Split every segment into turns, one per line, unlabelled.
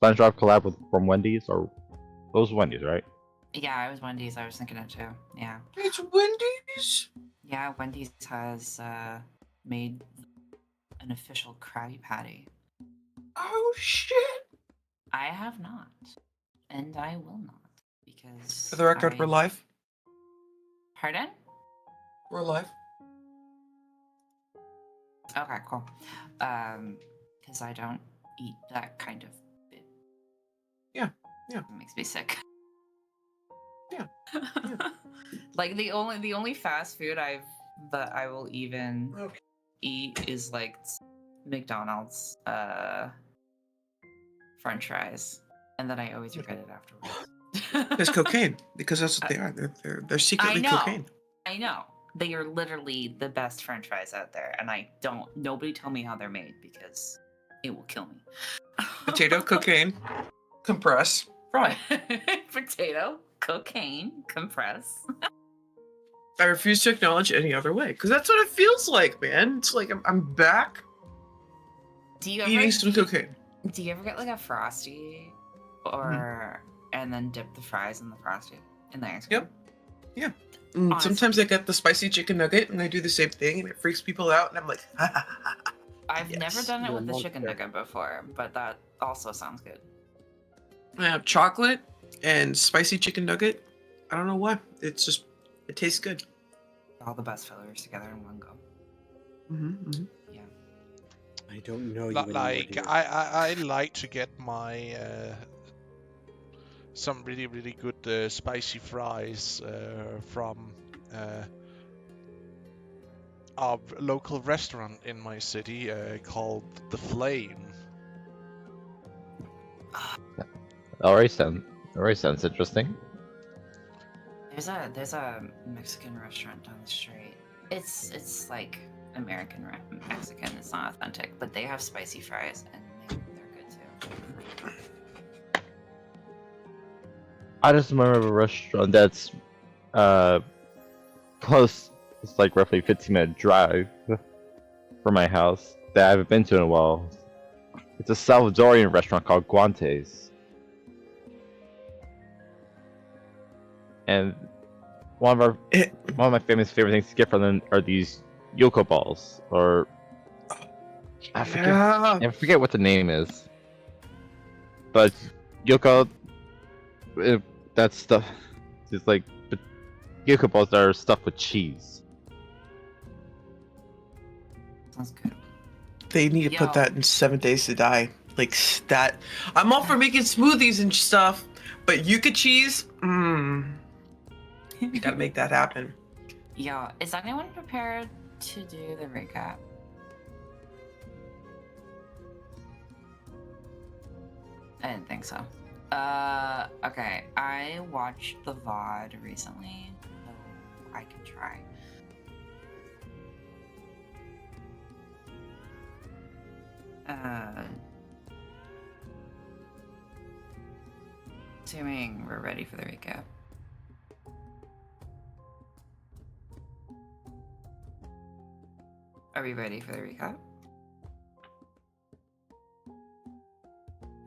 SpongeBob collab from Wendy's, or it was Wendy's, right?
Yeah, it was Wendy's. I was thinking it too. Yeah.
It's Wendy's.
Yeah, Wendy's has made an official Krabby Patty.
Oh shit!
I have not, and I will not because.
For the record, we're live.
Pardon?
We're live.
Okay, cool. Because I don't eat that kind of bit.
Yeah.
It makes me sick.
Yeah.
Like the only fast food that I will even eat is like McDonald's French fries, and then I always regret it afterwards.
There's cocaine because that's what they are. They're secretly cocaine.
I know. They are literally the best French fries out there, and nobody tell me how they're made because it will kill me.
Potato, cocaine, compress, fry.
Potato, cocaine, compress.
I refuse to acknowledge any other way because that's what it feels like, man. It's like I'm back eating some cocaine.
Do you ever get like a Frosty and then dip the fries in the Frosty in the ice cream?
Yep. Yeah. Sometimes I get the spicy chicken nugget and I do the same thing and it freaks people out and I'm like,
I've never done it with the chicken nugget before, but that also sounds good.
I have chocolate and spicy chicken nugget. I don't know why. It tastes good.
All the best fillers together in one go. Yeah.
I don't know.
I like to get my some really good spicy fries from a local restaurant in my city called The Flame.
Already sounds interesting.
There's a Mexican restaurant down the street. It's like American Mexican. It's not authentic, but they have spicy fries and they're good too.
I just remember a restaurant that's close. It's like roughly 15-minute drive from my house that I haven't been to in a while. It's a Salvadorian restaurant called Guantes. And one of my famous favorite things to get from them are these Yoko balls, or I forget what the name is, but Yoko, that stuff is like Yoko balls that are stuffed with cheese.
Sounds good.
They need to put that in 7 Days to Die. Like that. I'm all for making smoothies and stuff, but Yucca cheese, you gotta make that happen.
Yo, is anyone prepared to do the recap? I didn't think so. Okay. I watched the VOD recently, so I can try. Assuming we're ready for the recap. Are we ready for the recap?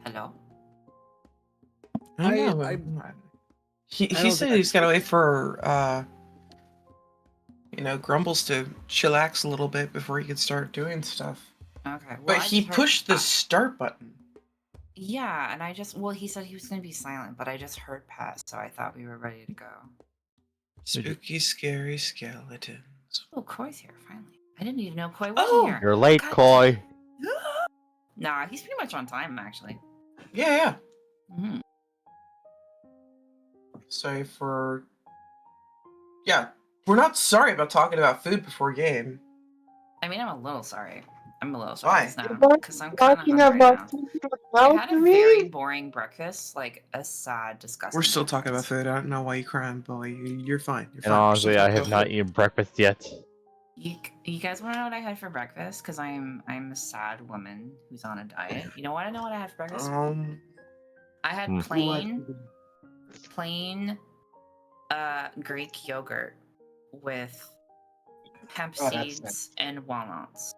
Hello?
He said he's gotta wait for Grumbles to chillax a little bit before he could start doing stuff.
Okay. Well,
but he pushed the start button.
Yeah, and he said he was gonna be silent, but I just heard Pat, so I thought we were ready to go.
Spooky, scary skeletons.
Oh, Koi's here finally. I didn't even know Koi wasn't here.
You're late, Koi.
Nah, he's pretty much on time, actually.
Yeah.
Mm-hmm.
Sorry for... Yeah, we're not sorry about talking about food before game.
I mean, I'm a little sorry.
Why?
Because I'm kind of hungry now. I had a very boring breakfast, like a sad, disgusting.
We're still talking about food. I don't know why you're crying, boy. You're fine.
And honestly, I have not eaten breakfast yet.
You guys want to know what I had for breakfast? Because I'm a sad woman who's on a diet. You want to know what I had for breakfast? I had plain Greek yogurt with hemp seeds and walnuts.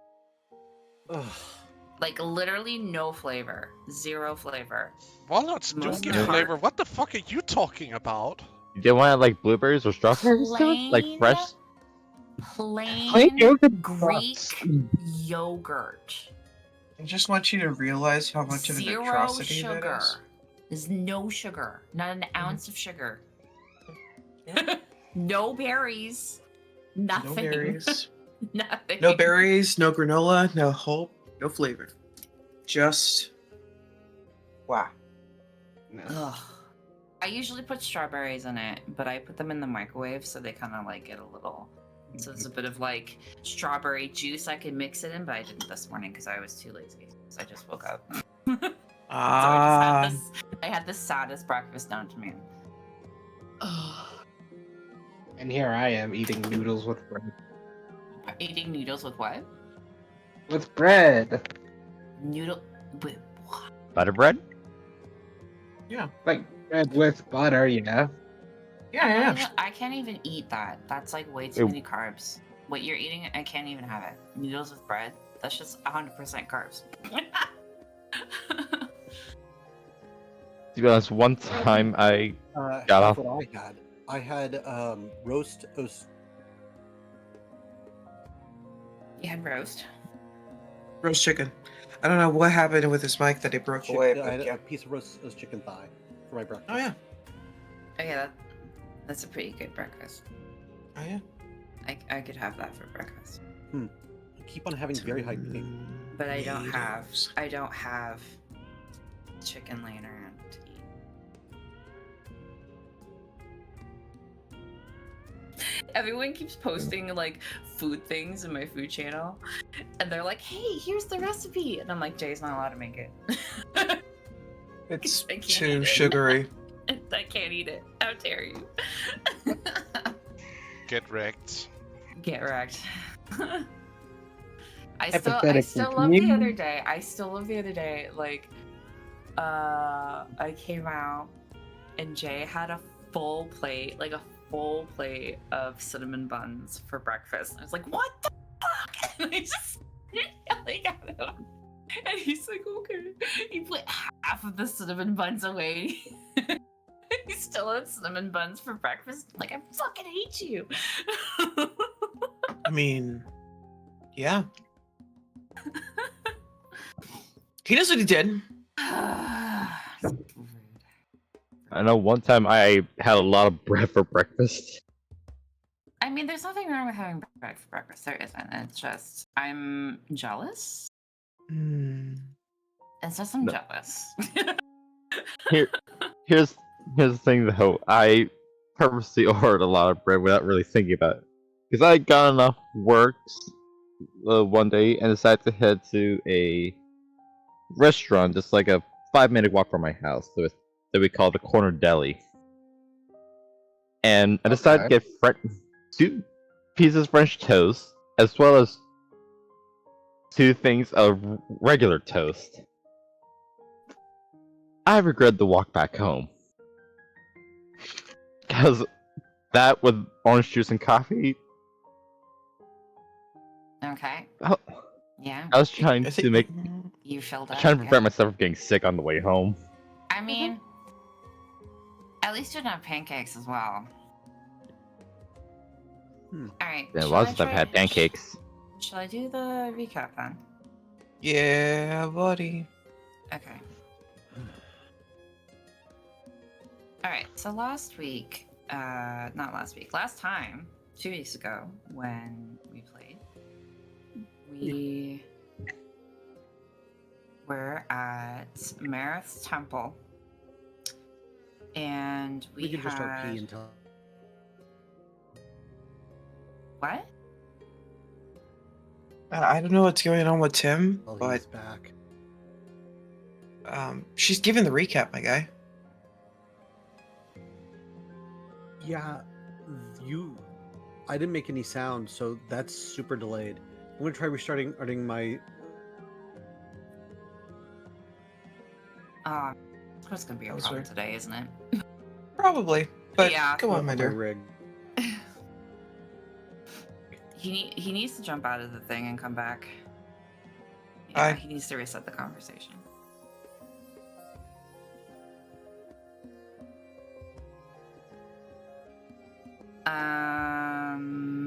Like literally no flavor, 0 flavor.
Walnuts do
Most
give
of the
flavor.
part-
What the fuck are you talking about?
You didn't want like blueberries or strawberries to it? Like fresh?
Plain
yogurt
Greek
sucks.
yogurt.
I just want you to realize how much of an
0
atrocity that
sugar.
is.
There's no sugar, not an ounce of sugar. No berries. Nothing.
No berries.
Nothing.
No berries, no granola, no hope, no flavor. Just wow.
Ugh. I usually put strawberries in it, but I put them in the microwave so they kind of like get a little. So there's a bit of like strawberry juice I could mix it in, but I didn't this morning because I was too lazy. So I just woke up. So I had the saddest breakfast known to me.
And here I am eating noodles with bread.
Eating noodles with what?
With bread.
Noodle with what?
Butter bread?
Yeah.
Like bread with butter,
Yeah.
I can't even eat that. That's like way too
Ew.
many carbs. What you're eating, I can't even have it. Noodles with bread? That's just 100% carbs.
To be honest, one time I got off.
What I had roast.
You had roast?
Roast chicken. I don't know what happened with his mic that he broke away.
I
But
had
yeah.
a piece of roast chicken thigh for my breakfast.
Oh yeah.
Oh yeah, that's a pretty good breakfast.
Oh yeah.
I could have that for breakfast.
I keep on having very high ping.
But I don't
Tomatoes.
have chicken laying around to eat. Everyone keeps posting like food things in my food channel, and they're like, "Hey, here's the recipe," and I'm like, "Jay's not allowed to make it.
It's
I can't eat
too
it.
sugary.
I can't eat it. How dare you?"
Get wrecked.
Get wrecked. I
Hypothetically,
still
can
love the
you-
other day. Like, I came out and Jay had a full plate of cinnamon buns for breakfast. I was like, what the fuck? And I just yelling at him. And he's like, okay. He put half of the cinnamon buns away. He still had cinnamon buns for breakfast. Like, I fucking hate you.
I mean, yeah. He knows what he did.
I know one time I had a lot of bread for breakfast.
I mean, there's nothing wrong with having bread for breakfast. There isn't. It's just I'm jealous. It's just I'm
No.
jealous.
Here's the thing though. I purposely ordered a lot of bread without really thinking about it, because I got enough work one day and decided to head to a restaurant just like a 5-minute walk from my house that we call the Corner Deli. And I decided to get 2 pieces of French toast as well as 2 things of regular toast. I regret the walk back home. Because that with orange juice and coffee,
Okay.
I
Yeah.
was trying
I
to
think-
make,
You filled
I
up.
was trying to
yeah.
prevent myself from getting sick on the way home.
I mean, at least you didn't have pancakes as well.
Hmm.
All right.
Yeah,
shall
lots
I
of time I
try-
had pancakes.
Shall I do the recap then?
Yeah, buddy.
Okay. All right. So last time, 2 weeks ago, when we played, we were at Marith's temple, and
We can just start
had
pee until.
what?
I don't know what's going on with Tim,
While
but
he's back.
she's giving the recap, my guy.
Yeah, I didn't make any sound, so that's super delayed. I'm gonna try restarting my.
It's gonna be a
That was
problem
weird.
today, isn't it?
Probably, but
Yeah.
come on, my dear.
rig.
He needs to jump out of the thing and come back. Yeah, he needs to reset the conversation.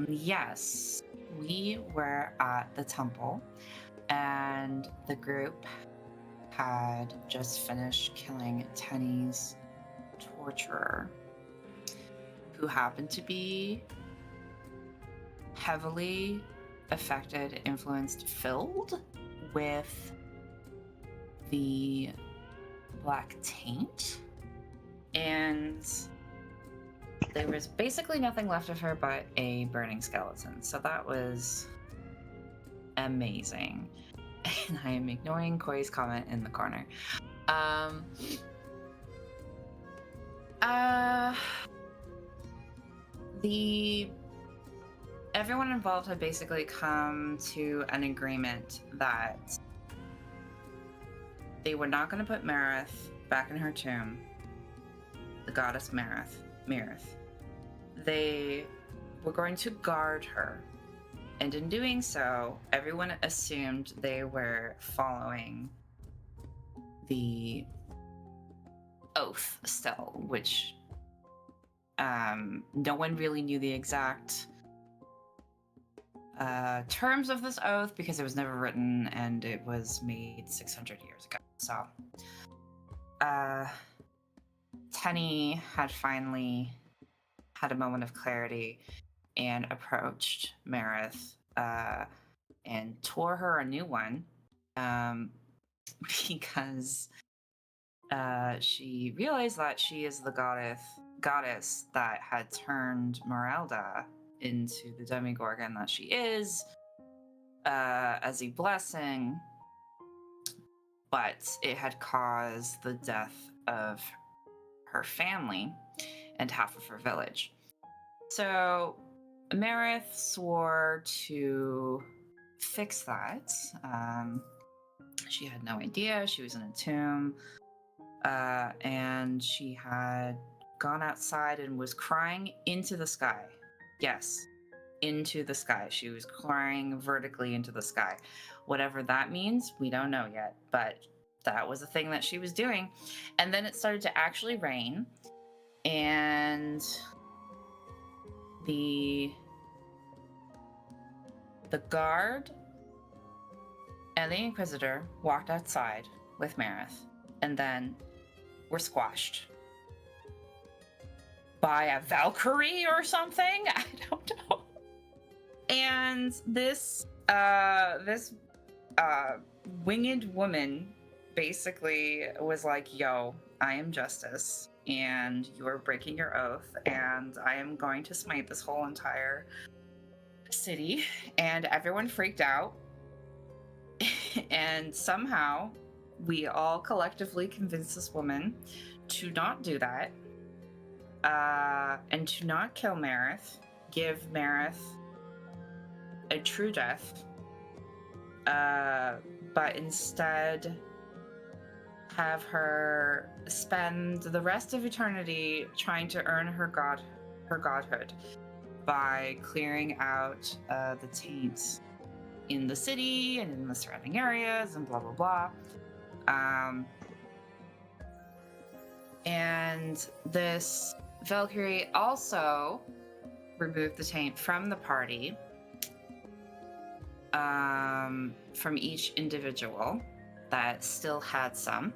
Yes, we were at the temple, and the group had just finished killing Tenny's torturer, who happened to be heavily affected, influenced, filled with the black taint. And there was basically nothing left of her but a burning skeleton. So that was amazing. And I am ignoring Koi's comment in the corner. Everyone involved had basically come to an agreement that they were not going to put Marith back in her tomb, the goddess Marith. They were going to guard her, and in doing so, everyone assumed they were following the oath still, which no one really knew the exact terms of this oath because it was never written and it was made 600 years ago. So, Tenny had finally had a moment of clarity and approached Marith and tore her a new one because she realized that she is the goddess that had turned Merelda into the demigorgon that she is as a blessing, but it had caused the death of her family and half of her village. So Marith swore to fix that. She had no idea. She was in a tomb. And she had gone outside and was crying into the sky. Yes, into the sky. She was crying vertically into the sky. Whatever that means, we don't know yet, but that was a thing that she was doing. And then it started to actually rain, and the guard and the Inquisitor walked outside with Marith, and then were squashed by a Valkyrie or something. I don't know. And this winged woman basically was like, yo, I am justice and you're breaking your oath and I am going to smite this whole entire city. And everyone freaked out. And somehow we all collectively convinced this woman to not do that, and to not kill Marith, give Marith a true death, but instead have her spend the rest of eternity trying to earn her godhood by clearing out the taints in the city and in the surrounding areas and blah blah blah. And this Valkyrie also removed the taint from the party, from each individual that still had some.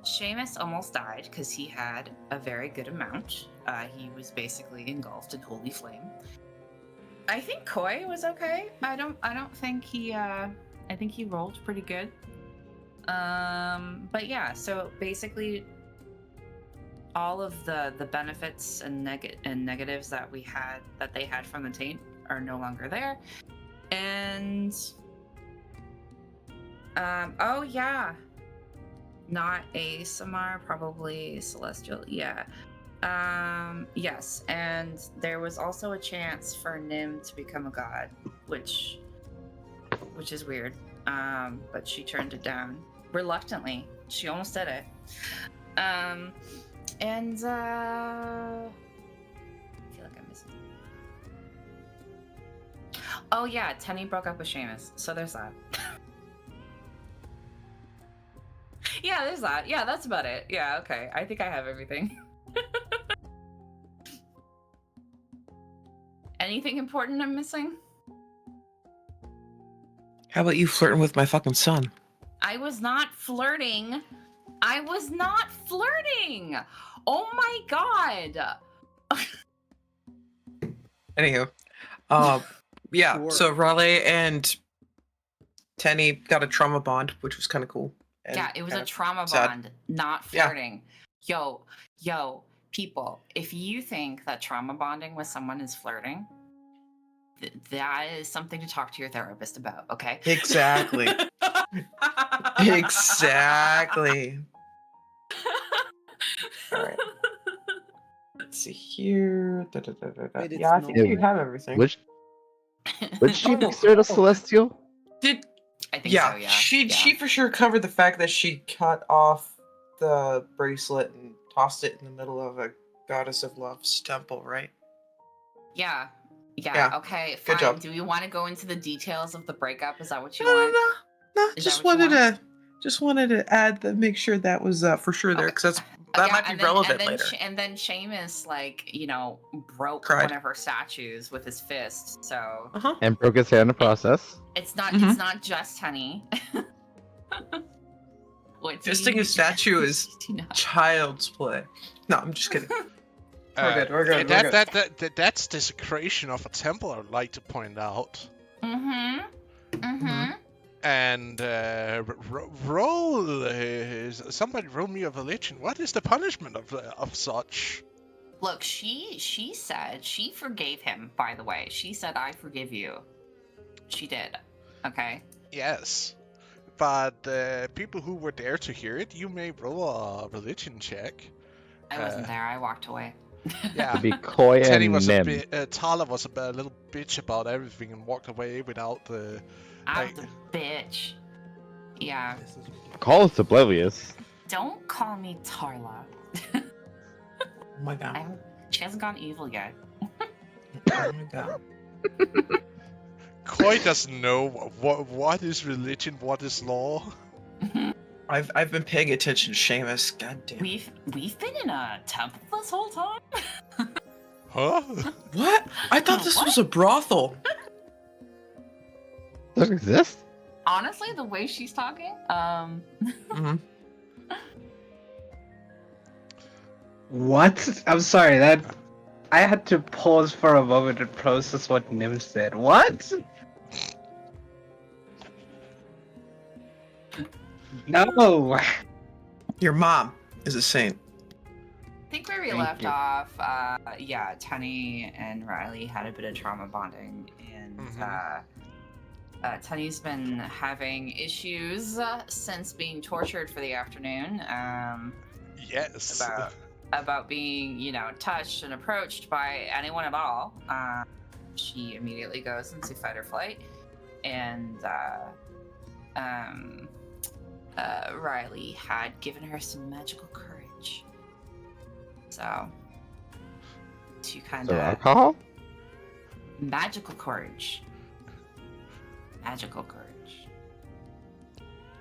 Seamus almost died because he had a very good amount. He was basically engulfed in holy flame. I think Koi was okay. I don't think he I think he rolled pretty good. But yeah, so basically all of the benefits and negatives that they had from the taint are no longer there. And oh yeah, not a Samar, probably Celestial. Yeah. Yes, and there was also a chance for Nim to become a god, which is weird. But she turned it down reluctantly. She almost did it. And I feel like I'm missing. Oh yeah, Tenny broke up with Seamus, so there's that. Yeah, there's that. Yeah, that's about it. Yeah, okay. I think I have everything. Anything important I'm missing?
How about you flirting with my fucking son?
I was not flirting. I was not flirting. Oh my god.
Anywho, yeah.
Sure.
So Raleigh and Tenny got a trauma bond, which was kind of cool. And
Yeah, it was
kind
a
of
trauma
sad.
bond, not
Yeah.
flirting. Yo, people, if you think that trauma bonding with someone is flirting, that is something to talk to your therapist about, okay?
Exactly. Exactly. All right. Let's see here. Da, da, da, da, da.
Wait, it's
Yeah, I think
no-
you have everything.
Which she
Oh,
considered a celestial?
Did
I think
yeah,
so, yeah.
she for sure covered the fact that she cut off the bracelet and tossed it in the middle of a goddess of love's temple, right?
Yeah.
Yeah,
Okay,
good
fine.
job.
Do we want to go into the details of the breakup? Is that what you
No,
want?
no.
Is
Just
that what you
wanted to add that, make sure that was for sure there,
Okay.
because that might be relevant later.
And then Seamus, like, broke
Cried.
one of her statues with his fist. So
And broke his hair in the process.
it's not just Honey.
Fisting a statue is child's play. No, I'm just kidding. We're good.
That's desecration of a temple, I would like to point out. And somebody roll me a religion. What is the punishment of such?
Look, she said she forgave him, by the way. She said, I forgive you. She did. Okay?
Yes. But people who were there to hear it, you may roll a religion check.
I wasn't there. I walked away.
Yeah.
To be coy
Teddy
and
was
nim.
Tala was a little bitch about everything and walked away without the...
I'm the bitch. Yeah.
Call us oblivious.
Don't call me Tarla.
Oh my god.
She hasn't gone evil yet.
Oh my god.
Koi doesn't know what is religion, what is law.
I've been paying attention to Seamus. God damn.
We've been in a temple this whole time?
Huh?
What? I thought this was a brothel.
Does it exist?
Honestly, the way she's talking,
What? I'm sorry, that I had to pause for a moment and process what Nim said. What? No.
Your mom is a saint.
I think where we
Thank
left
you.
off, Tunny and Riley had a bit of trauma bonding, and Tunny's been having issues since being tortured for the afternoon.
Yes.
About being, touched and approached by anyone at all. She immediately goes into fight or flight, and Riley had given her some magical courage. So, to kind
So
of
alcohol?
magical courage,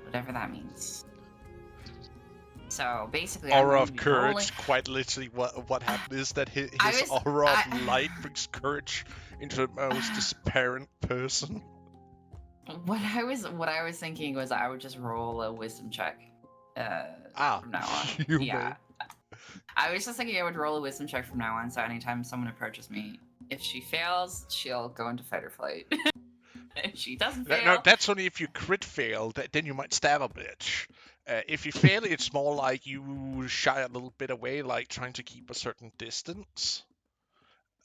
whatever that means. So basically,
Aura
I'm
of
gonna be
courage.
rolling-
Quite literally, what happened is that his
I was-
aura of light brings courage into the most disparate person.
What I was thinking was I would just roll a wisdom check. From now on.
You
Yeah.
may.
I was just thinking I would roll a wisdom check from now on, so anytime someone approaches me, if she fails, she'll go into fight or flight. If she doesn't fail,
No, that's only if you crit fail. Then you might stab a bitch. If you fail, it's more like you shy a little bit away, like trying to keep a certain distance.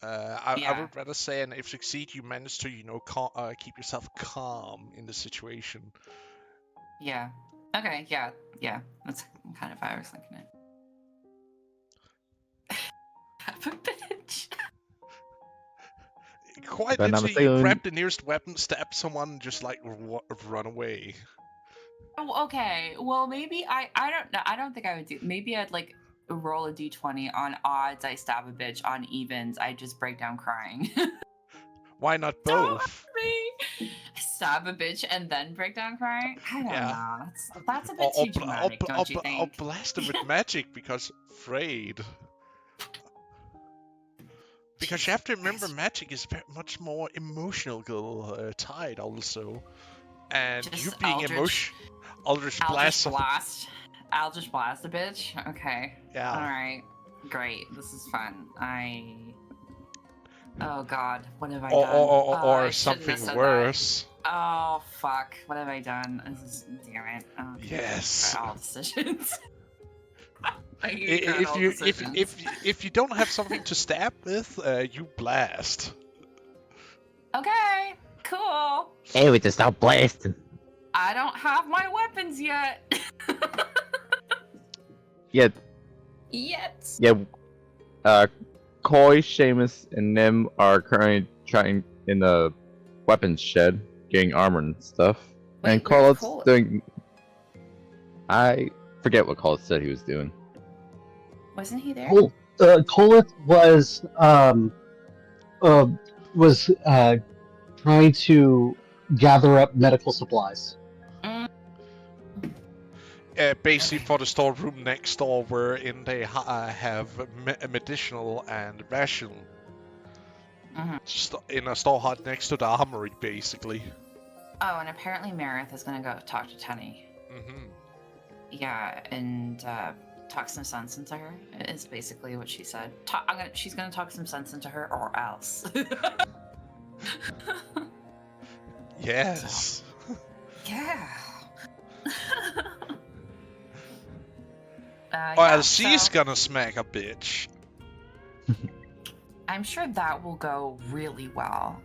I would rather say, and if succeed, you manage to, keep yourself calm in the situation.
Yeah. Okay, yeah. That's kind of how I was thinking it. Have a bitch.
Quite
But I'm
literally, you
saying-
grab the nearest weapon, stab someone, and just like run away.
Oh, okay. Well, maybe I don't know. I don't think I would do. Maybe I'd like roll a d20 on odds. I stab a bitch. On evens, I just break down crying.
Why not both?
Me. stab a bitch and then break down crying? I don't
Yeah.
know. That's a bit too dramatic, don't you
Or
think?
blast him with magic because afraid. Because you have to remember, magic is very much more emotional tied also, and
Just
you being Eldritch Blast.
I'll just blast a bitch. Okay.
Yeah.
All right. Great. This is fun. Oh God, what have I done?
Or
I shouldn't have
something
said
worse.
that. Oh fuck, what have I done? Damn it. Oh,
Yes.
all decisions.
If you don't have something to stab with, you blast.
Okay, cool.
Hey, we just stop blasting.
I don't have my weapons yet.
Yet. Yeah. Koi, Seamus, and Nim are currently trying in the weapons shed, getting armor and stuff.
Wait,
and Colet's doing. I forget what Colet said he was doing.
Wasn't he there?
Colet was trying to gather up medical supplies.
Basically for the storeroom next door, wherein they have medicinal and ration. In a store hut next to the armory, basically.
Oh, and apparently Meredith is gonna go talk to Tenny. Yeah, and talk some sense into her is basically what she said. She's gonna talk some sense into her, or else.
Yes.
So, yeah.
Or else she's gonna smack a bitch.
I'm sure that will go really well.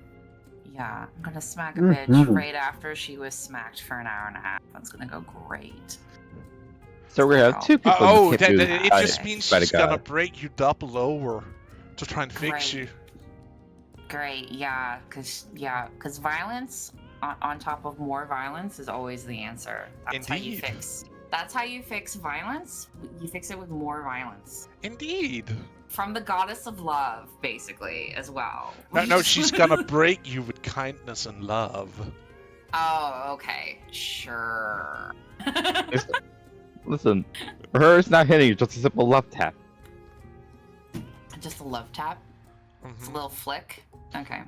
Yeah, I'm gonna smack a bitch right after she was smacked for an hour and a half. That's gonna go great.
So we have two people.
It just means she's gonna break you double over to try and fix you.
Great, yeah, because violence on top of more violence is always the answer. That's how you fix. That's how you fix violence. You fix it with more violence.
Indeed.
From the goddess of love, basically, as well.
No, she's gonna break you with kindness and love.
Oh, okay, sure.
Listen, her is not hitting you, just a simple love tap.
Just a love tap? It's a little flick? Okay.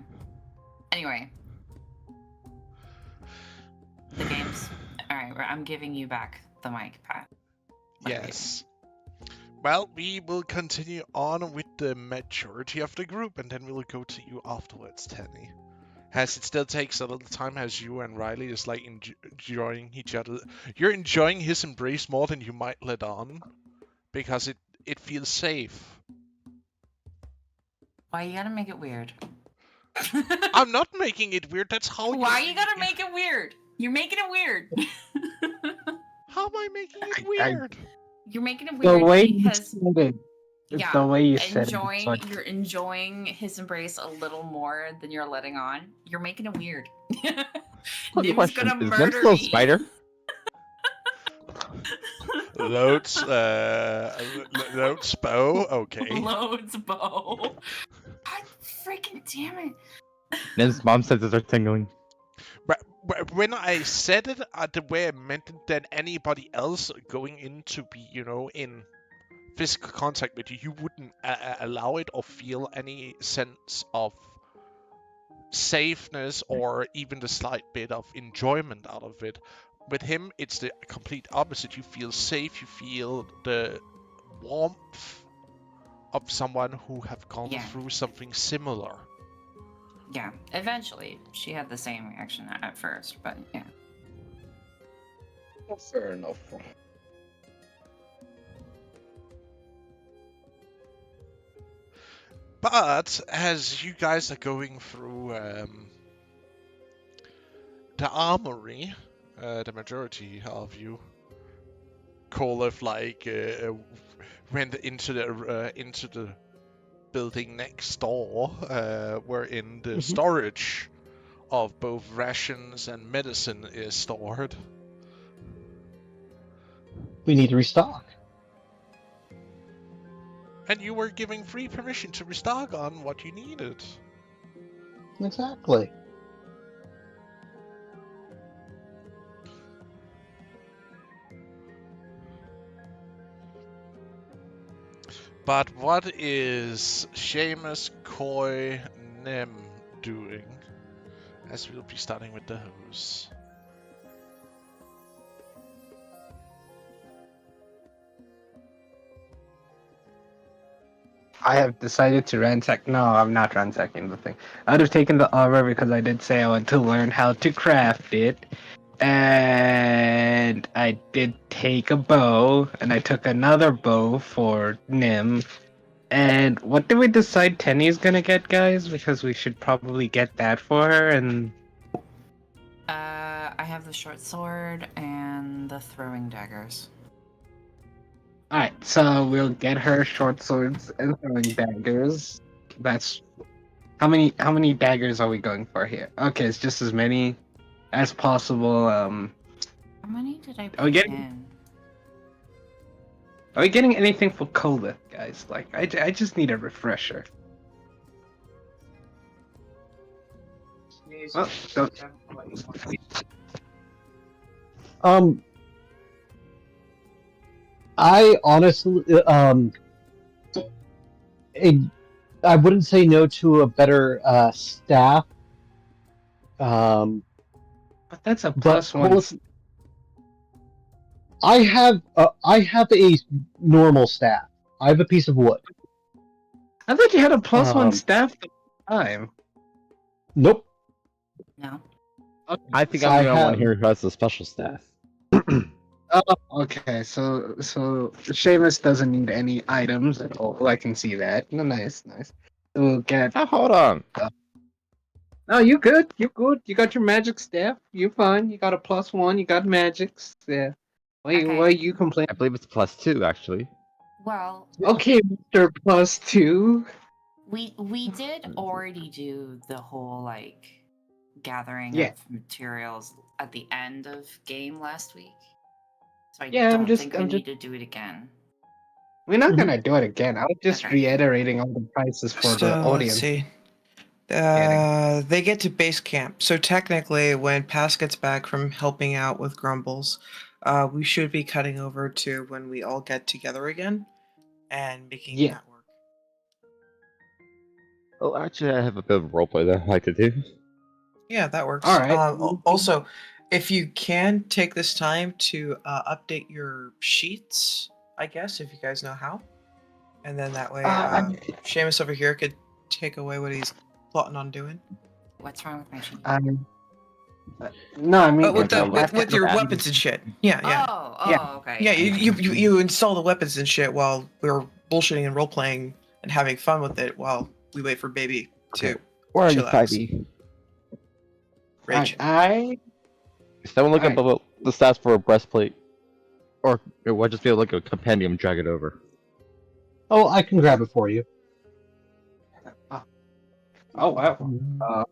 Anyway. The games. Alright, I'm giving you back the mic, Pat.
Yes. Well, we will continue on with the majority of the group, and then we'll go to you afterwards, Tenny. As it still takes a little time, as you and Riley is like enjoying each other. You're enjoying his embrace more than you might let on, because it feels safe.
Why you gotta make it weird?
I'm not making it weird. That's how.
Why you gotta make it weird? You're making it weird.
How am I making it weird?
You're making it weird
the way
because
you said it. It's the way you said
it. You're enjoying his embrace a little more than you're letting on. You're making it weird. Nim's gonna murder me.
Spider?
Loads bow. Okay.
Loads bow. God freaking damn it.
Nim's mom senses are tingling.
When I said it the way I meant it, then anybody else going in to be, in physical contact with you, you wouldn't allow it or feel any sense of safeness or even the slight bit of enjoyment out of it. With him, it's the complete opposite. You feel safe, you feel the warmth of someone who have gone through something similar.
Yeah, eventually. She had the same reaction at first, but yeah.
Well, fair enough.
But as you guys are going through the armory, the majority of you, Kolef went into the building next door, wherein the storage of both rations and medicine is stored.
We need to restock.
And you were giving free permission to restock on what you needed.
Exactly.
But what is Seamus, Koi, Nim doing? As we'll be starting with those.
I have decided to ransack. No, I'm not ransacking the thing. I would have taken the armor because I did say I want to learn how to craft it. And I did take a bow, and I took another bow for Nim. And what did we decide Tenny's gonna get, guys? Because we should probably get that for her. And
I have the short sword and the throwing daggers.
all right, so we'll get her short swords and throwing daggers. That's how many? How many daggers are we going for here? Okay, it's just as many as possible.
How many did I
Are we
put
getting?
in?
Are we getting anything for Kolith, guys? Like, I just need a refresher. Well, don't.
I honestly, I wouldn't say no to a better staff.
But that's a plus one.
I have a normal staff. I have a piece of wood.
I thought you had a plus one staff the whole time.
Nope.
No.
Okay.
I think I'm the only one here who has a special staff.
Oh, okay. So Seamus doesn't need any items at all. I can see that. No, nice. We'll get.
Oh, hold on.
No, you good. You good. You got your magic staff. You're fine. You got a plus one. You got magics. Yeah. Why are you complaining?
I believe it's +2 actually.
Well.
Okay, Mr. Plus 2.
We did already do the whole like gathering of materials at the end of game last week. So I don't think we need to do it again.
We're not gonna do it again. I was just reiterating all the prices for the audience.
Let's see. They get to base camp. So technically, when Pass gets back from helping out with Grumbles, we should be cutting over to when we all get together again and making that work.
Oh, actually, I have a bit of roleplay that I like to do.
Yeah, that works.
All right.
Also, if you can take this time to update your sheets, I guess, if you guys know how. And then that way, Seamus over here could take away what he's plotting on doing.
What's wrong with my sheet?
No, I mean
with your weapons and shit. Yeah.
Oh, okay.
Yeah, you install the weapons and shit while we're bullshitting and role playing and having fun with it while we wait for baby to.
Where are you,
chillax.
5e?
Rage.
Someone look up the stats for a breastplate, or we'll just be able to look at a compendium, drag it over.
Oh, I can grab it for you.
Oh wow.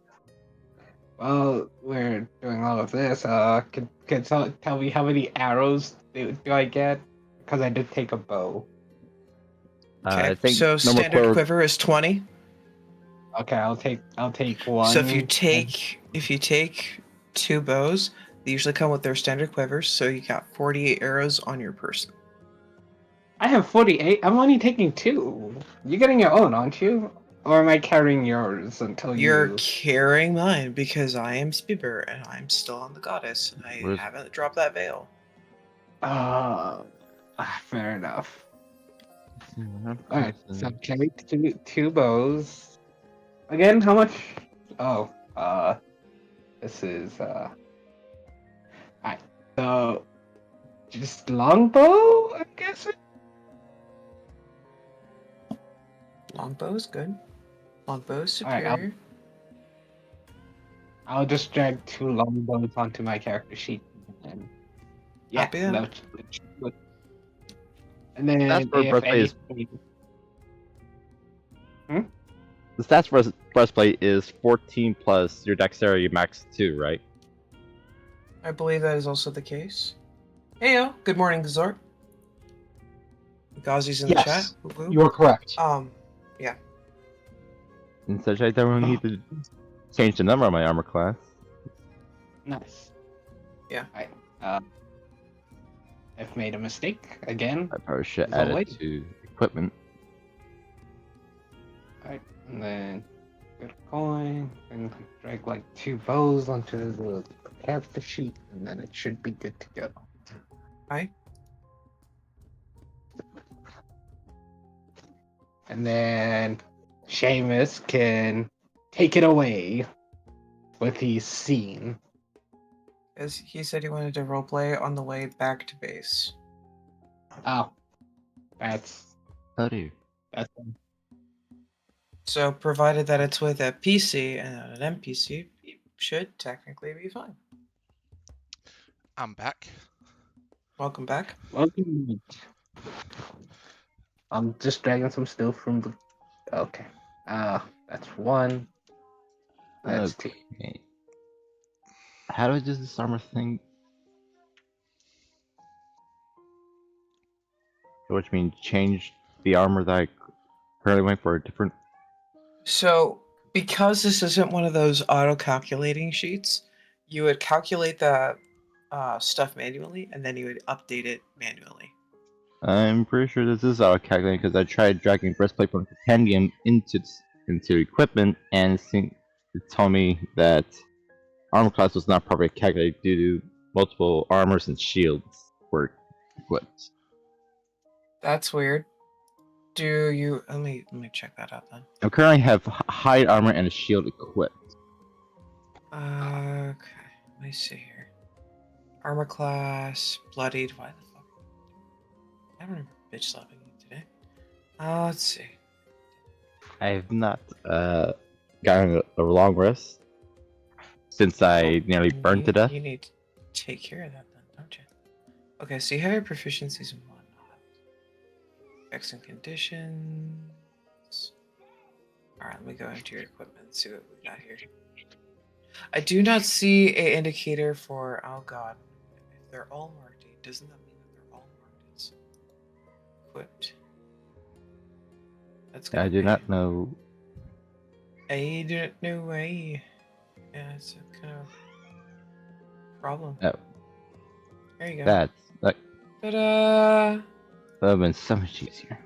Well, we're doing all of this. Can someone tell me how many arrows do I get? Because I did take a bow.
Okay.
I think
so standard quiver is 20.
Okay, I'll take one.
So if you take 2 bows, they usually come with their standard quivers. So you got 48 arrows on your person.
I have 48. I'm only taking 2. You're getting your own, aren't you? Or am I carrying yours until
You're carrying mine because I am Spibber and I'm still on the goddess and I haven't dropped that veil.
Fair enough. Alright, so carry 2 bows. Again, how much? Oh, this is, alright, so, just longbow, I'm guessing?
Longbow is good. Longbow is superior.
Alright, I'll just drag 2 longbows onto my character sheet. And yeah, and then
that's for breastplate
is...
The stats for breastplate is 14 plus your dexterity max 2, right?
I believe that is also the case. Heyo, good morning, Gazort. Gazi's in the chat. Woo-woo.
You are correct.
Yeah.
And such, I don't need to change the number on my armor class.
Nice.
Yeah.
I've made a mistake again.
I probably should add it to equipment.
And then get a coin and drag like 2 bows onto the character sheet, and then it should be good to go.
Right?
And then Seamus can take it away with his scene.
As he said he wanted to roleplay on the way back to base.
Oh, that's
How do you?
that's
So provided that it's with a PC and not an NPC, it should technically be fine.
I'm back.
Welcome back.
welcome. I'm just dragging some stuff from the. Okay. That's 1. That's 2.
Okay. How do I do this armor thing? Which means change the armor that I currently went for a different.
So because this isn't one of those auto-calculating sheets, you would calculate the stuff manually, and then you would update it manually.
I'm pretty sure this is auto calculating because I tried dragging breastplate from compendium into equipment, and it told me that armor class was not properly calculated due to multiple armors and shields were equipped.
That's weird. Do you let me check that out then.
I currently have hide armor and a shield equipped.
Okay, let me see here. Armor class, bloodied. Why the fuck? I don't remember bitch slapping you today. Let's see.
I have not gotten a long rest since I nearly burned to death.
You need to take care of that then, don't you? Okay, so you have your proficiencies and whatnot. Effects and conditions. Alright, let me go into your equipment and see what we got here. I do not see an indicator for, oh god, if they're all marked, doesn't that mean that they're all marked as equipped? That's
I do not know.
I don't know why. Yeah, it's a kind of problem.
Oh,
There you go.
that's like
Ta-da!
that would have been so much easier.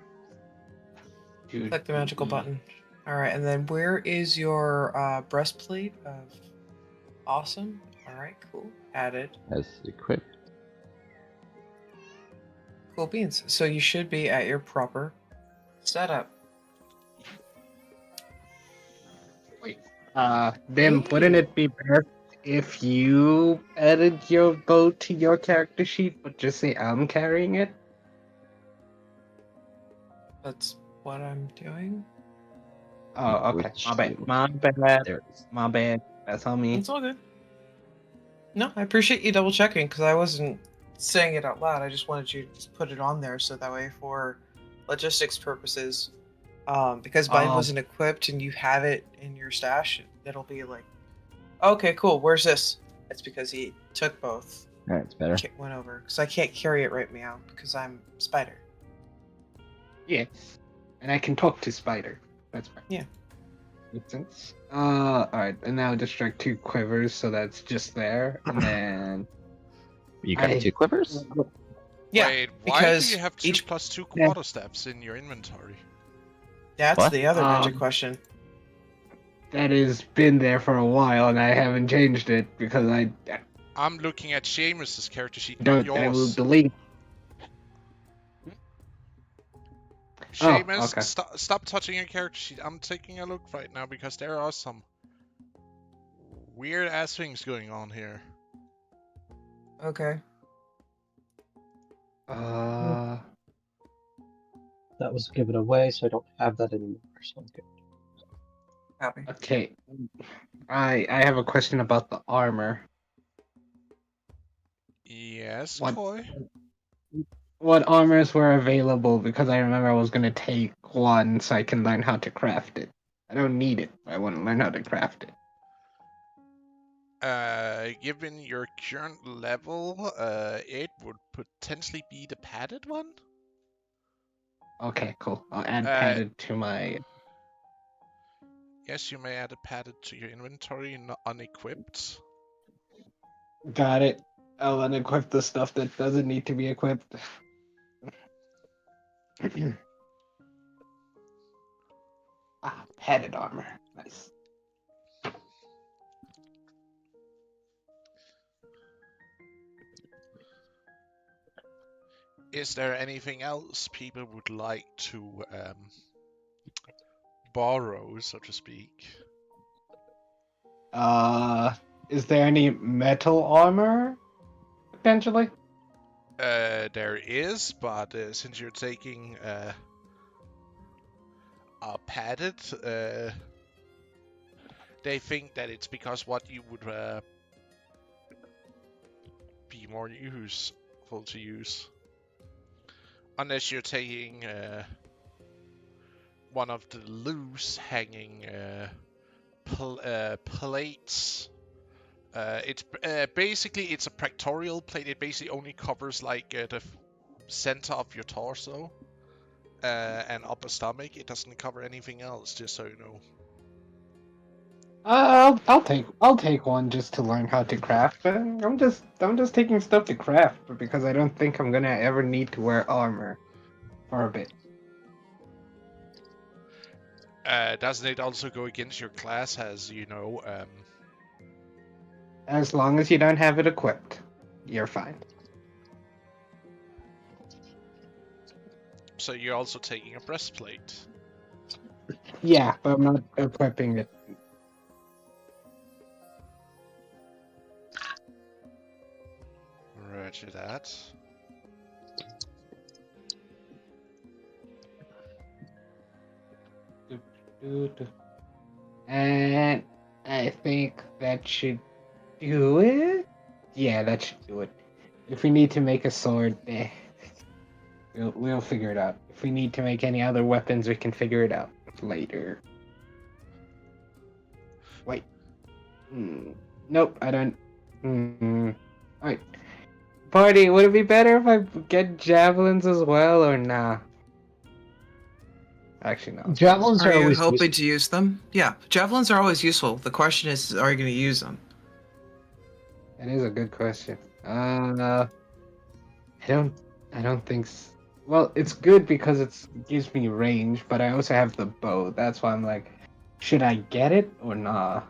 Click the magical button. Alright, and then where is your breastplate of awesome? Alright, cool. Added.
As equipped.
Cool beans. So you should be at your proper setup.
Then wouldn't it be better if you added your bow to your character sheet, but just say I'm carrying it?
That's what I'm doing.
Oh, okay.
Which
My bad.
shield?
My bad.
There it is.
My bad. That's on me.
It's all good. No, I appreciate you double checking because I wasn't saying it out loud. I just wanted you to just put it on there so that way for logistics purposes, because mine
Oh.
wasn't equipped and you have it in your stash, it'll be like, okay, cool. Where's this? It's because he took both.
Alright, it's better.
Went over because I can't carry it right now because I'm Spider.
Yeah. And I can talk to Spider. That's fine.
Yeah.
Makes sense. Alright. And now just drag 2 quivers, so that's just there. And then.
You got 2 quivers?
Yeah,
Wait, why
because
do you have 2
each-
plus 2
Yeah.
quarterstaffs in your inventory?
That's
What?
the other magic question.
That has been there for a while, and I haven't changed it because I
I'm looking at Seamus's character sheet, not
don't. I will
yours.
delete.
Seamus,
okay.
stop touching your character sheet. I'm taking a look right now because there are some weird ass things going on here.
Okay.
That was given away, so I don't have that anymore. So okay.
Happy.
Okay. I have a question about the armor.
Yes,
What?
Koi?
What armors were available? Because I remember I was gonna take one so I can learn how to craft it. I don't need it. I want to learn how to craft it.
Given your current level, it would potentially be the padded one.
Okay, cool. I'll add padded to my.
Yes, you may add a padded to your inventory, not unequipped.
Got it. I'll unequip the stuff that doesn't need to be equipped. Padded armor. Nice.
Is there anything else people would like to borrow, so to speak?
Is there any metal armor potentially?
There is, but since you're taking padded, they think that it's because what you would be more useful to use. Unless you're taking one of the loose hanging plates. It's basically it's a pectoral plate. It basically only covers like the center of your torso and upper stomach. It doesn't cover anything else. Just so you know.
I'll take one just to learn how to craft. But I'm just taking stuff to craft because I don't think I'm gonna ever need to wear armor for a bit.
Doesn't it also go against your class, as you know?
As long as you don't have it equipped, you're fine.
So you're also taking a breastplate.
Yeah, but I'm not equipping it.
Roger that.
And I think that should do it. Yeah, that should do it. If we need to make a sword, we'll figure it out. If we need to make any other weapons, we can figure it out later. Wait. Nope, I don't. Alright. Party, would it be better if I get javelins as well, or nah? Actually, no.
Javelins
Are
are
you
always
hoping
useful.
to use them? Yeah, javelins are always useful. The question is, are you going to use them?
That is a good question. I don't think. Well, it's good because it gives me range, but I also have the bow. That's why I'm like, should I get it or nah?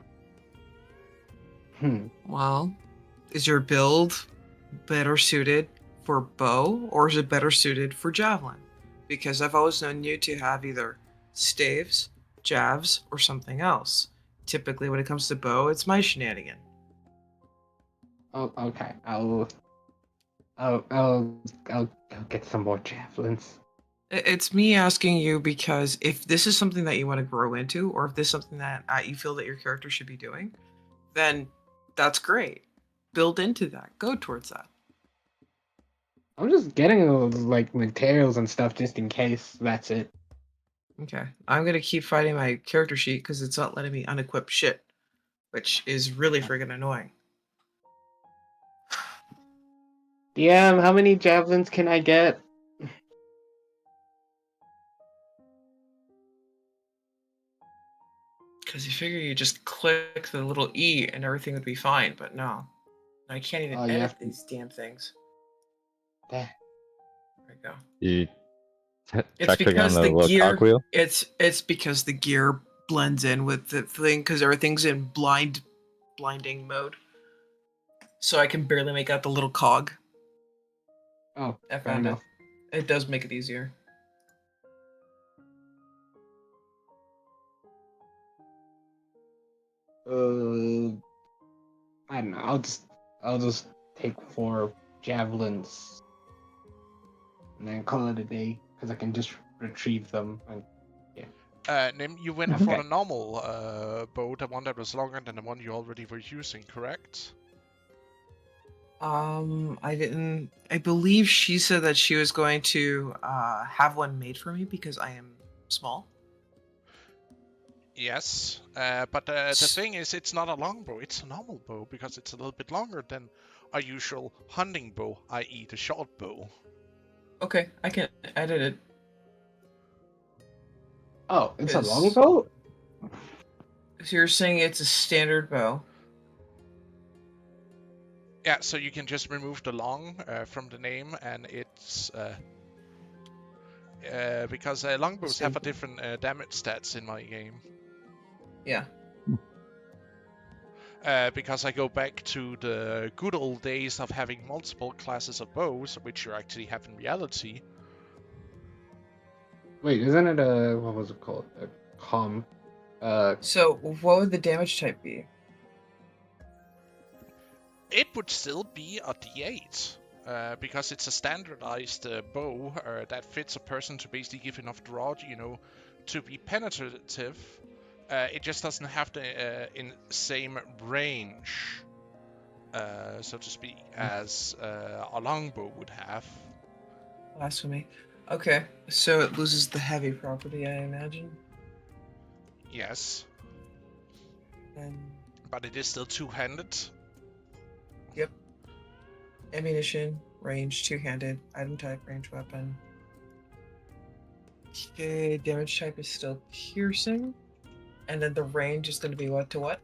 Well, is your build better suited for bow or is it better suited for javelin? Because I've always known you to have either staves, jabs, or something else. Typically, when it comes to bow, it's my shenanigan.
Oh, okay. I'll get some more javelins.
It's me asking you because if this is something that you want to grow into, or if this is something that you feel that your character should be doing, then that's great. Build into that. Go towards that.
I'm just getting like materials and stuff just in case. That's it.
Okay. I'm gonna keep fighting my character sheet because it's not letting me unequip shit, which is really friggin' annoying.
DM, how many javelins can I get?
Because you figure you just click the little E and everything would be fine, but no. I can't even edit these damn things.
There.
There we go.
You
It's
track click on
because
the
the
little
gear.
cogwheel.
It's because the gear blends in with the thing because everything's in blinding mode. So I can barely make out the little cog.
Oh,
I
fair
found it.
enough.
It does make it easier.
I don't know. I'll just take 4 javelins and then call it a day because I can just retrieve them. And
Nim, you went for the normal bow, the one that was longer than the one you already were using, correct?
I didn't. I believe she said that she was going to have one made for me because I am small.
Yes, but the thing is, it's not a long bow, it's a normal bow because it's a little bit longer than a usual hunting bow, i.e. the short bow.
Okay, I can edit it.
Oh, it's a longbow?
So you're saying it's a standard bow?
Yeah, so you can just remove the long from the name, and it's because longbows have a different damage stats in my game.
Yeah.
Because I go back to the good old days of having multiple classes of bows, which you actually have in reality.
Wait, isn't it a what was it called? A com?
So what would the damage type be?
It would still be a D8. Because it's a standardized bow that fits a person to basically give enough draw, to be penetrative. It just doesn't have the in same range, so to speak, as a longbow would have.
Blasphemy. Okay, so it loses the heavy property, I imagine.
Yes,
And
but it is still two-handed.
yep. Ammunition, range, two-handed, item type, range weapon. Okay, damage type is still piercing. And then the range is going to be what to what?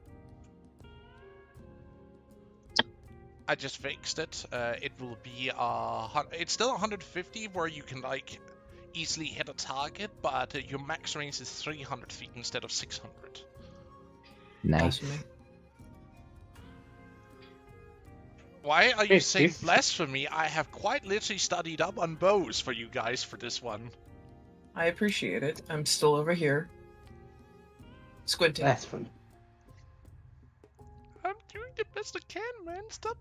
I just fixed it. It will be it's still 150, where you can like easily hit a target, but your max range is 300 feet instead of 600.
Nice.
Blasphemy.
Why are you
Hey,
saying
this-
blasphemy? I have quite literally studied up on bows for you guys for this one.
I appreciate it. I'm still over here. Squinting.
That's fun.
I'm doing the best I can, man. Stop.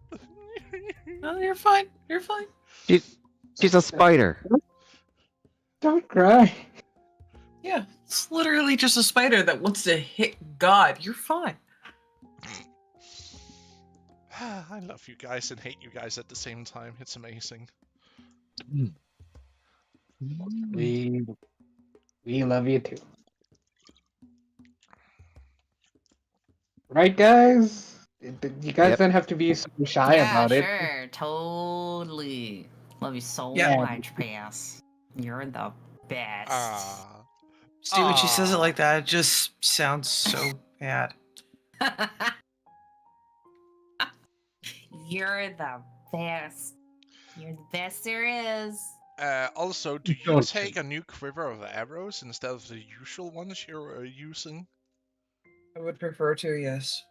No, you're fine. You're fine.
She's a spider.
Don't cry.
Yeah, it's literally just a spider that wants to hit God. You're fine.
I love you guys and hate you guys at the same time. It's amazing.
We love you too. Right, guys? You guys
Yep.
don't have to be so shy about it.
Sure, totally. Love you so
Yeah.
much, Pass. You're the best.
See, when she says it like that, it just sounds so bad.
You're the best. You're the best there is.
Also, do you
Don't
take a new quiver of arrows instead of the usual ones you're using?
I would prefer to, yes.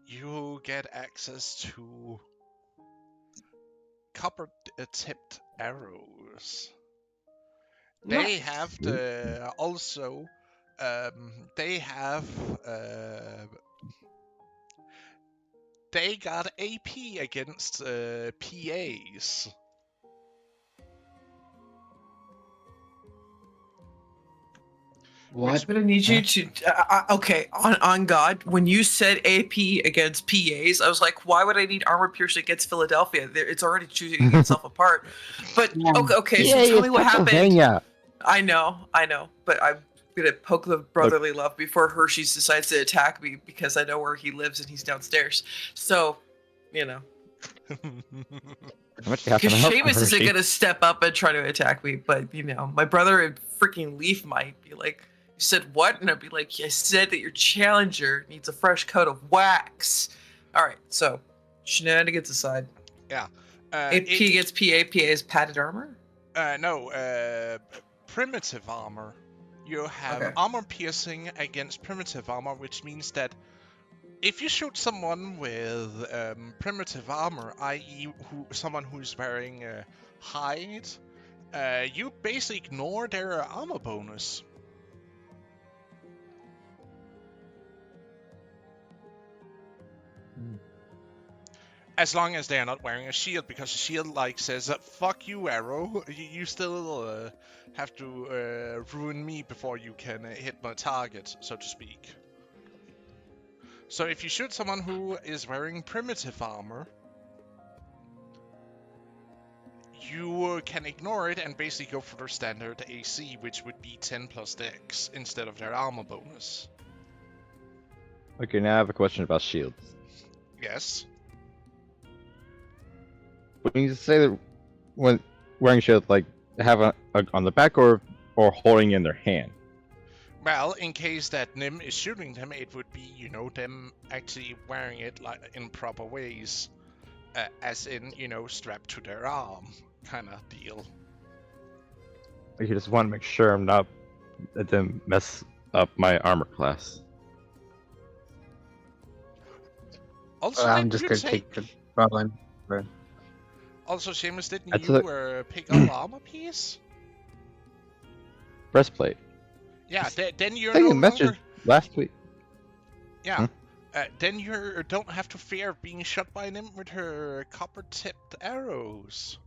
You get access to copper-tipped arrows. They
Nice.
have the also. They have. They got AP against PAs.
What?
I'm gonna need you to. Okay, on God, when you said AP against PAs, I was like, why would I need armor piercing against Philadelphia? It's already choosing itself apart. But okay, so tell me what happened.
Pennsylvania.
I know, but I'm gonna poke the brotherly love before Hershey's decides to attack me because I know where he lives and he's downstairs. So, you know,
How much you have to
because
know,
Seamus isn't
Hershey?
gonna step up and try to attack me, but you know, my brother and freaking Leaf might be like, "You said what?" And I'd be like, "I said that your challenger needs a fresh coat of wax." All right, so shenanigans aside, AP against PA. PA is padded armor.
No, primitive armor. You have
Okay.
armor piercing against primitive armor, which means that if you shoot someone with primitive armor, i.e. someone who's wearing hide, you basically ignore their armor bonus. As long as they're not wearing a shield, because the shield says, "Fuck you, arrow. You still have to ruin me before you can hit my target," so to speak. So if you shoot someone who is wearing primitive armor, you can ignore it and basically go for their standard AC, which would be 10 plus Dex instead of their armor bonus.
Okay, now I have a question about shields.
Yes.
When you say that when wearing shield, have a on the back or holding in their hand.
Well, in case that Nim is shooting them, it would be, them actually wearing it in proper ways. As in, strapped to their arm, kind of deal.
I just want to make sure I'm not at them mess up my armor class.
Also,
I'm
didn't
just
you
gonna
take?
take the Rowan.
Also, Seamus, didn't
I
you
took
pick up armor piece?
breastplate.
Yeah. Then you're
Taking
no
a message
longer.
last week.
Yeah. Then you don't have to fear being shot by an imp with her copper-tipped arrows.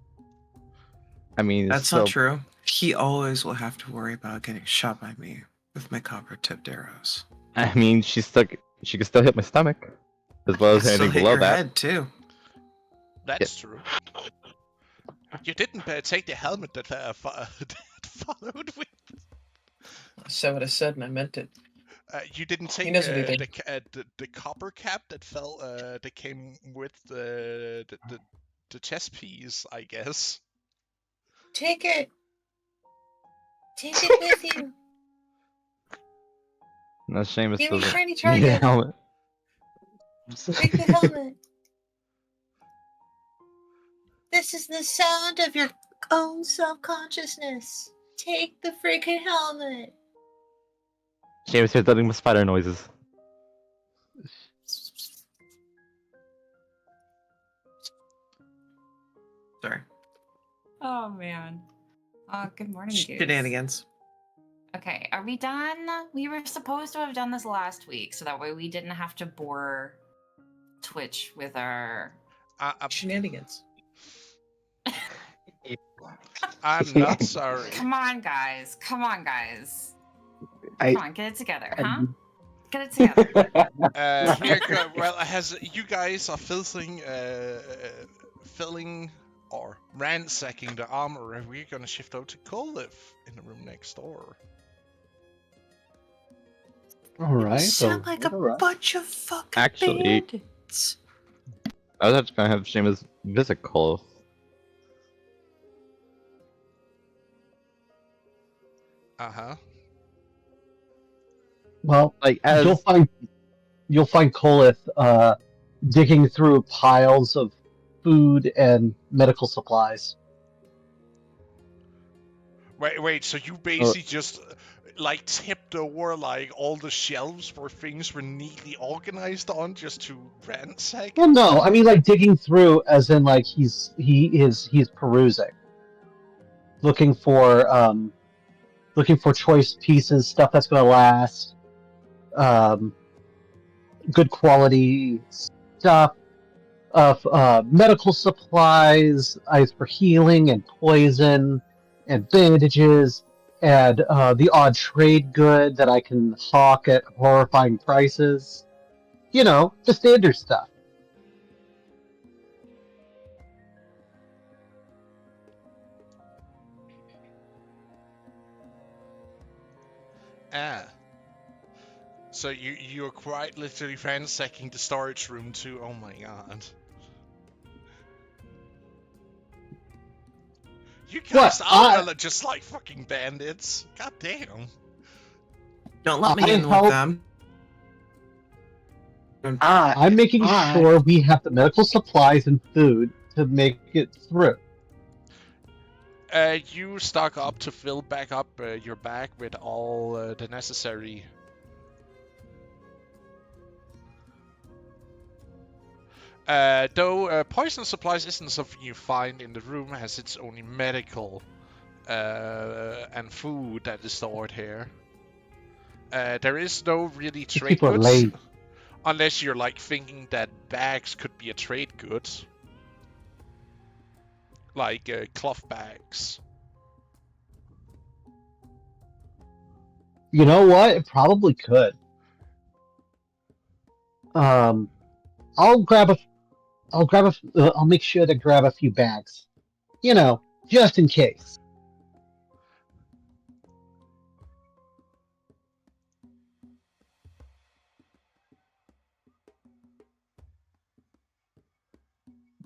I mean, it's
That's
still.
not true. He always will have to worry about getting shot by me with my copper-tipped arrows.
I mean, she can still hit my stomach, as well
I
as
can still
anything
hit
below
your
that.
head too.
That's true. You didn't take the helmet that, that followed with.
I said what I said and I meant it.
You didn't take
knows what he did.
the copper cap that fell that came with the chest piece, I guess.
Take it. Take it with you.
No, Seamus
Give me
doesn't
shiny
need a
target.
helmet.
Take the helmet. This is the sound of your own self-consciousness. Take the freaking helmet.
Seamus hears nothing but spider noises.
Sorry.
Oh man. Good morning, dudes.
Shenanigans.
Okay, are we done? We were supposed to have done this last week, so that way we didn't have to bore Twitch with our
Shenanigans.
I'm not sorry.
Come on, guys. Come on, guys.
I-
Come on, get it together, huh? Get it together.
Well, as you guys are filling or ransacking the armor, we're gonna shift over to Colif in the room next door.
Alright.
Sound like a bunch of fucking
Actually-
bandits.
I was actually gonna have Seamus visit Cole.
Uh-huh.
Well,
Like, as
you'll find Kolith digging through piles of food and medical supplies.
Wait, so you basically just like tipped over like all the shelves where things were neatly organized on just to ransack?
Well, no, I mean like digging through, as in like he's perusing, looking for choice pieces, stuff that's going to last, good quality stuff of medical supplies, items for healing and poison, and bandages, and the odd trade good that I can hawk at horrifying prices. You know, the standard stuff.
Ah. So you're quite literally ransacking the storage room too. Oh my god. You guys are just like fucking bandits. God damn.
Don't let me in with them.
I'm making sure we have the medical supplies and food to make it through.
You stock up to fill back up your bag with all the necessary. Though poison supplies isn't something you find in the room, as it's only medical and food that is stored here. There is no really trade goods, unless you're like thinking that bags could be a trade good, like cloth bags.
You know what? It probably could. I'll make sure to grab a few bags. You know, just in case.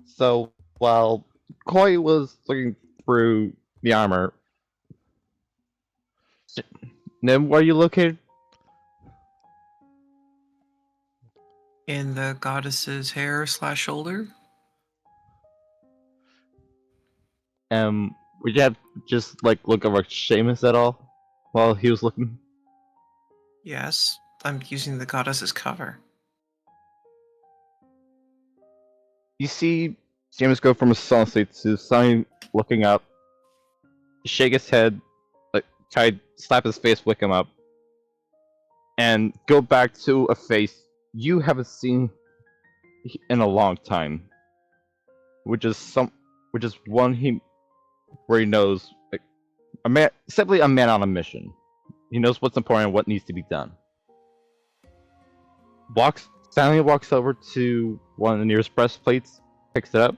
So, while Koi was looking through the armor, Nim, where are you located?
In the goddess's hair / shoulder.
Would you have just like look over Seamus at all while he was looking?
Yes, I'm using the goddess's cover.
You see James go from a silent state to suddenly looking up, shake his head, like try to slap his face, wake him up, and go back to a face you haven't seen in a long time, which is one where he knows, like, simply a man on a mission. He knows what's important and what needs to be done. Stanley walks over to one of the nearest breastplates, picks it up,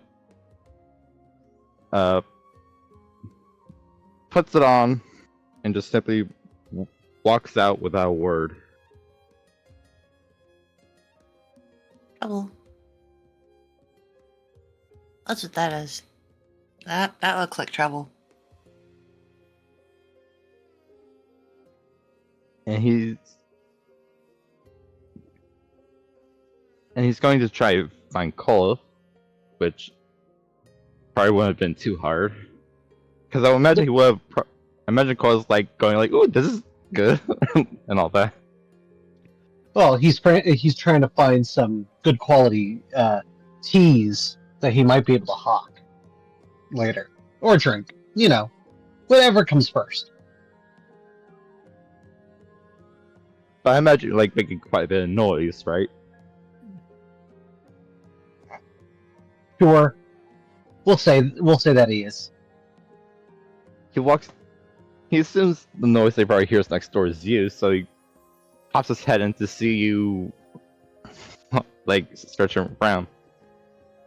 puts it on, and just simply walks out without a word.
Trouble. That's what that is. That looks like trouble.
And he's going to try to find Cole, which probably wouldn't have been too hard. Because I would imagine he would have. Imagine Cole's like going like, "Ooh, this is good," and all that.
Well, he's trying to find some good quality teas that he might be able to hawk later or drink. You know, whatever comes first.
But I imagine like making quite a bit of noise, right?
Sure, we'll say that he is.
He assumes the noise they probably hears next door is you, so he pops his head in to see you, like, stretching around.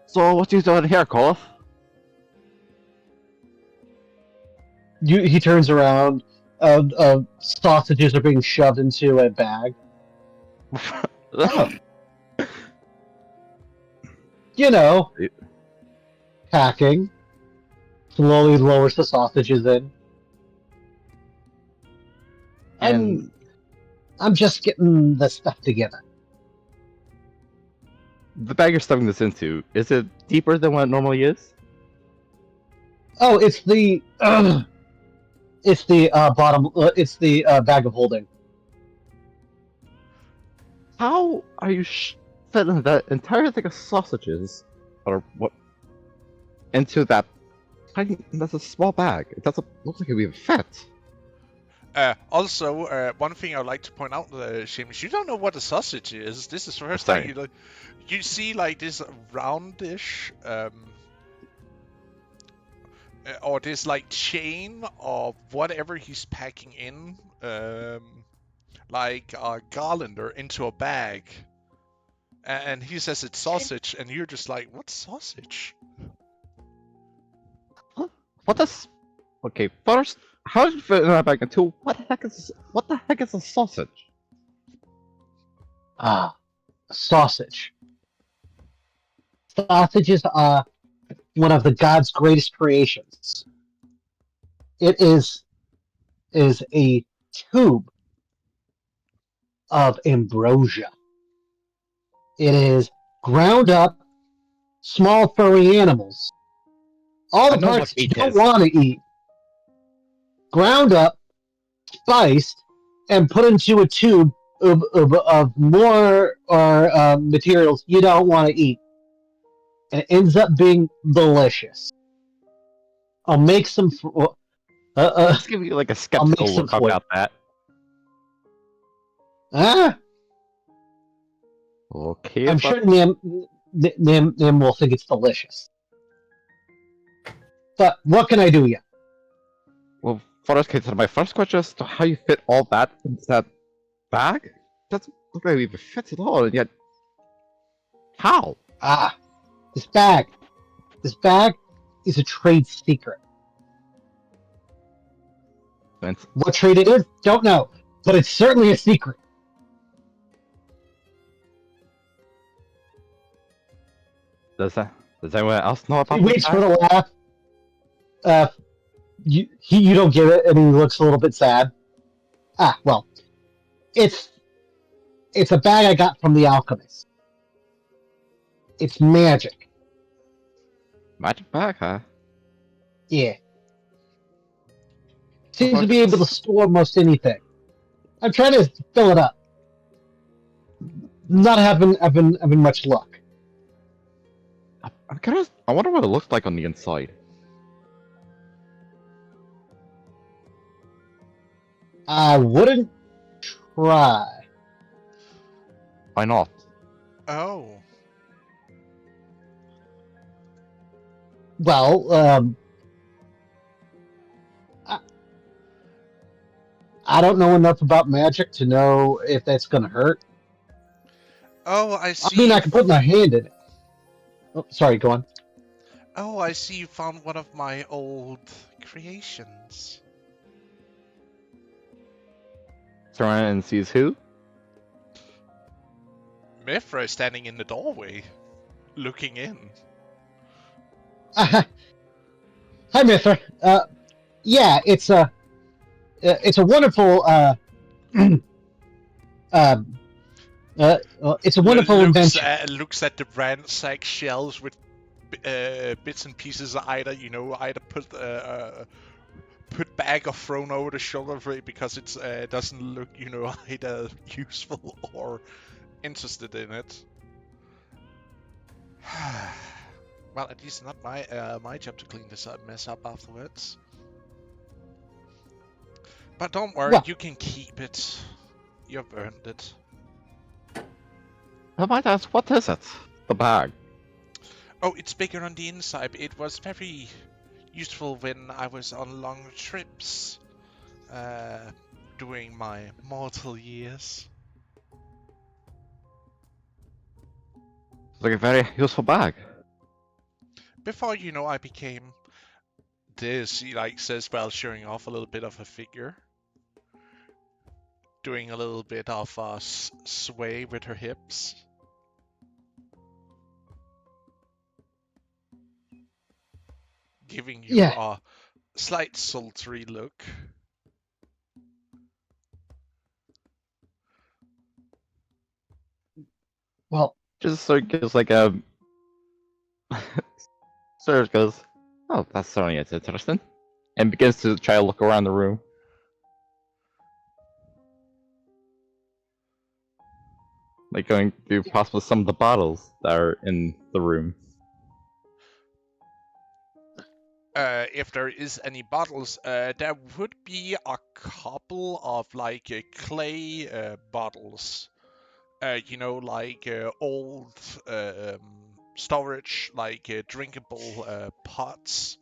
So, what you doing here, Cole?
He turns around. Sausages are being shoved into a bag. Oh. You know, packing. Slowly lowers the sausages in.
And
I'm just getting the stuff together.
the bag you're stuffing this into, is it deeper than what it normally is?
Oh, it's the bottom. It's the bag of holding.
How are you fitting that entire thing of sausages, or what, into that? That's a small bag. It doesn't look like it would fit.
Also, one thing I'd like to point out, Seamus, you don't know what a sausage is. This is the first time you see like this roundish, or this like chain of whatever he's packing in, like a garlander into a bag. And he says it's sausage, and you're just like, what sausage?
What does? Okay, first, how did you fit in that bag? And two, what the heck is a sausage?
Ah, sausage. Sausages are one of the god's greatest creations. It is a tube of ambrosia. It is ground up small furry animals. All the parts you don't want to eat. Ground up, spiced, and put into a tube of more materials you don't want to eat. And it ends up being delicious. I'll make some.
Let's give you like a skeptical look about that.
Ah.
Okay.
I'm sure Nim will think it's delicious. But what can I do yet?
Well, my first question is how you fit all that into that bag? Doesn't look like it even fits at all, and yet how?
Ah, this bag is a trade secret. What trade it is, don't know, but it's certainly a secret.
Does anyone else know about
He waits for the laugh. You don't get it, and he looks a little bit sad. Ah, well, it's a bag I got from the alchemist. It's magic.
Magic bag, huh?
Yeah. Seems to be able to store most anything. I'm trying to fill it up. Not having much luck.
I'm curious. I wonder what it looks like on the inside.
I wouldn't try.
Why not?
Oh.
Well, I don't know enough about magic to know if that's gonna hurt.
Oh, I see.
I mean, I can put my hand in it. Oh, sorry, go on.
Oh, I see you found one of my old creations.
Turn around and sees who?
Mithra is standing in the doorway, looking in.
Hi, Mithra. Yeah, it's a wonderful it's a wonderful invention.
Looks at the ransacked shelves with bits and pieces either put back or thrown over the shoulder for it because it's doesn't look either useful or interested in it. Well, at least not my job to clean this mess up afterwards. But don't worry,
Well,
you can keep it. You've earned it.
I might ask, what is it? The bag.
Oh, it's bigger on the inside. It was very useful when I was on long trips during my mortal years.
It's like a very useful bag.
Before I became this, he says while showing off a little bit of her figure. Doing a little bit of a sway with her hips. Giving you a slight sultry look.
Well, just sort of gives like a... sort of goes, oh, that's certainly interesting. And begins to try to look around the room. Like going through possibly some of the bottles that are in the room.
If there is any bottles, there would be a couple of clay bottles. Old storage, drinkable pots,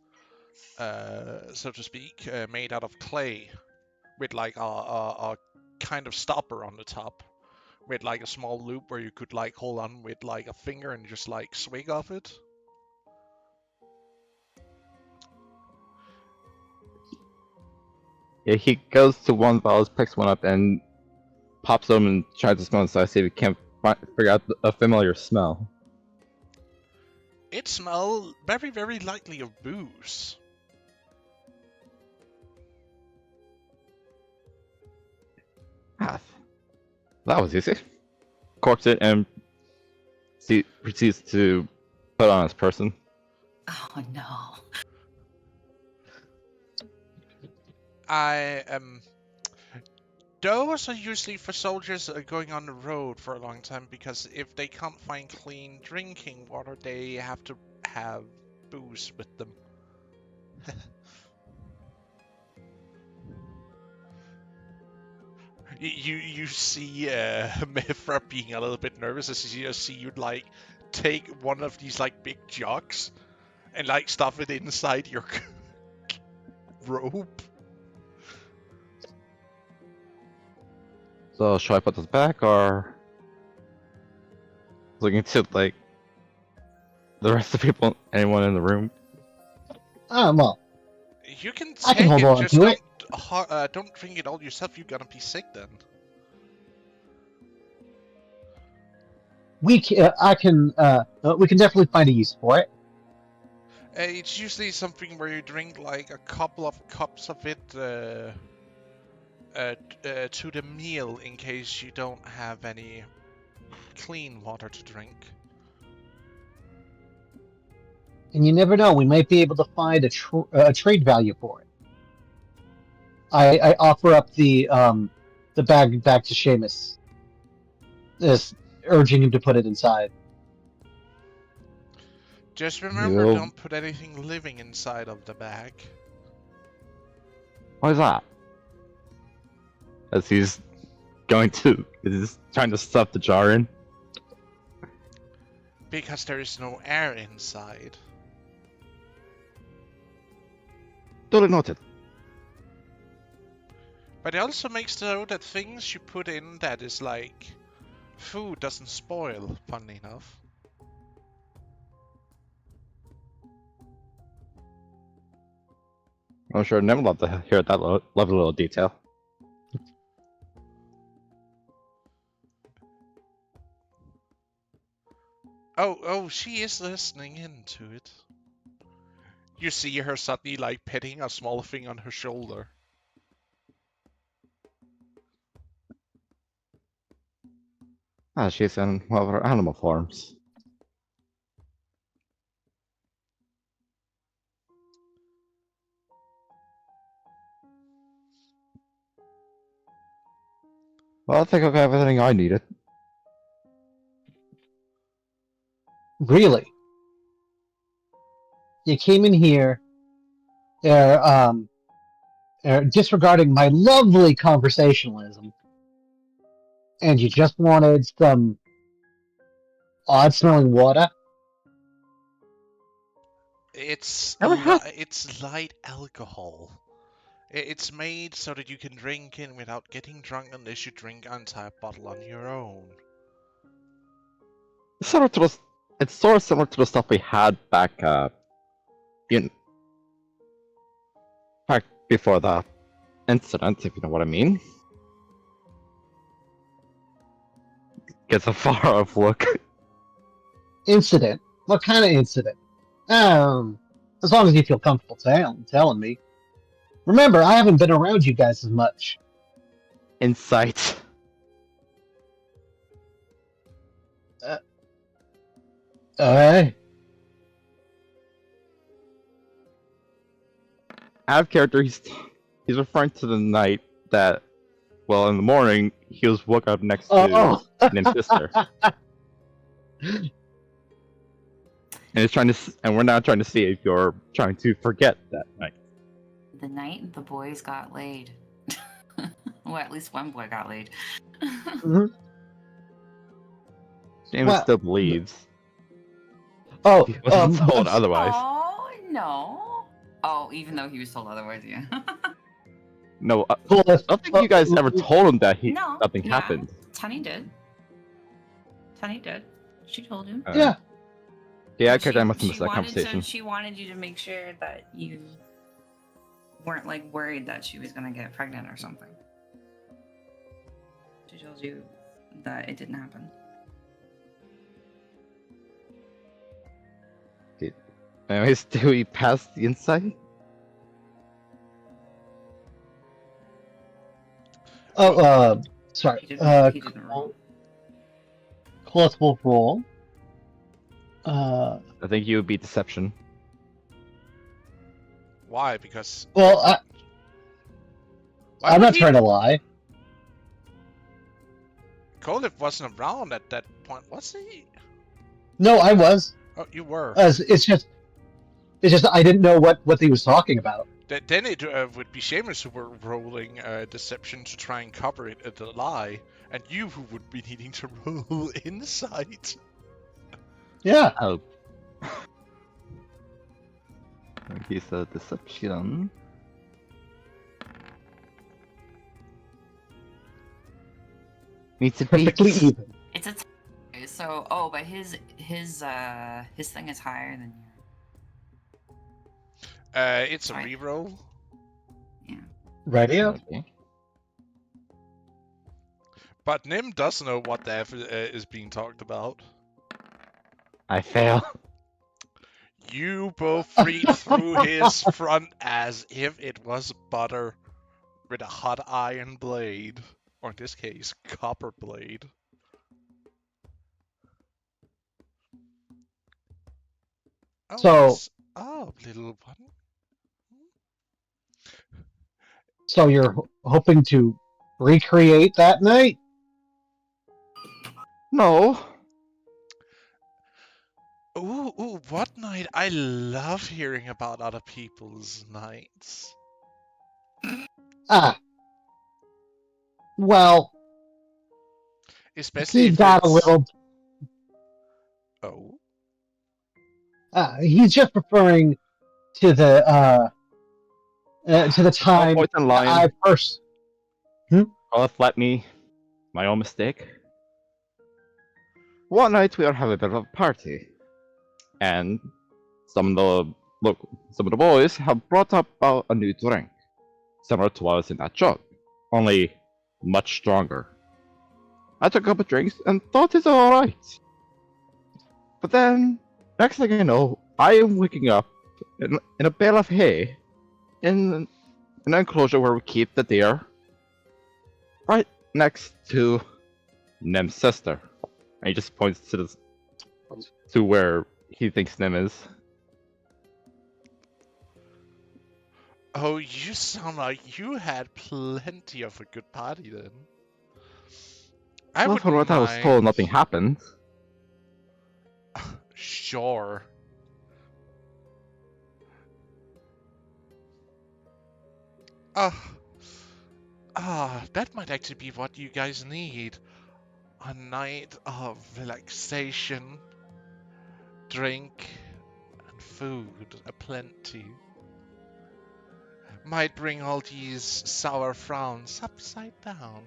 so to speak, made out of clay, with a kind of stopper on the top, with a small loop where you could hold on with a finger and just swig off it.
Yeah, he goes to one of those, picks one up, and pops them and tries to smell inside, see if he can't figure out a familiar smell.
It smells very, very lightly of booze.
Ah, that was easy. Corks it and proceeds to put it on his person.
Oh no.
Those are usually for soldiers going on the road for a long time, because if they can't find clean drinking water, they have to have booze with them. You see Mithra being a little bit nervous as you see you take one of these big jugs and stuff it inside your robe.
So should I put this back, or looking to the rest of the people, anyone in the room?
Well,
You can take
I can hold
it,
on
just
to it.
don't drink it all yourself. You're gonna be sick then.
We can definitely find a use for it.
It's usually something where you drink a couple of cups of it to the meal, in case you don't have any clean water to drink.
And you never know, we might be able to find a trade value for it. I offer up the the bag back to Seamus, just urging him to put it inside.
Just remember, don't put anything living inside of the bag.
Why is that? As he's trying to stuff the jar in.
Because there is no air inside.
Duly noted.
But it also makes so that things you put in that is like food doesn't spoil, funnily enough.
I'm sure Nim would love to hear that lovely little detail.
Oh, she is listening into it. You see her suddenly like petting a small thing on her shoulder.
She's in one of her animal forms. Well, I think I got everything I needed.
Really? You came in here, disregarding my lovely conversationalism, and you just wanted some odd-smelling water?
It's light alcohol. It's made so that you can drink in without getting drunk unless you drink an entire bottle on your own.
It's sort of similar to the stuff we had back before the incident, if you know what I mean. Gets a far-off look.
Incident? What kind of incident? As long as you feel comfortable telling me. Remember, I haven't been around you guys as much.
Insight.
Alright.
Out of character, he's referring to the night that, well, in the morning, he was woke up next to Nim's sister. And we're now trying to see if you're trying to forget that night.
The night the boys got laid. Well, at least one boy got laid.
James still believes.
Oh,
he wasn't told otherwise.
Oh, no. Oh, even though he was told otherwise, yeah.
No, I don't think you guys ever told him that nothing happened.
Tani did. She told him.
Yeah.
Yeah, I must have missed that conversation.
She wanted you to make sure that you weren't like worried that she was gonna get pregnant or something. She told you that it didn't happen.
Anyways, do we pass the insight?
Oh, sorry.
He didn't roll.
Collectible roll.
I think you would be deception.
Why? Because...
Well, I'm not trying to lie.
Kolif wasn't around at that point, was he?
No, I was.
Oh, you were.
It's just I didn't know what he was talking about.
Then it would be Seamus who were rolling deception to try and cover it the lie, and you who would be needing to roll insight.
Yeah.
Oh. He's a deception. Needs to be
Perfectly even.
It's a so but his thing is higher than yours.
It's a reroll.
Yeah.
Radio.
Okay.
But Nim does know what the F is being talked about.
I fail.
You both read through his front as if it was butter with a hot iron blade, or in this case, copper blade. Oh,
So,
little one.
So you're hoping to recreate that night?
No.
Ooh, what night? I love hearing about other people's nights.
Ah. Well,
Especially
he
if
got a
it's...
little...
Oh?
He's just referring to the
No
time
point in
that I
lying.
first...
Well, let me. My own mistake. One night we were having a bit of a party, and some of the boys have brought up a new drink, similar to what was in that jug, only much stronger. I took a couple drinks and thought it's alright. But then, next thing I know, I am waking up in a bale of hay in an enclosure where we keep the deer, right next to Nem's sister. And he just points to where he thinks Nem is.
Oh, you sound like you had plenty of a good party then. I
Well, from
wouldn't
what I was told,
mind.
nothing happened.
Sure. That might actually be what you guys need. A night of relaxation, drink, and food aplenty. Might bring all these sour frowns upside down.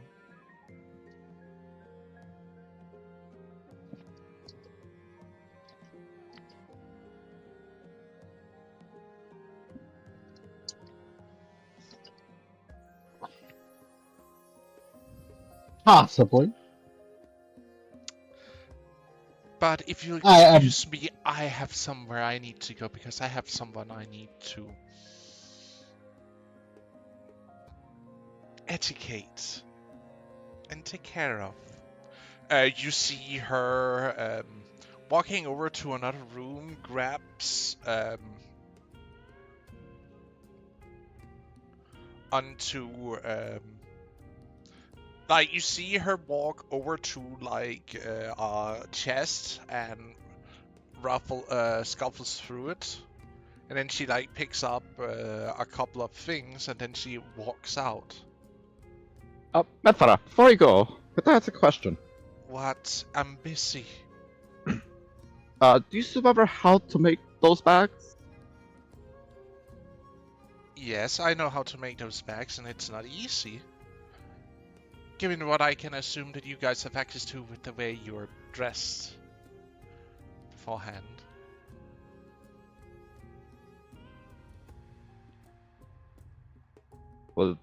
Possibly.
But if you'll
I
excuse me, I have somewhere I need to go because I have someone I need to educate and take care of. You see her walking over to another room, grabs onto like you see her walk over to like a chest and scuffles through it, and then she like picks up a couple of things and then she walks out.
Methara, before you go, could I ask a question?
What? I'm busy.
Do you remember how to make those bags?
Yes, I know how to make those bags, and it's not easy. Given what I can assume that you guys have access to with the way you're dressed beforehand.
Well,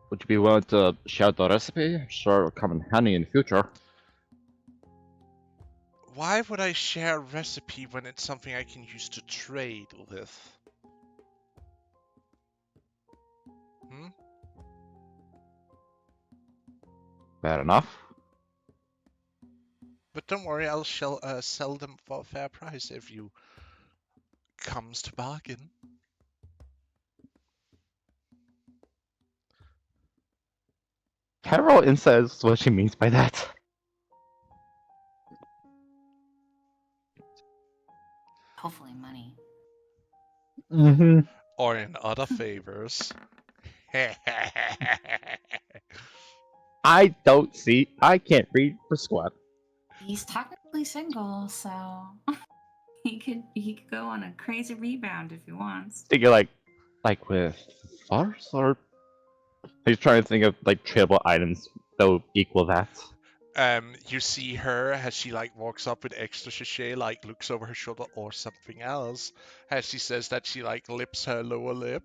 would you be willing to share the recipe? I'm sure it'll come in handy in the future.
Why would I share a recipe when it's something I can use to trade with?
Fair enough.
But don't worry, I'll sell them for a fair price if you comes to bargain.
Can I roll insight as to what she means by that?
Hopefully money.
Mm-hmm.
Or in other favors.
I can't read for squat.
He's technically single, so he could go on a crazy rebound if he wants.
Think you're like with farce, or he's trying to think of like tradable items that would equal that.
You see her as she like walks up with extra sachet, like looks over her shoulder or something else, as she says that she like lips her lower lip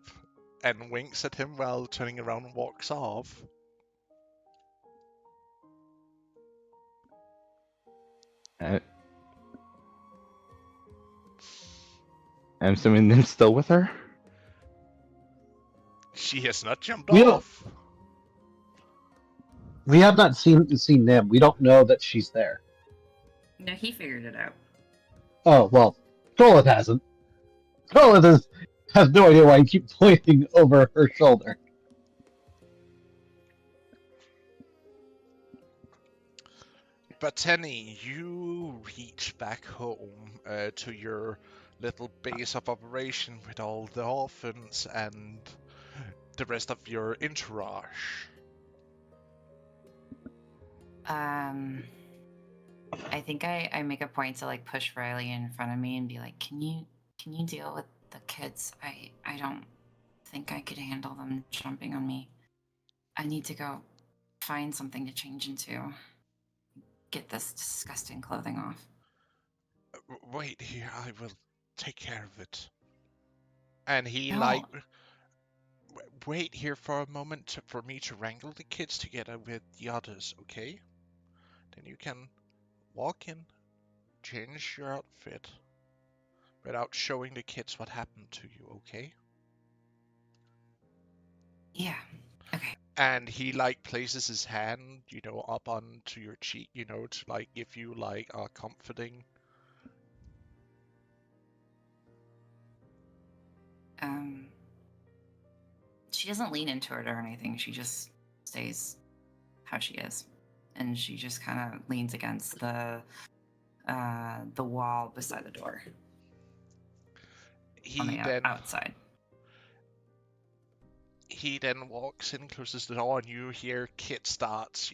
and winks at him while turning around and walks off.
I'm assuming they're still with her?
She has not jumped
We
off.
We have not seen them. We don't know that she's there.
No, he figured it out.
Oh, well, Trolith hasn't. Trolith has no idea why you keep pointing over her shoulder.
But Tenny, you reach back home to your little base of operation with all the orphans and the rest of your entourage.
I think I make a point to like push Riley in front of me and be like, can you deal with the kids? I don't think I could handle them jumping on me. I need to go find something to change into. Get this disgusting clothing off.
Wait here, I will take care of it. And he
No.
wait here for a moment for me to wrangle the kids together with the others, okay? Then you can walk in, change your outfit, without showing the kids what happened to you, okay?
Yeah. Okay.
And he places his hand, up onto your cheek, to give you a comforting.
She doesn't lean into it or anything. She just stays how she is, and she just kind of leans against the wall beside the door. Outside.
He then walks in, closes the door, and you hear Kit starts,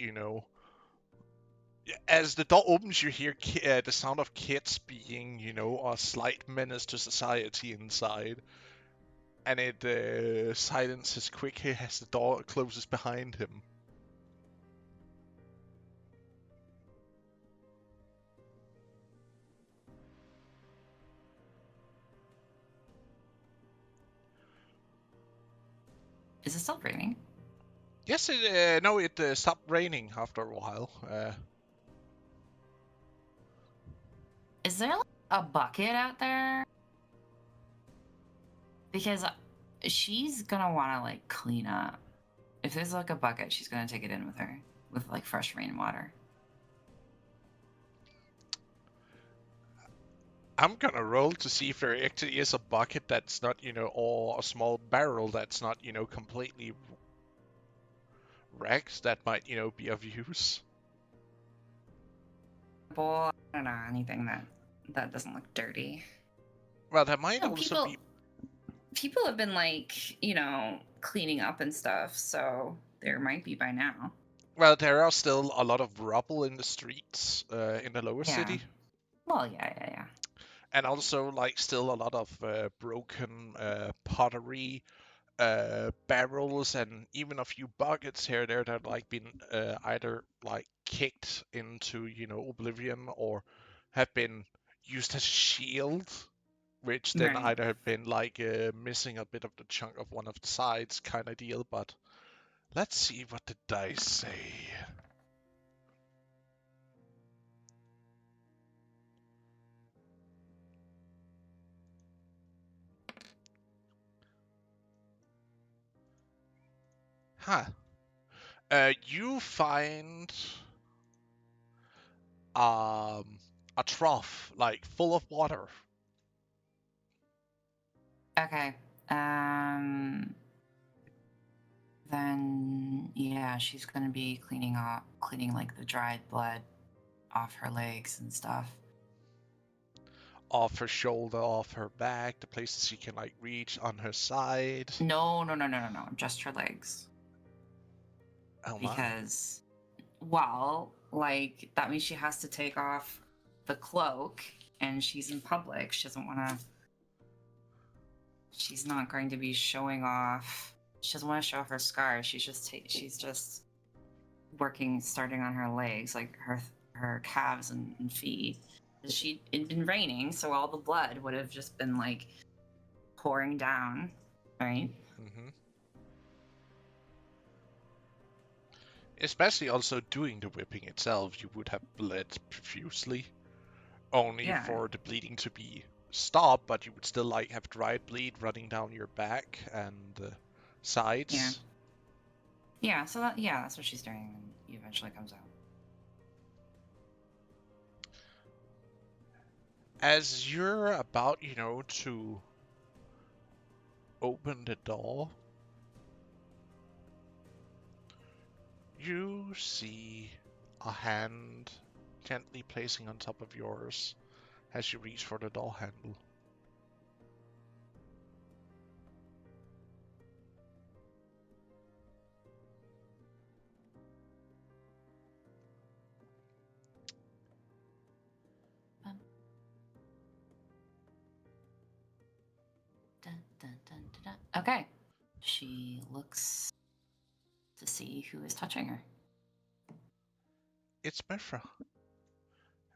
as the door opens, you hear the sound of Kits being, a slight menace to society inside. And it silences quickly as the door closes behind him.
Is it still raining?
Yes, it stopped raining after a while.
Is there a bucket out there? Because she's gonna want to clean up. If there's a bucket, she's gonna take it in with her with fresh rainwater.
I'm gonna roll to see if there actually is a bucket that's not, or a small barrel that's not, completely wrecked that might, be of use.
Bowl, I don't know, anything that doesn't look dirty.
Well, there might also be.
People have been cleaning up and stuff, so there might be by now.
Well, there are still a lot of rubble in the streets in the lower city.
Well, yeah.
And also, still a lot of broken pottery, barrels, and even a few buckets here and there that been either kicked into oblivion or have been used as a shield, which then either have been missing a bit of the chunk of one of the sides kind of deal. But let's see what the dice say. Huh. You find a trough full of water.
Okay. Then yeah, she's gonna be cleaning the dried blood off her legs and stuff.
Off her shoulder, off her back, the places she can reach on her side.
No, just her legs.
Oh my.
Because, well, that means she has to take off the cloak, and she's in public. She doesn't want to. She's not going to be showing off. She doesn't want to show off her scars. She's just working, starting on her legs, her calves and feet. It'd been raining, so all the blood would have just been pouring down, right?
Mm-hmm. Especially also doing the whipping itself, you would have bled profusely, only for the bleeding to be stopped, but you would still have dried bleed running down your back and sides.
Yeah. So that's what she's doing, and he eventually comes out.
As you're about, to open the door, you see a hand gently placing on top of yours as you reach for the door handle.
Dun, dun, dun, dun, dun. Okay. She looks to see who is touching her.
It's Mifra.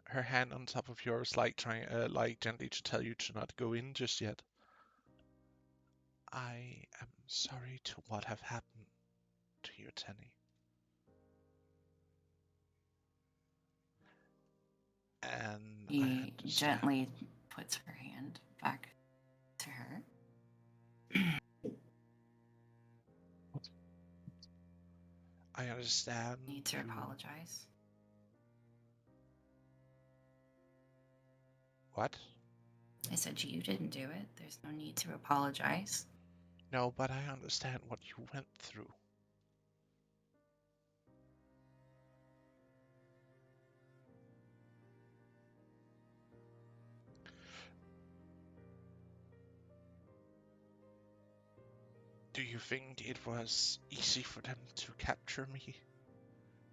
Her hand on top of yours, like trying, like gently to tell you to not go in just yet. I am sorry to what have happened to you, Tenny. And I
He
understand.
gently puts her hand back to her.
I understand.
Need to apologize.
What?
I said you didn't do it. There's no need to apologize.
No, but I understand what you went through. Do you think it was easy for them to capture me?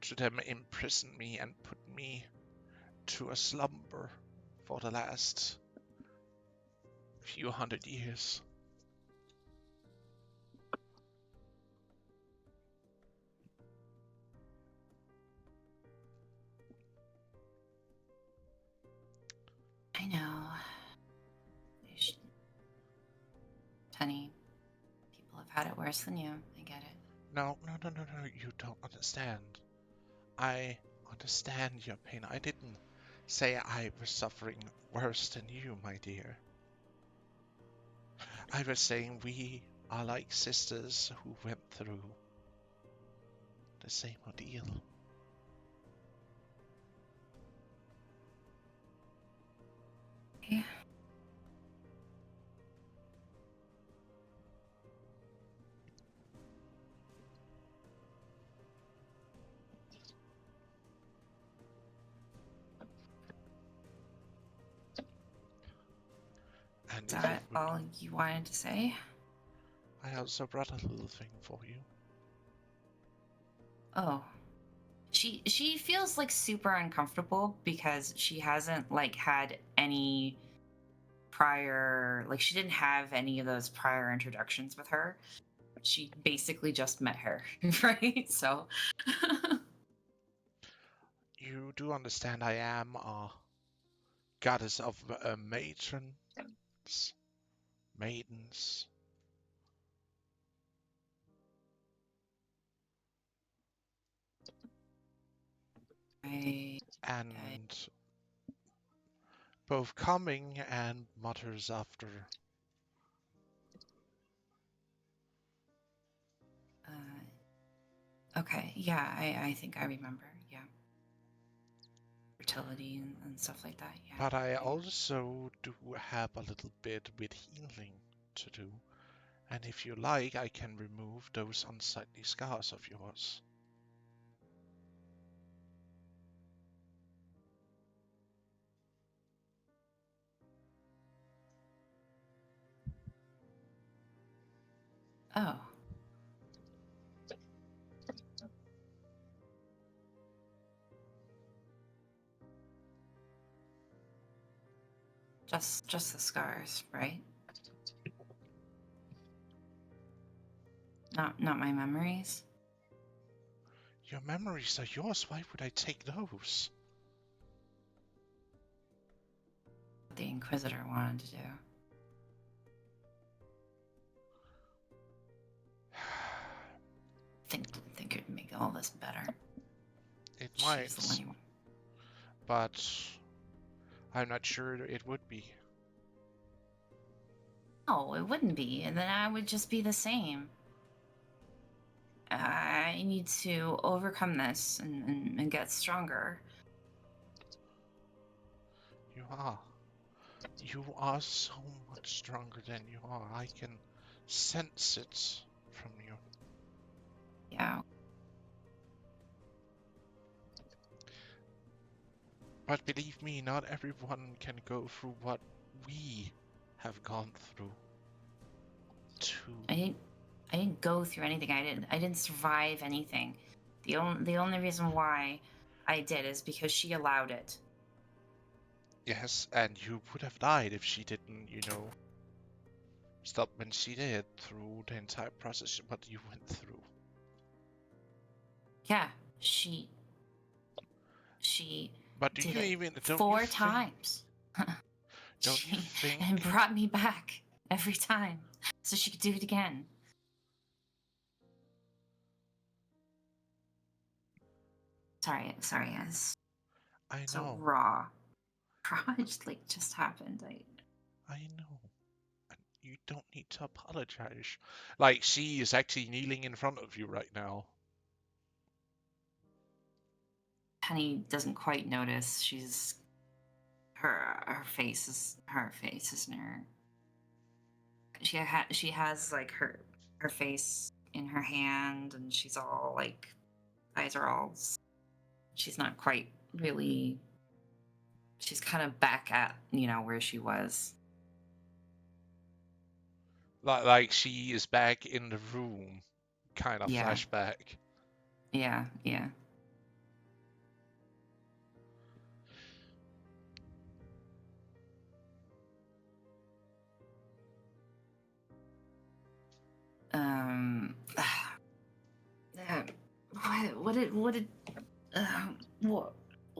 To them imprison me and put me to a slumber for the last few hundred years?
I know. Honey, people have had it worse than you. I get it.
No, you don't understand. I understand your pain. I didn't say I was suffering worse than you, my dear. I was saying we are like sisters who went through the same ordeal.
Yeah.
And
Is that all you wanted to say?
I also brought a little thing for you.
Oh. She feels like super uncomfortable because she hasn't like had any prior, like she didn't have any of those prior introductions with her. She basically just met her, right? So
You do understand I am a goddess of maidens. And both coming and mutters after.
Okay, yeah, I think I remember. Yeah, fertility and stuff like that. Yeah.
But I also do have a little bit with healing to do. And if you like, I can remove those unsightly scars of yours.
Oh. Just the scars, right? Not my memories.
Your memories are yours. Why would I take those?
What the Inquisitor wanted to do. Think it'd make all this better.
It
She's
might,
the one who...
but I'm not sure it would be.
No, it wouldn't be, and then I would just be the same. I need to overcome this and get stronger.
You are. You are so much stronger than you are. I can sense it from you.
Yeah.
But believe me, not everyone can go through what we have gone through. Too.
I didn't go through anything. I didn't survive anything. The only reason why I did is because she allowed it.
Yes, and you would have died if she didn't, stop when she did through the entire process what you went through.
Yeah, she
But do
did
you
it
even
four times.
Don't you think?
And brought me back every time so she could do it again. Sorry, guys.
I know.
So raw. It just happened.
I know. And you don't need to apologize. Like, she is actually kneeling in front of you right now.
Penny doesn't quite notice. She's her face is in her. She has like her face in her hand, and she's all like, eyes are all. She's not quite really. She's kind of back at where she was.
Like she is back in the room, kind of flashback.
Yeah.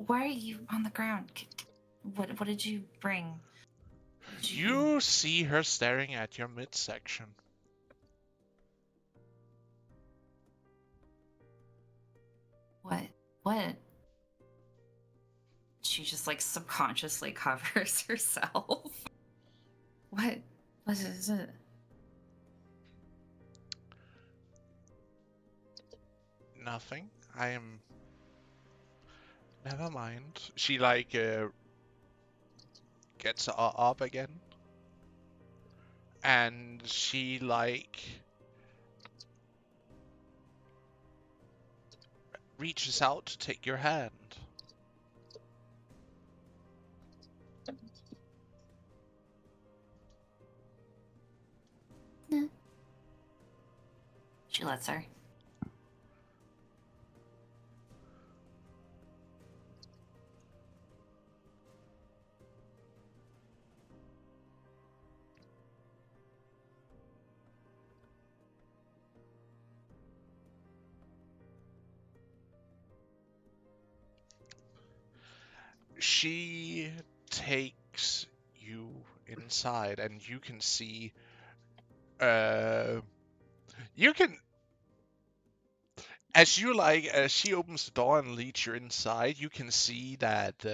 Why are you on the ground? What did you bring?
You see her staring at your midsection.
What? She just like subconsciously covers herself. What is it?
Nothing. Never mind. She gets up again. And she reaches out to take your hand.
She lets her.
She takes you inside, and you can see. As she opens the door and leads you inside, you can see that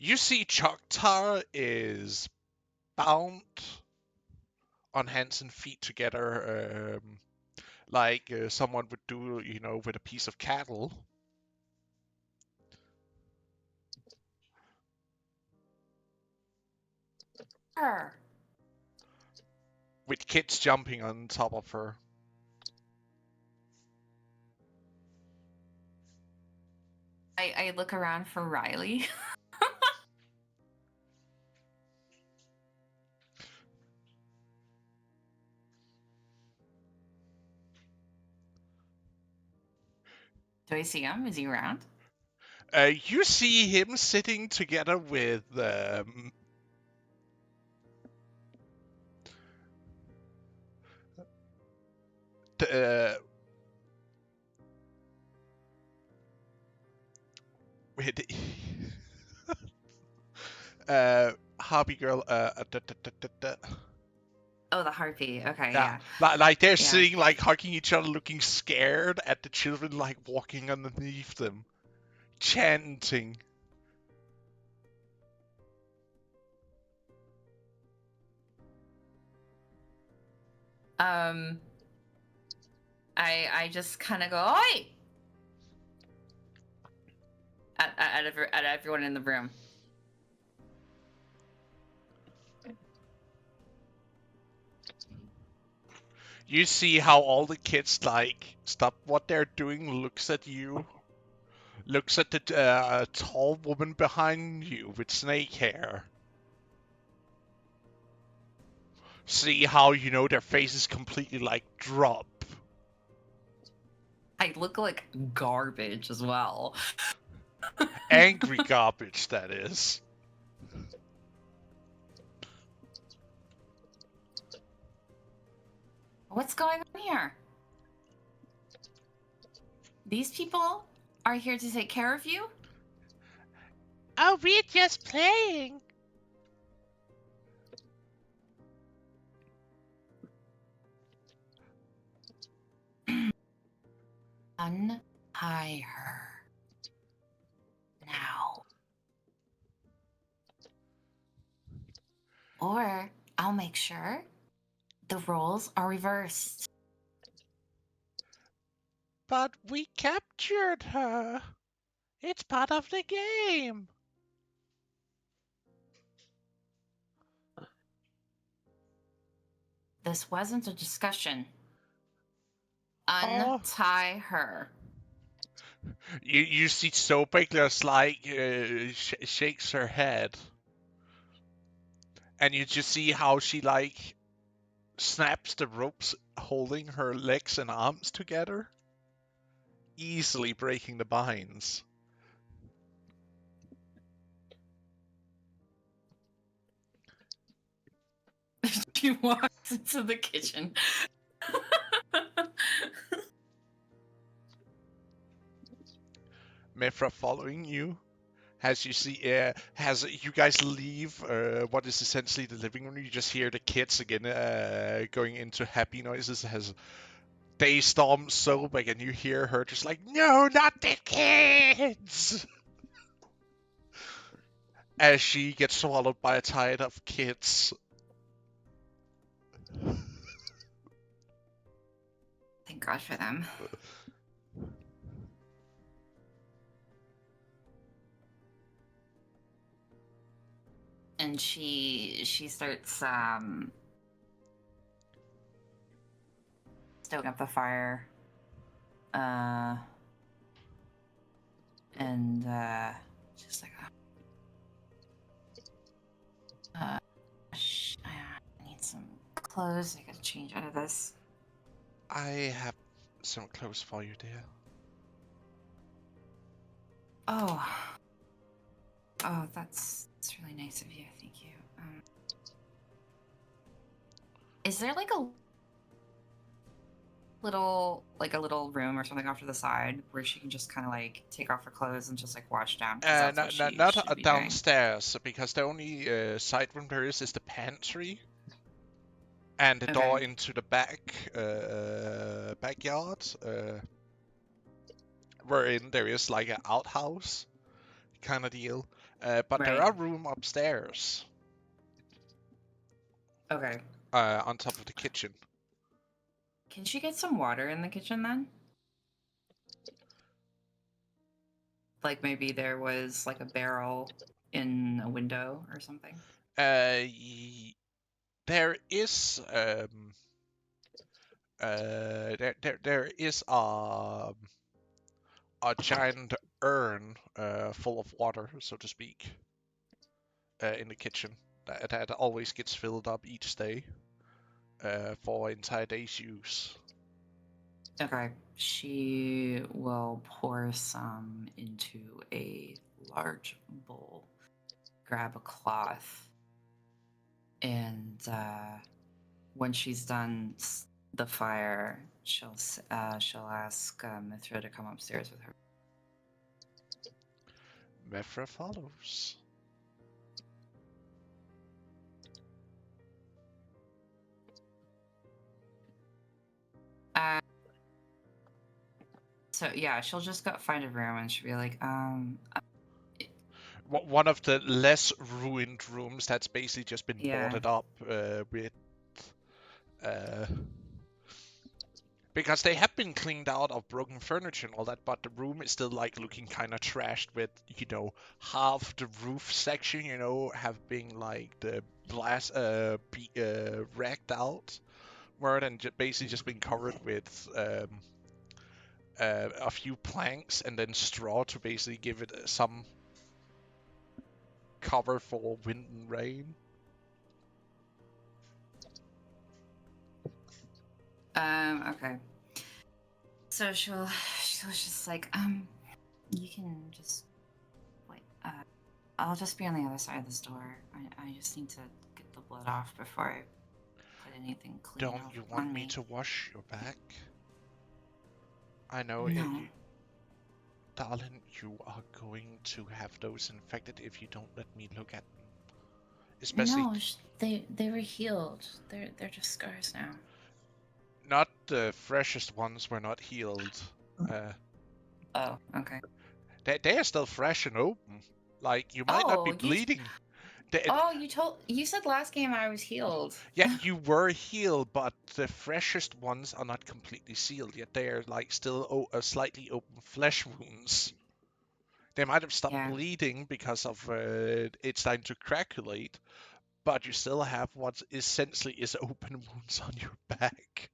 you see Choctaw is bound on hands and feet together, like someone would do, with a piece of cattle.
Her.
With kids jumping on top of her.
I look around for Riley. Do I see him? Is he around?
You see him sitting together with with Hobby Girl.
Oh, the harpy. Okay, yeah.
Like they're sitting, like hugging each other, looking scared at the children, like walking underneath them, chanting.
I just kind of go, oi! At everyone in the room.
You see how all the kids stop what they're doing, looks at you, looks at the tall woman behind you with snake hair. See how, you know, their faces completely, like, drop.
I look like garbage as well.
Angry garbage, that is.
What's going on here? These people are here to take care of you?
Oh, we're just playing.
Untie her. Now. Or I'll make sure the roles are reversed.
But we captured her. It's part of the game.
This wasn't a discussion.
Oh.
Untie her.
You see Sobek just like shakes her head. And you just see how she like snaps the ropes holding her legs and arms together, easily breaking the binds.
She walks into the kitchen.
Mefra following you. As you see, as you guys leave what is essentially the living room, you just hear the kids again going into happy noises as they storm Sobek, and you hear her just like, "No, not the kids!" As she gets swallowed by a tide of kids.
Thank God for them. And she starts stoking up the fire. And she's like, I need some clothes. I gotta change out of this.
I have some clothes for you, dear.
Oh, that's really nice of you. Thank you. Is there like a little room or something off to the side where she can just kind of like take off her clothes and just like wash down? 'Cause that's what she
Not
should be
downstairs, because the only side room there is the pantry. And the door into the backyard, wherein there is like an outhouse kind of deal. But there are room upstairs.
Okay.
On top of the kitchen.
Can she get some water in the kitchen then? Like maybe there was like a barrel in a window or something?
There is there is a giant urn full of water, so to speak, in the kitchen that always gets filled up each day for entire day's use.
Okay. She will pour some into a large bowl, grab a cloth, and when she's done the fire, she'll ask Mithra to come upstairs with her.
Mithra follows.
So yeah, she'll just go find a room and she'll be like,
One of the less ruined rooms that's basically just been boarded up with because they have been cleaned out of broken furniture and all that, but the room is still like looking kind of trashed with, you know, half the roof section, you know, have been like the glass wrecked out, more than basically just been covered with a few planks and then straw to basically give it some cover for wind and rain.
Okay. So she'll just like, you can just wait. I'll just be on the other side of this door. I just need to get the blood off before I put anything clean
Don't you
on
want me
me.
to wash your back? I know,
No.
darling, you are going to have those infected if you don't let me look at them. Especially
No, they were healed. They're just scars now.
not the freshest ones were not healed.
Oh, okay.
They are still fresh and open. Like, you might not be bleeding.
You said last game I was healed.
Yeah, you were healed, but the freshest ones are not completely sealed yet. They are like still slightly open flesh wounds. They might have stopped bleeding because of it's time to coagulate, but you still have what essentially is open wounds on your back.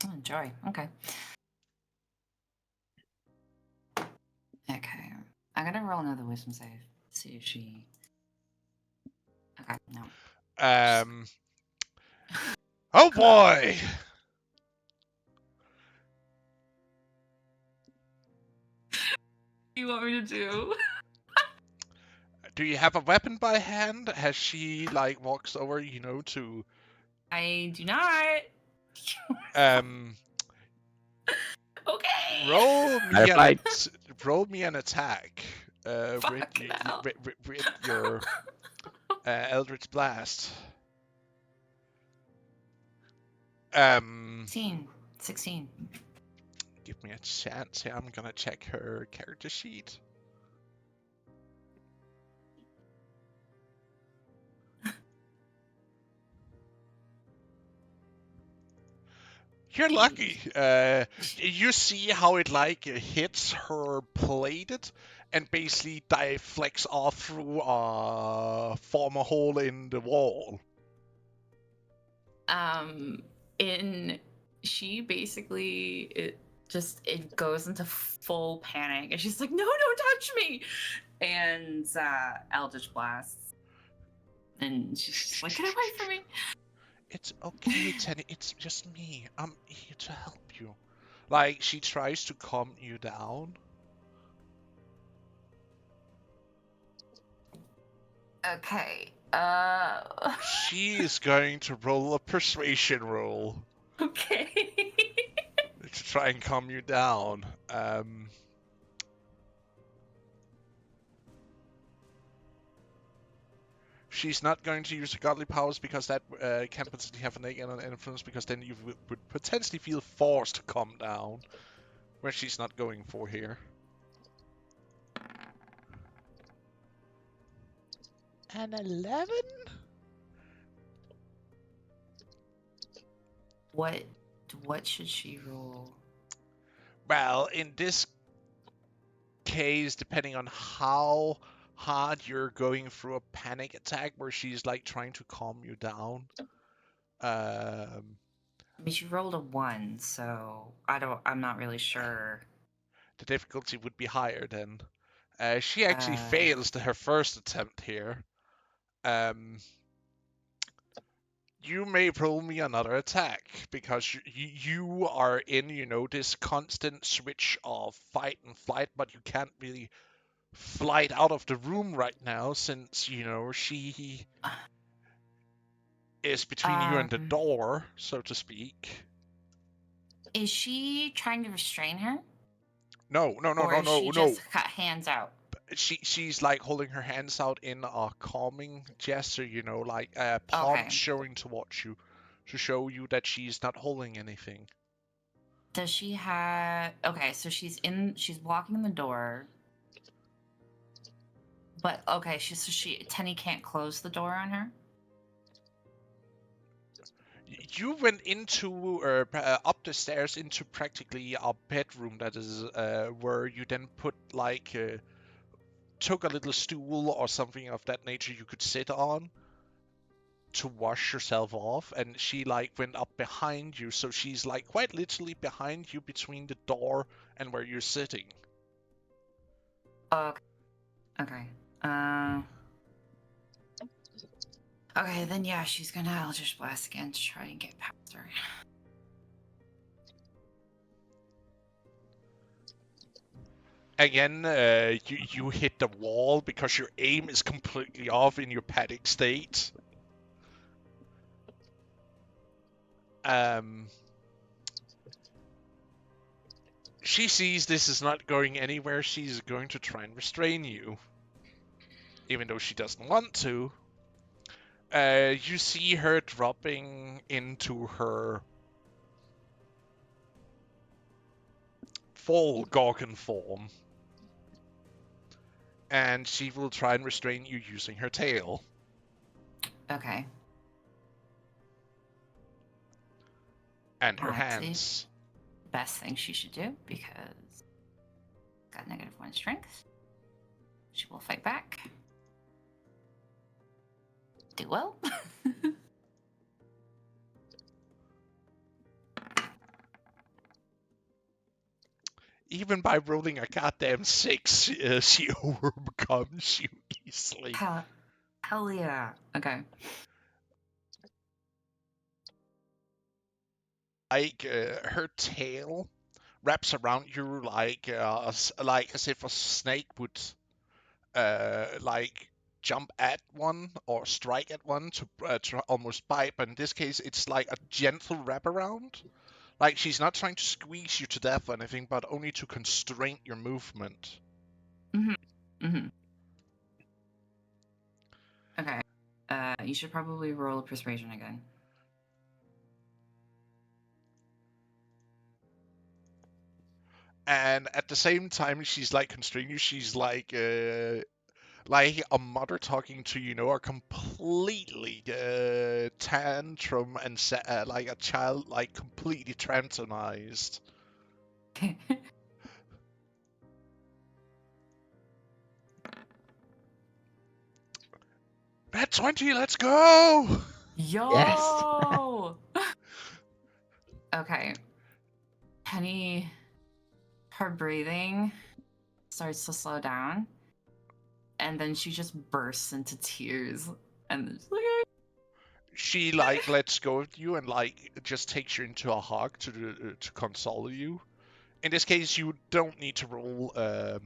Oh, joy. Okay. Okay. I'm gonna roll another wisdom save. See if she. Okay, no.
Oh boy!
What do you want me to do?
Do you have a weapon by hand? Has she like walks over, to?
I do not. Okay.
Roll me an attack.
Fuck no.
With your Eldritch Blast.
16.
Give me a chance here. I'm gonna check her character sheet. You're lucky. You see how it like hits her plated and basically deflects off through form a hole in the wall.
She basically it goes into full panic and she's like, no, don't touch me, and Eldritch blasts, and she's just like, get away from me.
It's okay, Tenny. It's just me. I'm here to help you. Like, she tries to calm you down.
Okay.
She is going to roll a persuasion roll.
Okay.
To try and calm you down. She's not going to use her godly powers because that can potentially have a negative influence, because then you would potentially feel forced to calm down, where she's not going for here. An 11?
What should she roll?
Well, in this case, depending on how hard you're going through a panic attack where she's like trying to calm you down.
I mean, she rolled a 1, so I'm not really sure.
The difficulty would be higher then. She actually fails her first attempt here. You may roll me another attack, because you are in, this constant switch of fight and flight, but you can't really flight out of the room right now since, she is between you and the door, so to speak.
Is she trying to restrain her?
No.
She just got hands out?
She's like holding her hands out in a calming gesture, like palms showing towards you to show you that she's not holding anything.
Does she have... Okay, so she's blocking the door. But, okay, Tenny can't close the door on her?
You went into, up the stairs into practically a bedroom that is, where you then put, like, took a little stool or something of that nature you could sit on. to wash yourself off, and she like went up behind you, so she's like quite literally behind you between the door and where you're sitting.
Okay. Okay. Okay, then yeah, she's gonna Eldritch Blast again to try and get past her.
Again, you hit the wall because your aim is completely off in your panic state. She sees this is not going anywhere. She's going to try and restrain you, even though she doesn't want to. You see her dropping into her full Gorgon form, and she will try and restrain you using her tail.
Okay.
And her hands.
Best thing she should do, because got -1 strength. She will fight back. Do well.
Even by rolling a goddamn 6, she overcomes you easily.
Hell yeah. Okay.
Like, her tail wraps around you like as if a snake would like jump at one or strike at one to almost bite, but in this case it's like a gentle wraparound. Like, she's not trying to squeeze you to death or anything, but only to constrain your movement.
Okay. You should probably roll a persuasion again.
And at the same time, she's like constraining you. She's like a mother talking to, a completely tantrum and like a child, like completely trantonized. Nat 20, let's go!
Yo!
Yes.
Okay. Penny, her breathing starts to slow down, and then she just bursts into tears, and she's like,
She like lets go of you and like just takes you into a hug to console you. In this case, you don't need to roll a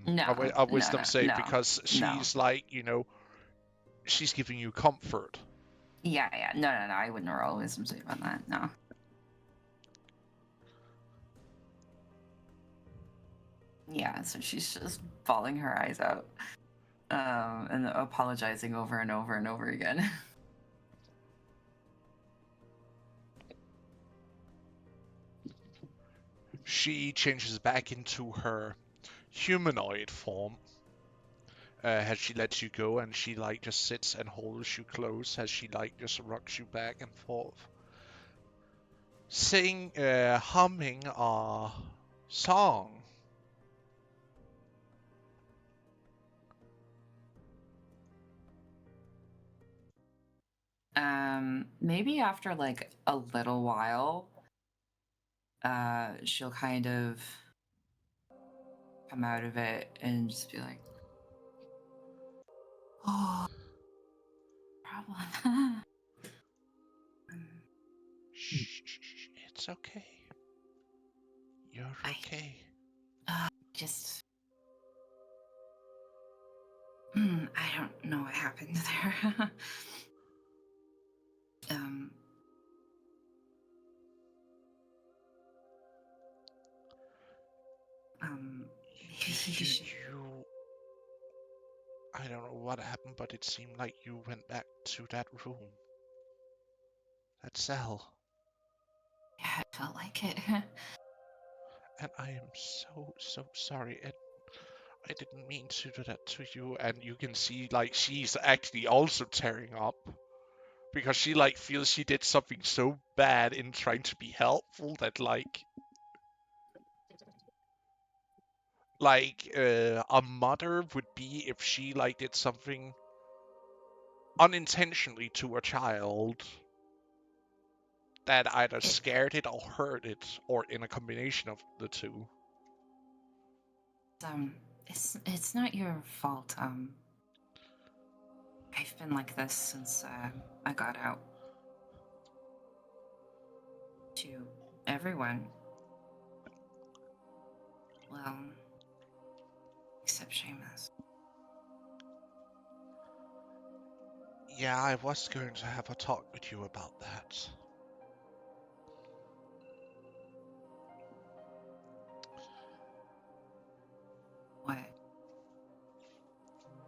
wisdom save because she's like, she's giving you comfort.
Yeah. No. I wouldn't roll a wisdom save on that. No. Yeah, so she's just bawling her eyes out, and apologizing over and over and over again.
She changes back into her humanoid form as she lets you go, and she like just sits and holds you close as she like just rocks you back and forth, humming a song.
Maybe after like a little while, she'll kind of come out of it and just be like, "Oh, problem."
Shh, it's okay. You're okay.
Just, I don't know what happened there. Maybe you should.
I don't know what happened, but it seemed like you went back to that room. That cell.
Yeah, it felt like it.
And I am so sorry. And I didn't mean to do that to you. And you can see, like, she's actually also tearing up. Because she, like, feels she did something so bad in trying to be helpful that, a mother would be if she, like, did something unintentionally to a child that either scared it or hurt it, or in a combination of the two.
It's not your fault. I've been like this since I got out. To everyone. Well, except Seamus.
Yeah, I was going to have a talk with you about that.
What?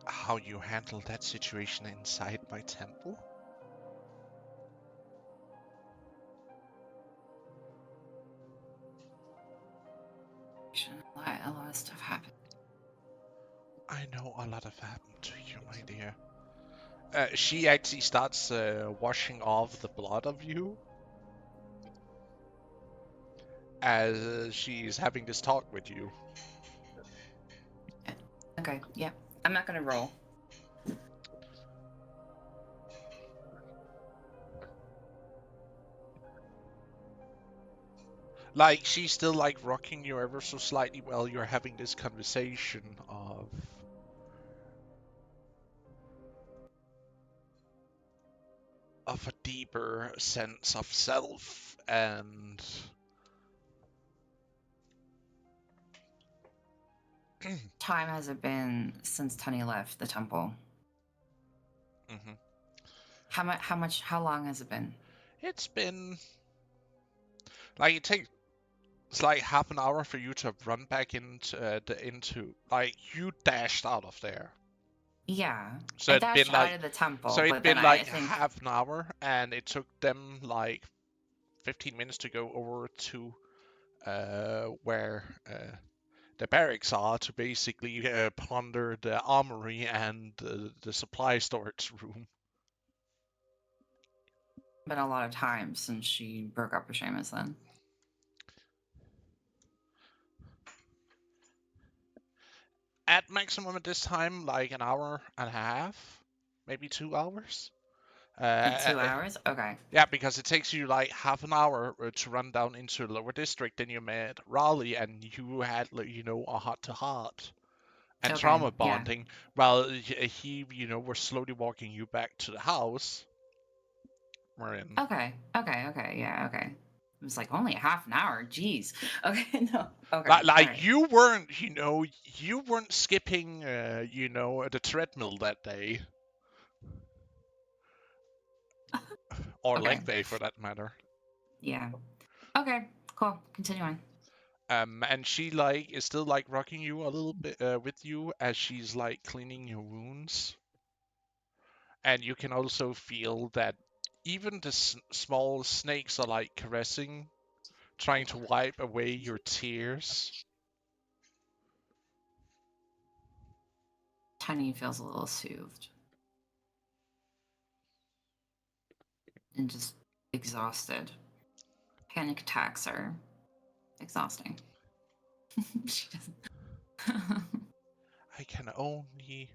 How you handled that situation inside my temple?
A lot of stuff happened.
I know a lot have happened to you, my dear. She actually starts washing off the blood of you as she's having this talk with you.
Okay, yeah. I'm not gonna roll.
Like, she's still like rocking you ever so slightly while you're having this conversation of a deeper sense of self and
Time has it been since Tunny left the temple?
mm-hmm.
How long has it been?
It's been like it takes like half an hour for you to run back into like you dashed out of there.
Yeah,
So
I
it'd been
dashed out
like
of the temple,
so it'd
but then
been
I
like
think
half an hour, and it took them like 15 minutes to go over to where the barracks are to basically plunder the armory and the supply storage room.
been a lot of time since she broke up with Seamus then.
At maximum at this time, like an hour and a half, maybe 2 hours.
In 2 hours? Okay.
Yeah, because it takes you like half an hour to run down into the lower district. Then you met Raleigh, and you had, you know, a heart-to-heart and
Okay,
trauma
yeah.
bonding. While he, you know, was slowly walking you back to the house. We're in.
Okay, yeah, okay. It was like only a half an hour. Jeez. Okay, no. Okay.
Like
right.
you weren't, you weren't skipping, the treadmill that day. Or
Okay.
leg day, for that matter.
Yeah. Okay, cool. Continue on.
And she like is still like rocking you a little bit with you as she's like cleaning your wounds. And you can also feel that even the small snakes are like caressing, trying to wipe away your tears.
Tiny feels a little soothed. And just exhausted. Panic attacks are exhausting. She doesn't.
I can only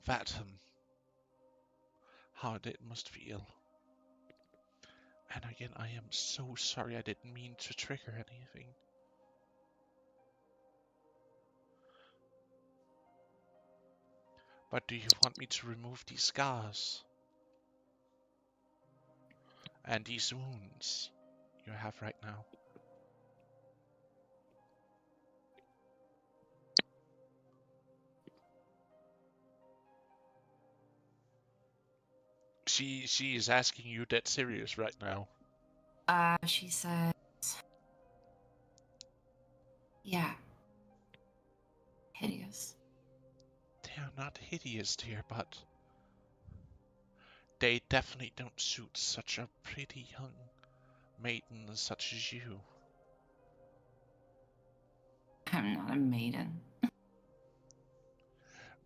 fathom how it must feel. And again, I am so sorry, I didn't mean to trigger anything. But do you want me to remove these scars? And these wounds you have right now? She is asking you dead serious right now.
She says, yeah. Hideous.
They are not hideous, dear, but they definitely don't suit such a pretty young maiden such as you.
I'm not a maiden.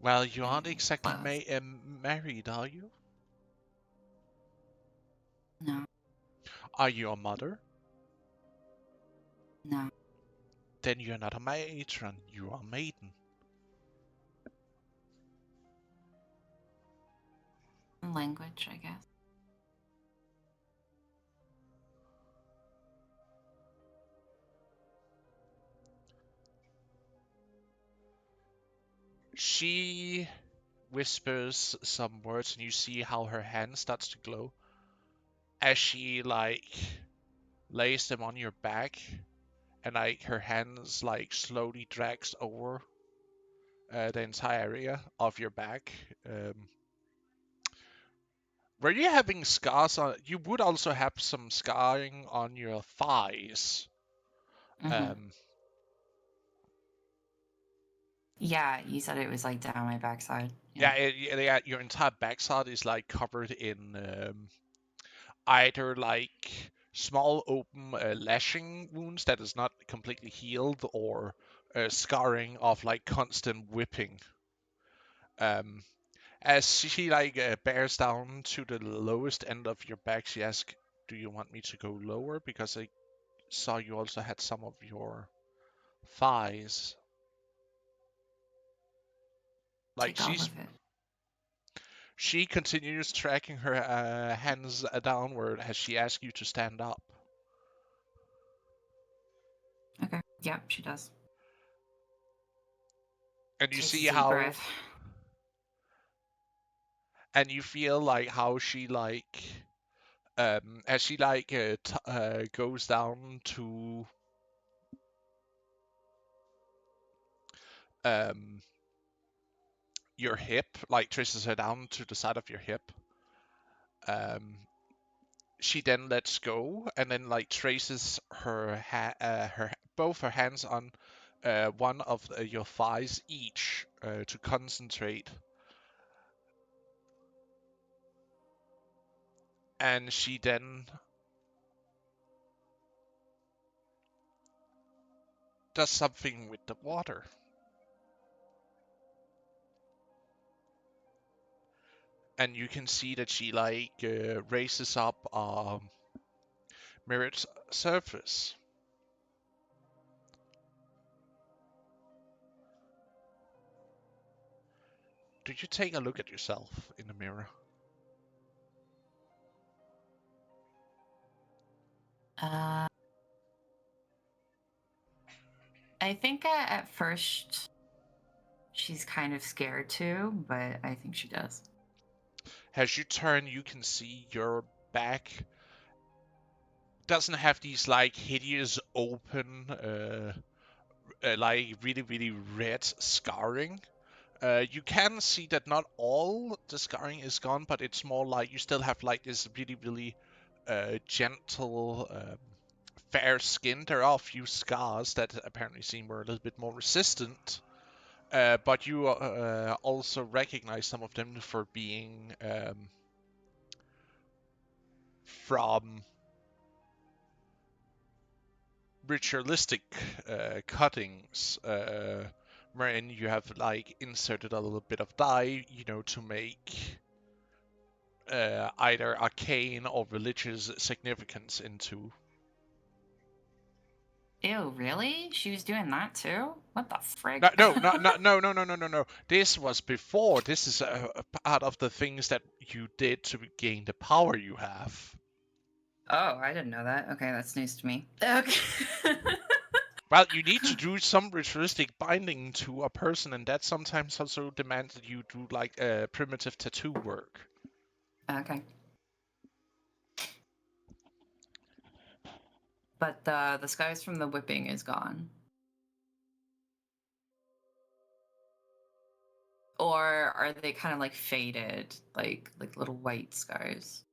Well, you aren't exactly
Close.
married, are you?
No.
Are you a mother?
No.
Then you're not a matron, you are a maiden.
some language, I guess.
She whispers some words, and you see how her hand starts to glow as she like lays them on your back, and like her hands like slowly drags over the entire area of your back. Were you having scars on? You would also have some scarring on your thighs.
Mm-hmm. Yeah, you said it was like down my backside.
Yeah, your entire backside is like covered in either like small open lashing wounds that is not completely healed, or scarring of like constant whipping. As she like bears down to the lowest end of your back, she asks, "Do you want me to go lower? Because I saw you also had some of your thighs." Like
Take all of it.
she continues tracking her hands downward as she asks you to stand up.
Okay. Yeah, she does.
And you
Takes
see
a deep
how,
breath.
and you feel like how she like, as she like goes down to your hip, like traces her down to the side of your hip. She then lets go, and then like traces her both her hands on one of your thighs each to concentrate. And she then does something with the water. And you can see that she like raises up a mirrored surface. Did you take a look at yourself in the mirror?
I think at first she's kind of scared too, but I think she does.
As you turn, you can see your back doesn't have these like hideous open like really red scarring. You can see that not all the scarring is gone, but it's more like you still have like this really gentle fair skin. There are a few scars that apparently seem were a little bit more resistant, but you also recognize some of them for being from ritualistic cuttings, wherein you have like inserted a little bit of dye, to make either arcane or religious significance into.
Ew, really? She was doing that too? What the frick?
No. This was before. This is a part of the things that you did to gain the power you have.
Oh, I didn't know that. Okay, that's news to me. Okay.
Well, you need to do some ritualistic binding to a person, and that sometimes also demands that you do like primitive tattoo work.
Okay. But the scars from the whipping is gone. Or are they kind of like faded, like little white scars?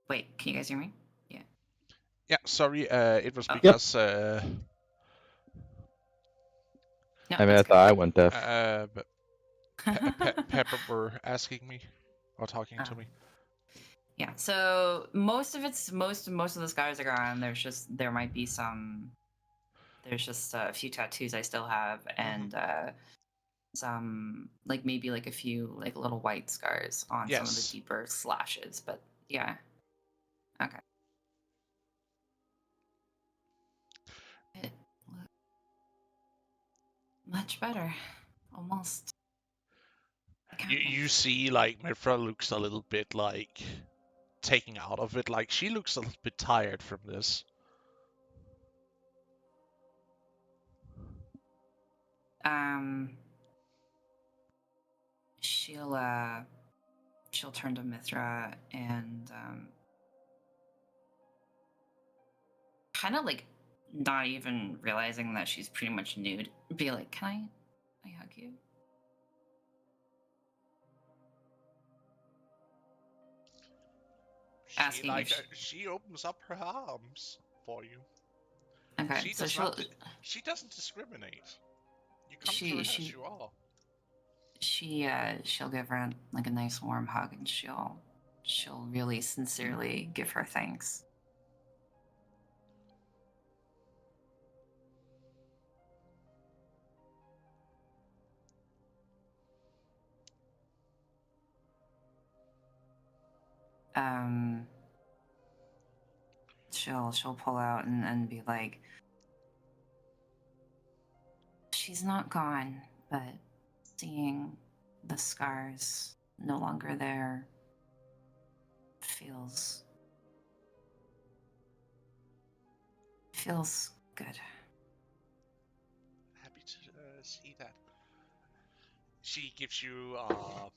Wait, can you guys hear me? Yeah.
Yeah, sorry, it was
Oh.
because
No,
I mean, I
that's
thought I went deaf.
but Pepper were asking me or talking to me.
Yeah. So most of the scars are gone. There might be some. There's just a few tattoos I still have, and some like maybe like a few like little white scars on some of the
Yes.
deeper slashes, but Yeah. Okay. It look much better. Almost.
You see, like, Mifra looks a little bit, like, taken out of it. Like, she looks a little bit tired from this.
She'll turn to Mithra and kind of like not even realizing that she's pretty much nude, be like, can I hug you? Asking if
she opens up her arms for you.
Okay,
She
so
she doesn't discriminate. You come to her as you are.
She'll give her like a nice warm hug, and she'll really sincerely give her thanks. She'll pull out and be like, she's not gone, but seeing the scars no longer there feels good.
Happy to see that. She gives you a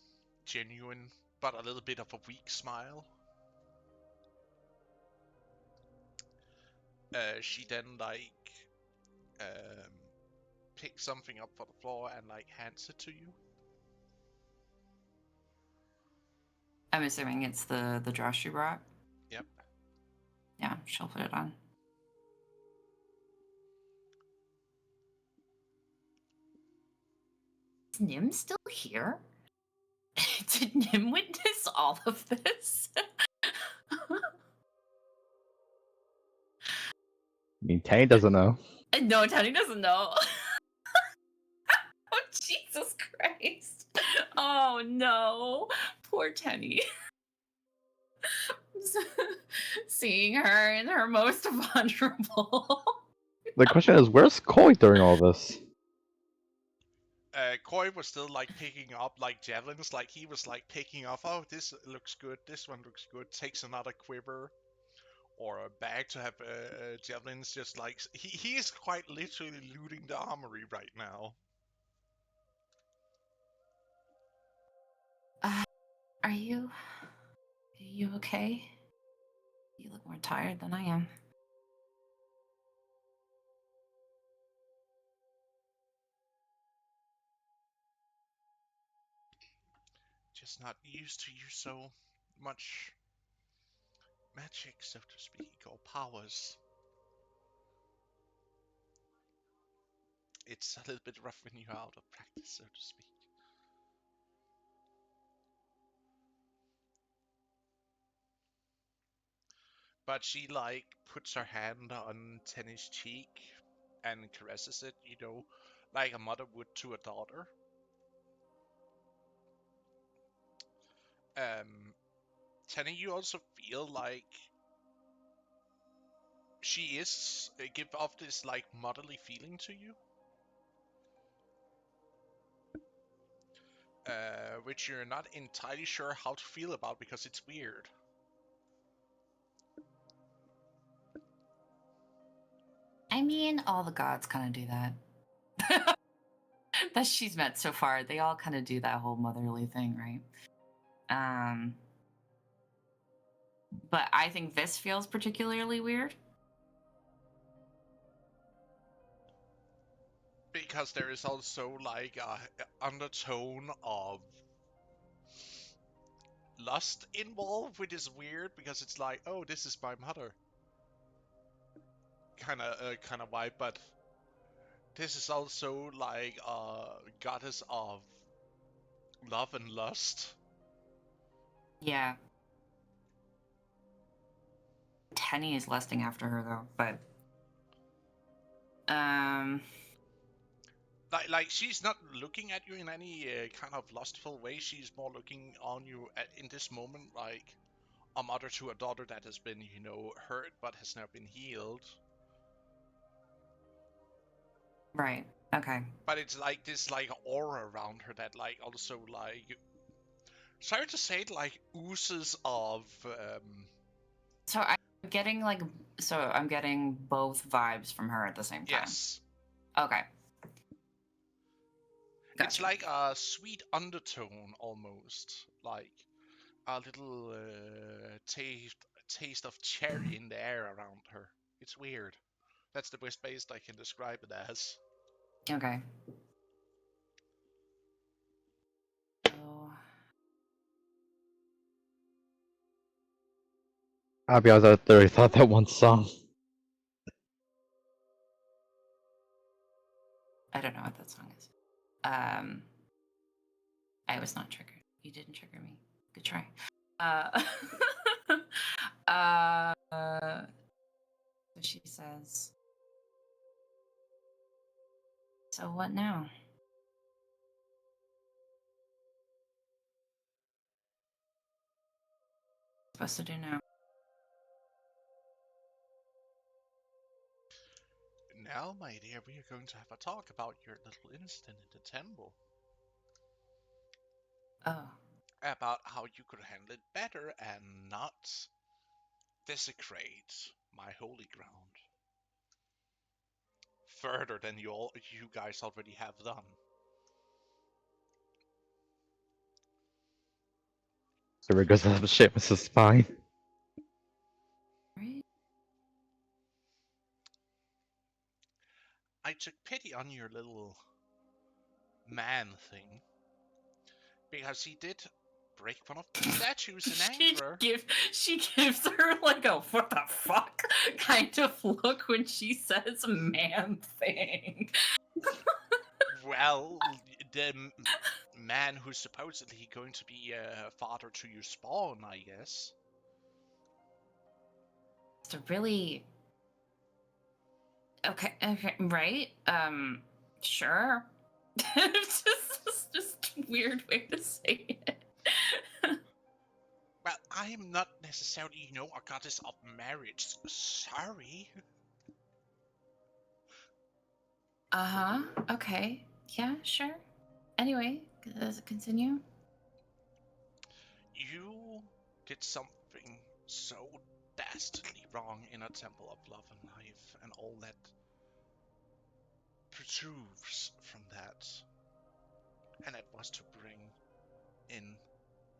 genuine but a little bit of a weak smile. She then picks something up from the floor and hands it to you.
I'm assuming it's the dress she brought.
Yep.
Yeah, she'll put it on. Is Nim still here? Did Nim witness all of this?
I mean, Tanny doesn't know.
No, Tony doesn't know. Oh, Jesus Christ. Oh, no. Poor Tenny. Seeing her in her most vulnerable.
The question is, where's Koi during all this?
Koi was still picking up javelins. He was picking up. Oh, this looks good. This one looks good. Takes another quiver or a bag to have javelins. Just he is quite literally looting the armory right now.
Are you okay? You look more tired than I am.
Just not used to use so much magic, so to speak, or powers. It's a little bit rough when you're out of practice, so to speak. But she puts her hand on Tenny's cheek and caresses it, like a mother would to a daughter. Tenny, you also feel like she is give off this motherly feeling to you, which you're not entirely sure how to feel about because it's weird.
I mean, all the gods kind of do that. That she's met so far, they all kind of do that whole motherly thing, right? But I think this feels particularly weird.
Because there is also a undertone of lust involved, which is weird because it's oh, this is my mother kind of vibe, but this is also a goddess of love and lust.
Yeah. Tenny is lusting after her though, but
she's not looking at you in any kind of lustful way. She's more looking on you in this moment a mother to a daughter that has been, hurt but has now been healed.
Right. Okay.
But it's like this aura around her that also sorry to say it, oozes of
So I'm getting I'm getting both vibes from her at the same time.
yes.
Okay. Gotcha.
It's like a sweet undertone almost, like a little taste of cherry in the air around her. It's weird. That's the best I can describe it as.
Okay.
I'll be honest, I already thought that one song.
I don't know what that song is. I was not triggered. You didn't trigger me. Good try. So she says, so what now? Supposed to do now?
Now, my dear, we are going to have a talk about your little incident in the temple.
Oh.
About how you could handle it better and not desecrate my holy ground further than you guys already have done.
So it goes up Seamus' spine.
Right.
I took pity on your little man thing because he did break one of the statues in anger.
She gives her like a what the fuck kind of look when she says man thing.
Well, the man who's supposedly going to be a father to your spawn, I guess.
It's a really okay, right? Sure. It's just a weird way to say it.
Well, I'm not necessarily, a goddess of marriage. Sorry.
Uh-huh. Okay. Yeah, sure. Anyway, does it continue?
You did something so dastardly wrong in a temple of love and life, and all that protrudes from that. And it was to bring in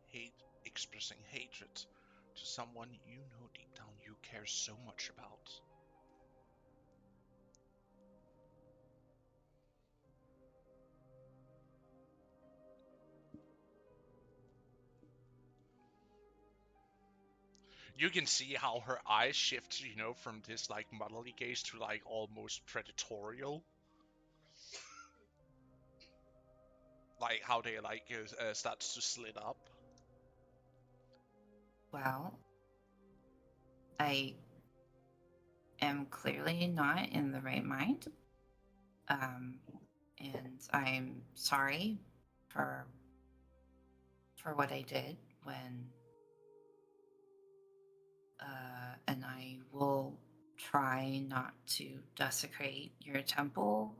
hate, expressing hatred to someone you know deep down you care so much about. You can see how her eyes shift, from this motherly gaze to almost predatorial. Like how they starts to slit up.
Well, I am clearly not in the right mind. And I'm sorry for what I did when and I will try not to desecrate your temple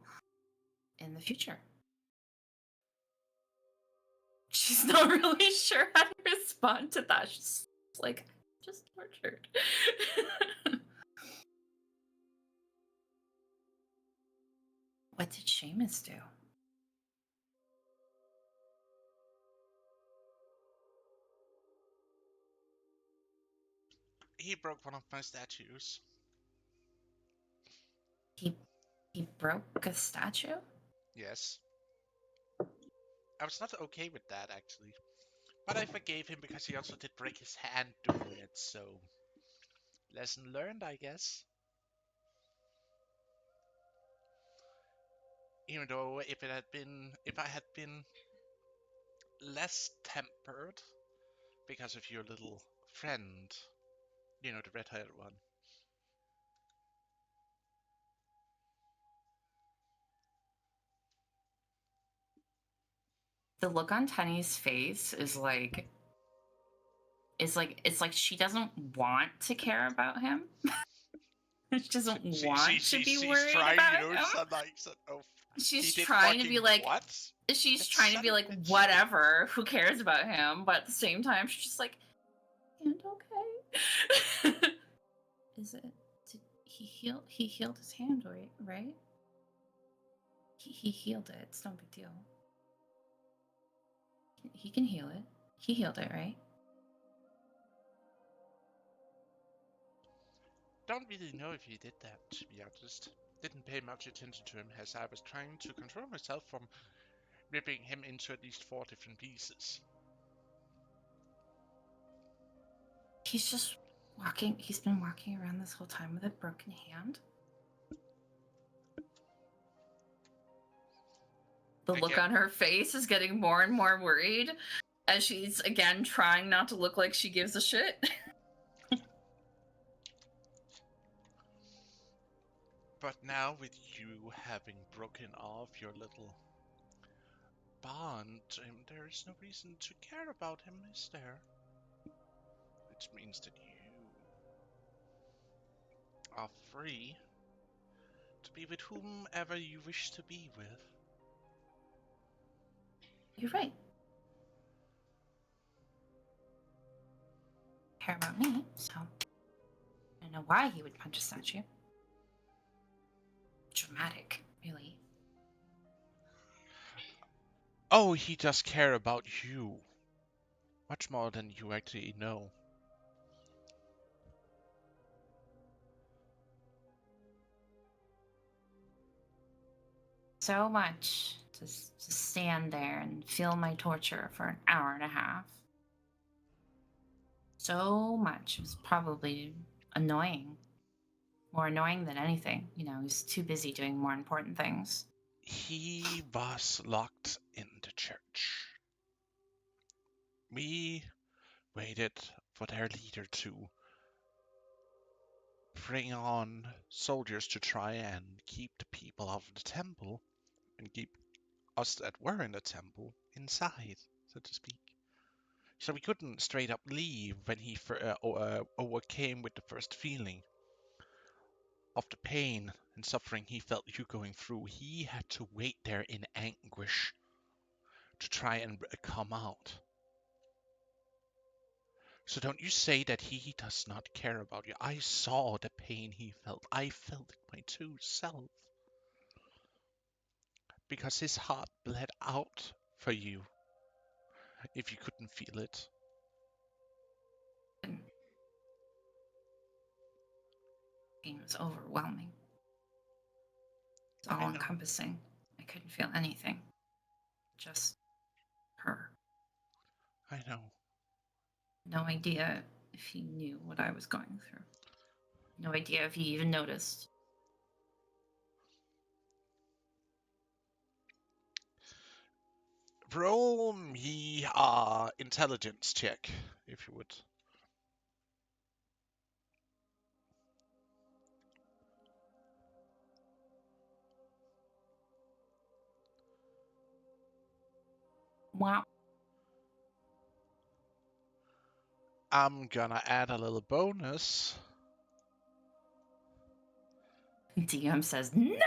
in the future. She's not really sure how to respond to that. She's like, just tortured. What did Seamus do?
He broke one of my statues.
He broke a statue?
Yes. I was not okay with that, actually. But I forgave him because he also did break his hand doing it, so... Lesson learned, I guess. Even though if I had been less tempered because of your little friend, the red-haired one.
The look on Tenny's face is like it's like she doesn't want to care about him. She doesn't want to be
she's
worried
trying,
about
you know,
him.
it's not like, oh,
She's
he did
trying to be
fucking
like,
what?
she's
That
trying to
son
be
of a
like,
bitch.
whatever, who cares about him? But at the same time, she's just like, and okay. Is it? Did he heal? He healed his hand, right? He healed it. It's no big deal. He can heal it. He healed it, right?
Don't really know if he did that, to be honest. Didn't pay much attention to him as I was trying to control myself from ripping him into at least 4 different pieces.
He's just walking. He's been walking around this whole time with a broken hand. The look on her face is getting more and more worried as she's again trying not to look like she gives a shit.
But now with you having broken off your little bond, there is no reason to care about him, is there? Which means that you are free to be with whomever you wish to be with.
You're right. Care about me, so I don't know why he would punch a statue. Dramatic, really.
Oh, he does care about you. Much more than you actually know.
So much to stand there and feel my torture for an hour and a half. So much. It was probably annoying. More annoying than anything. You know, he's too busy doing more important things.
He was locked in the church. We waited for their leader to bring on soldiers to try and keep the people of the temple and keep us that were in the temple inside, so to speak. So we couldn't straight up leave when he overcame with the first feeling of the pain and suffering he felt you going through. He had to wait there in anguish to try and come out. So don't you say that he does not care about you. I saw the pain he felt. I felt it my true self. Because his heart bled out for you. If you couldn't feel it.
Pain was overwhelming. It's all encompassing. I couldn't feel anything. Just her.
I know.
No idea if he knew what I was going through. No idea if he even noticed.
Roll me intelligence check, if you would.
Wow.
I'm gonna add a little bonus.
DM says no.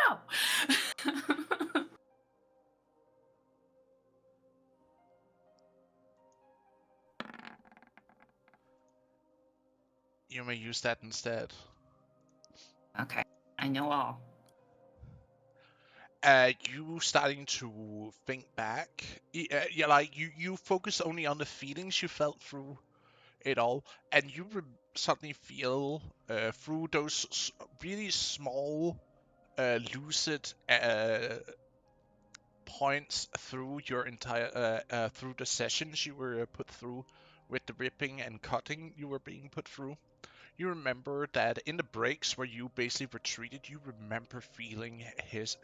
You may use that instead.
Okay, I know all.
You starting to think back. You focus only on the feelings you felt through it all, and you suddenly feel through those really small, lucid points through your entire through the sessions you were put through with the ripping and cutting you were being put through. You remember that in the breaks where you basically retreated, you remember feeling his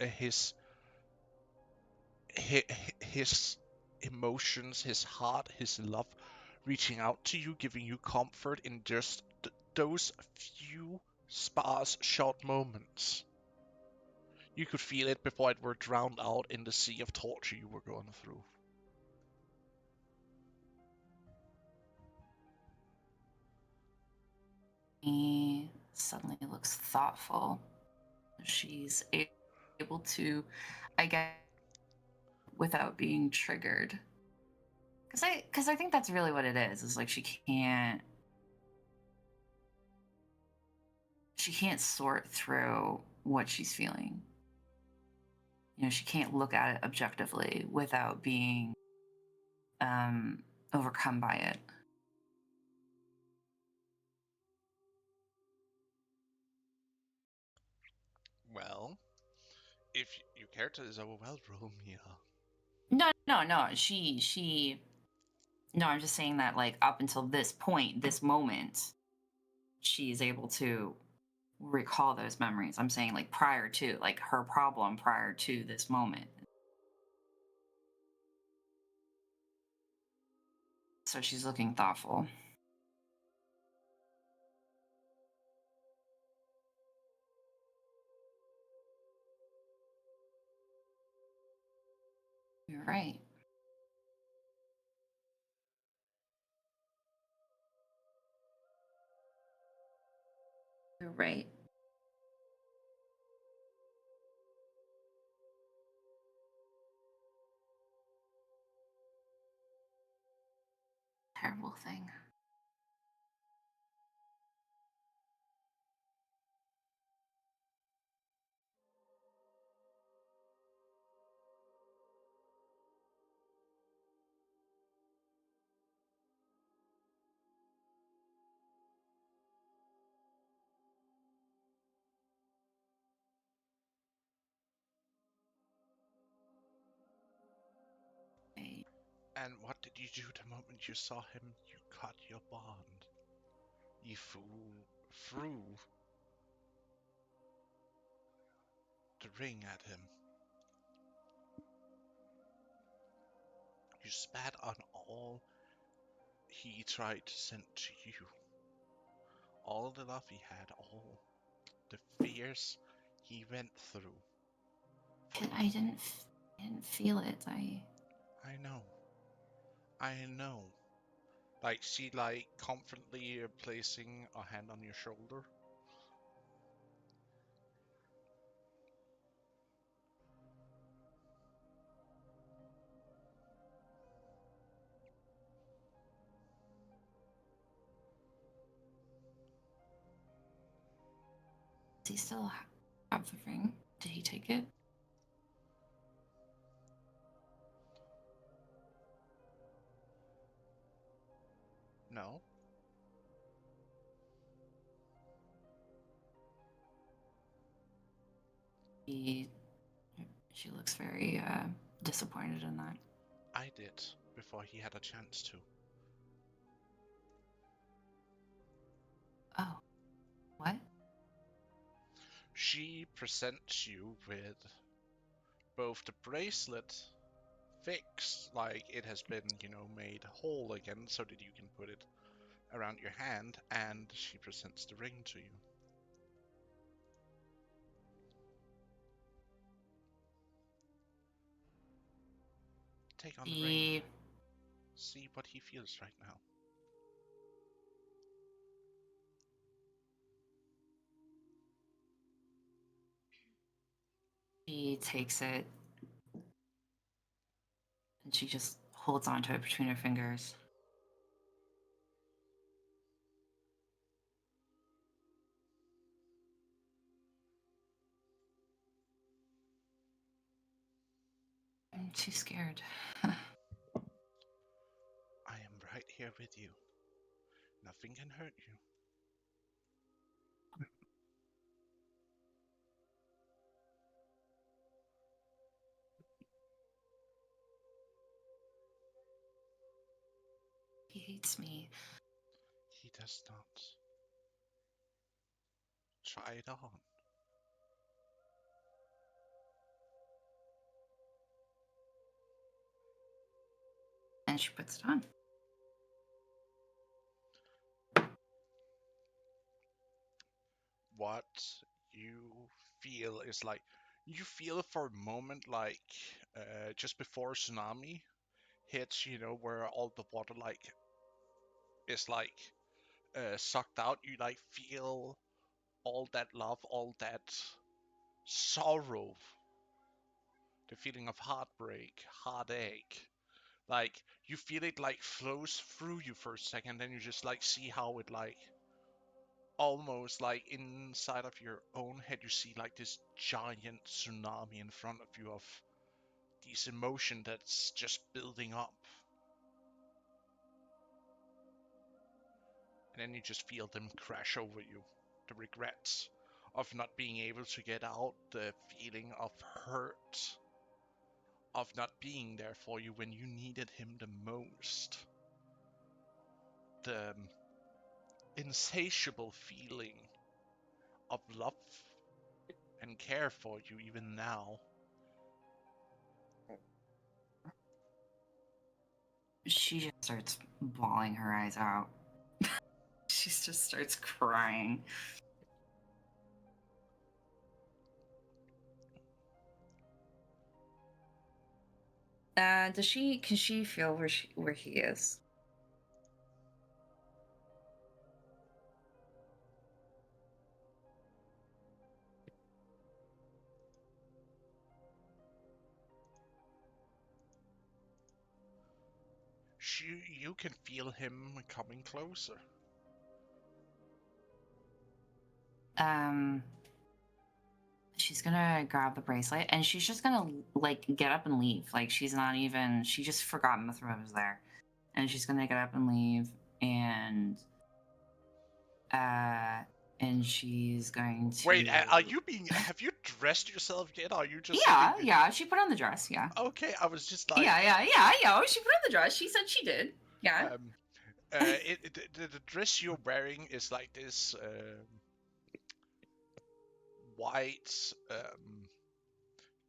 emotions, his heart, his love reaching out to you, giving you comfort in just those few sparse short moments. You could feel it before it were drowned out in the sea of torture you were going through.
suddenly looks thoughtful. She's able to, I guess, without being triggered. Because I think that's really what it is. Is like she can't sort through what she's feeling. You know, she can't look at it objectively without being overcome by it.
Well, if your character is overwhelmed, Romeo.
No. No, I'm just saying that, like, up until this point, this moment, she's able to recall those memories. I'm saying, like, prior to, like, her problem prior to this moment. So she's looking thoughtful. You're right. You're right. Terrible thing.
And what did you do the moment you saw him? You cut your bond. You threw the ring at him. You spat on all he tried to send to you. All the love he had, all the fears he went through.
I didn't feel it.
I know. I know. Like, she, like, confidently placing a hand on your shoulder.
Does he still have the ring? Did he take it?
No.
She looks very disappointed in that.
I did, before he had a chance to.
Oh. What?
She presents you with both the bracelet fixed, like it has been, made whole again so that you can put it around your hand, and she presents the ring to you. Take on the ring. See what he feels right now.
She takes it and she just holds onto it between her fingers. And she's scared.
I am right here with you. Nothing can hurt you.
He hates me.
He does not. Try it on.
And she puts it on.
What you feel is like, you feel for a moment like just before tsunami hits, where all the water like is like sucked out. You like feel all that love, all that sorrow, the feeling of heartbreak, heartache. Like, you feel it like flows through you for a second, then you just like see how it like almost like inside of your own head you see like this giant tsunami in front of you of these emotion that's just building up. And then you just feel them crash over you. The regrets of not being able to get out, the feeling of hurt, of not being there for you when you needed him the most. The insatiable feeling of love and care for you even now.
She just starts bawling her eyes out. She just starts crying. Can she feel where he is?
You can feel him coming closer.
She's gonna grab the bracelet and she's just gonna like get up and leave. Like she's not even. She just forgot Mithra was there, and she's gonna get up and leave. And she's going to.
Wait, are you being? Have you dressed yourself yet? Are you just?
Yeah, yeah. She put on the dress. Yeah.
Okay, I was just like.
Yeah. She put on the dress. She said she did. Yeah.
The dress you're wearing is like this white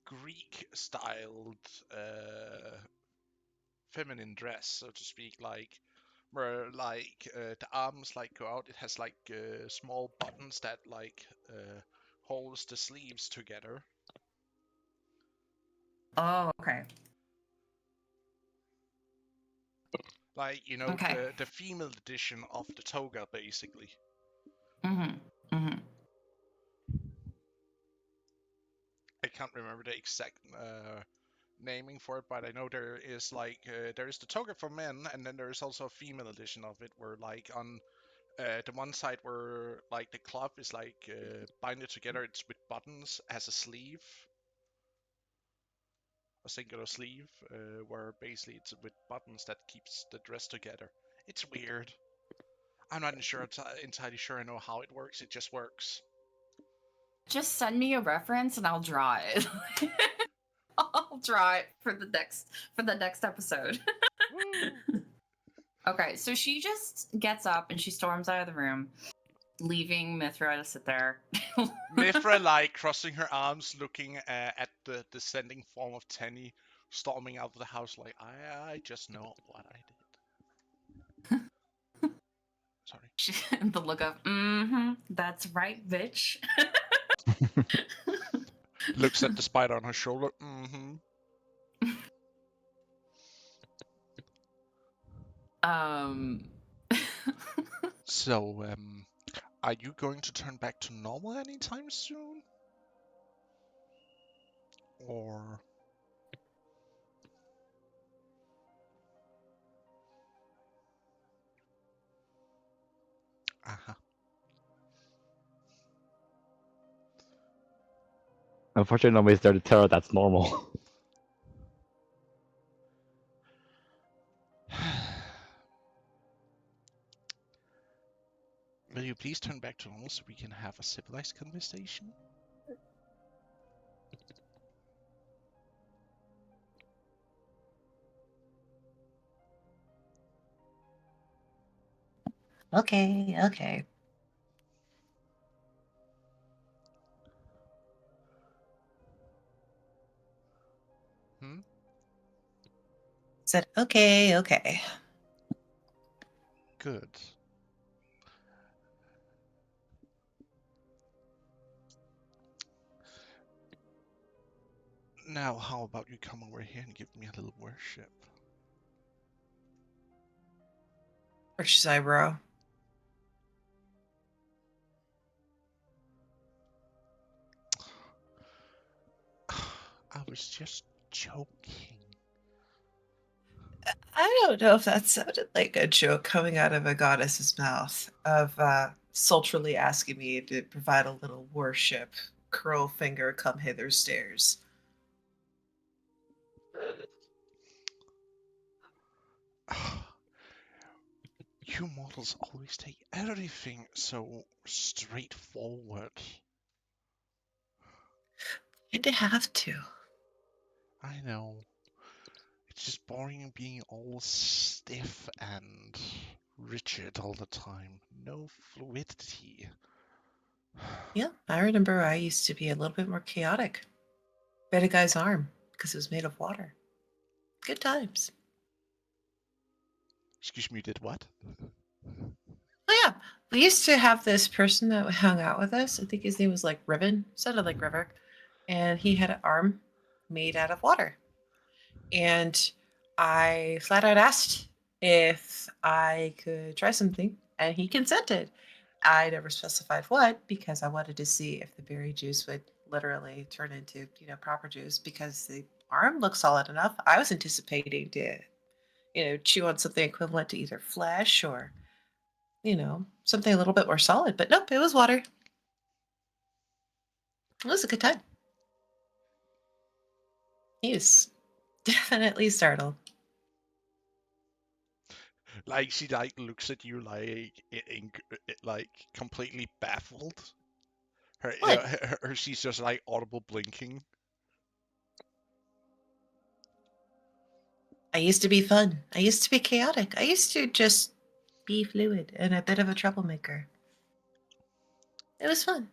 Greek-styled feminine dress, so to speak. Like where like the arms like go out. It has like small buttons that like holds the sleeves together.
Oh, okay.
Like, you know,
Okay.
the female edition of the toga, basically.
Mm-hmm. Mm-hmm.
I can't remember the exact naming for it, but I know there is like there is the toga for men, and then there is also a female edition of it, where like on the one side where like the cloth is like binded together, it's with buttons, has a sleeve, a singular sleeve, where basically it's with buttons that keeps the dress together. It's weird. I'm not entirely sure I know how it works. It just works.
Just send me a reference and I'll draw it. I'll draw it for the next episode. Okay, so she just gets up and she storms out of the room, leaving Mithra to sit there.
Mithra, like, crossing her arms, looking at the descending form of Tenny, storming out of the house like, I just know what I did. Sorry.
The look of, that's right, bitch.
Looks at the spider on her shoulder, So, are you going to turn back to normal anytime soon? Or... Uh-huh.
Unfortunately, nobody's there to tell her that's normal.
Will you please turn back to normal so we can have a civilized conversation?
Okay. Said okay.
Good. Now, how about you come over here and give me a little worship?
Arches eyebrow.
was just joking.
I don't know if that sounded like a joke coming out of a goddess's mouth of sultrily asking me to provide a little worship. Curl finger, come hither stairs.
You models always take everything so straightforward.
You'd have to.
I know. It's just boring being all stiff and rigid all the time. No fluidity.
Yeah, I remember I used to be a little bit more chaotic. Bet a guy's arm because it was made of water. Good times.
Excuse me, did what?
Oh yeah, we used to have this person that hung out with us. I think his name was like Ribbon, sounded like River, and he had an arm made out of water. And I flat out asked if I could try something, and he consented. I never specified what because I wanted to see if the berry juice would literally turn into, proper juice because the arm looked solid enough. I was anticipating to, chew on something equivalent to either flesh or, something a little bit more solid. But nope, it was water. It was a good time. He was definitely startled.
Like she like looks at you like completely baffled. She's just like audible blinking.
I used to be fun. I used to be chaotic. I used to just be fluid and a bit of a troublemaker. It was fun.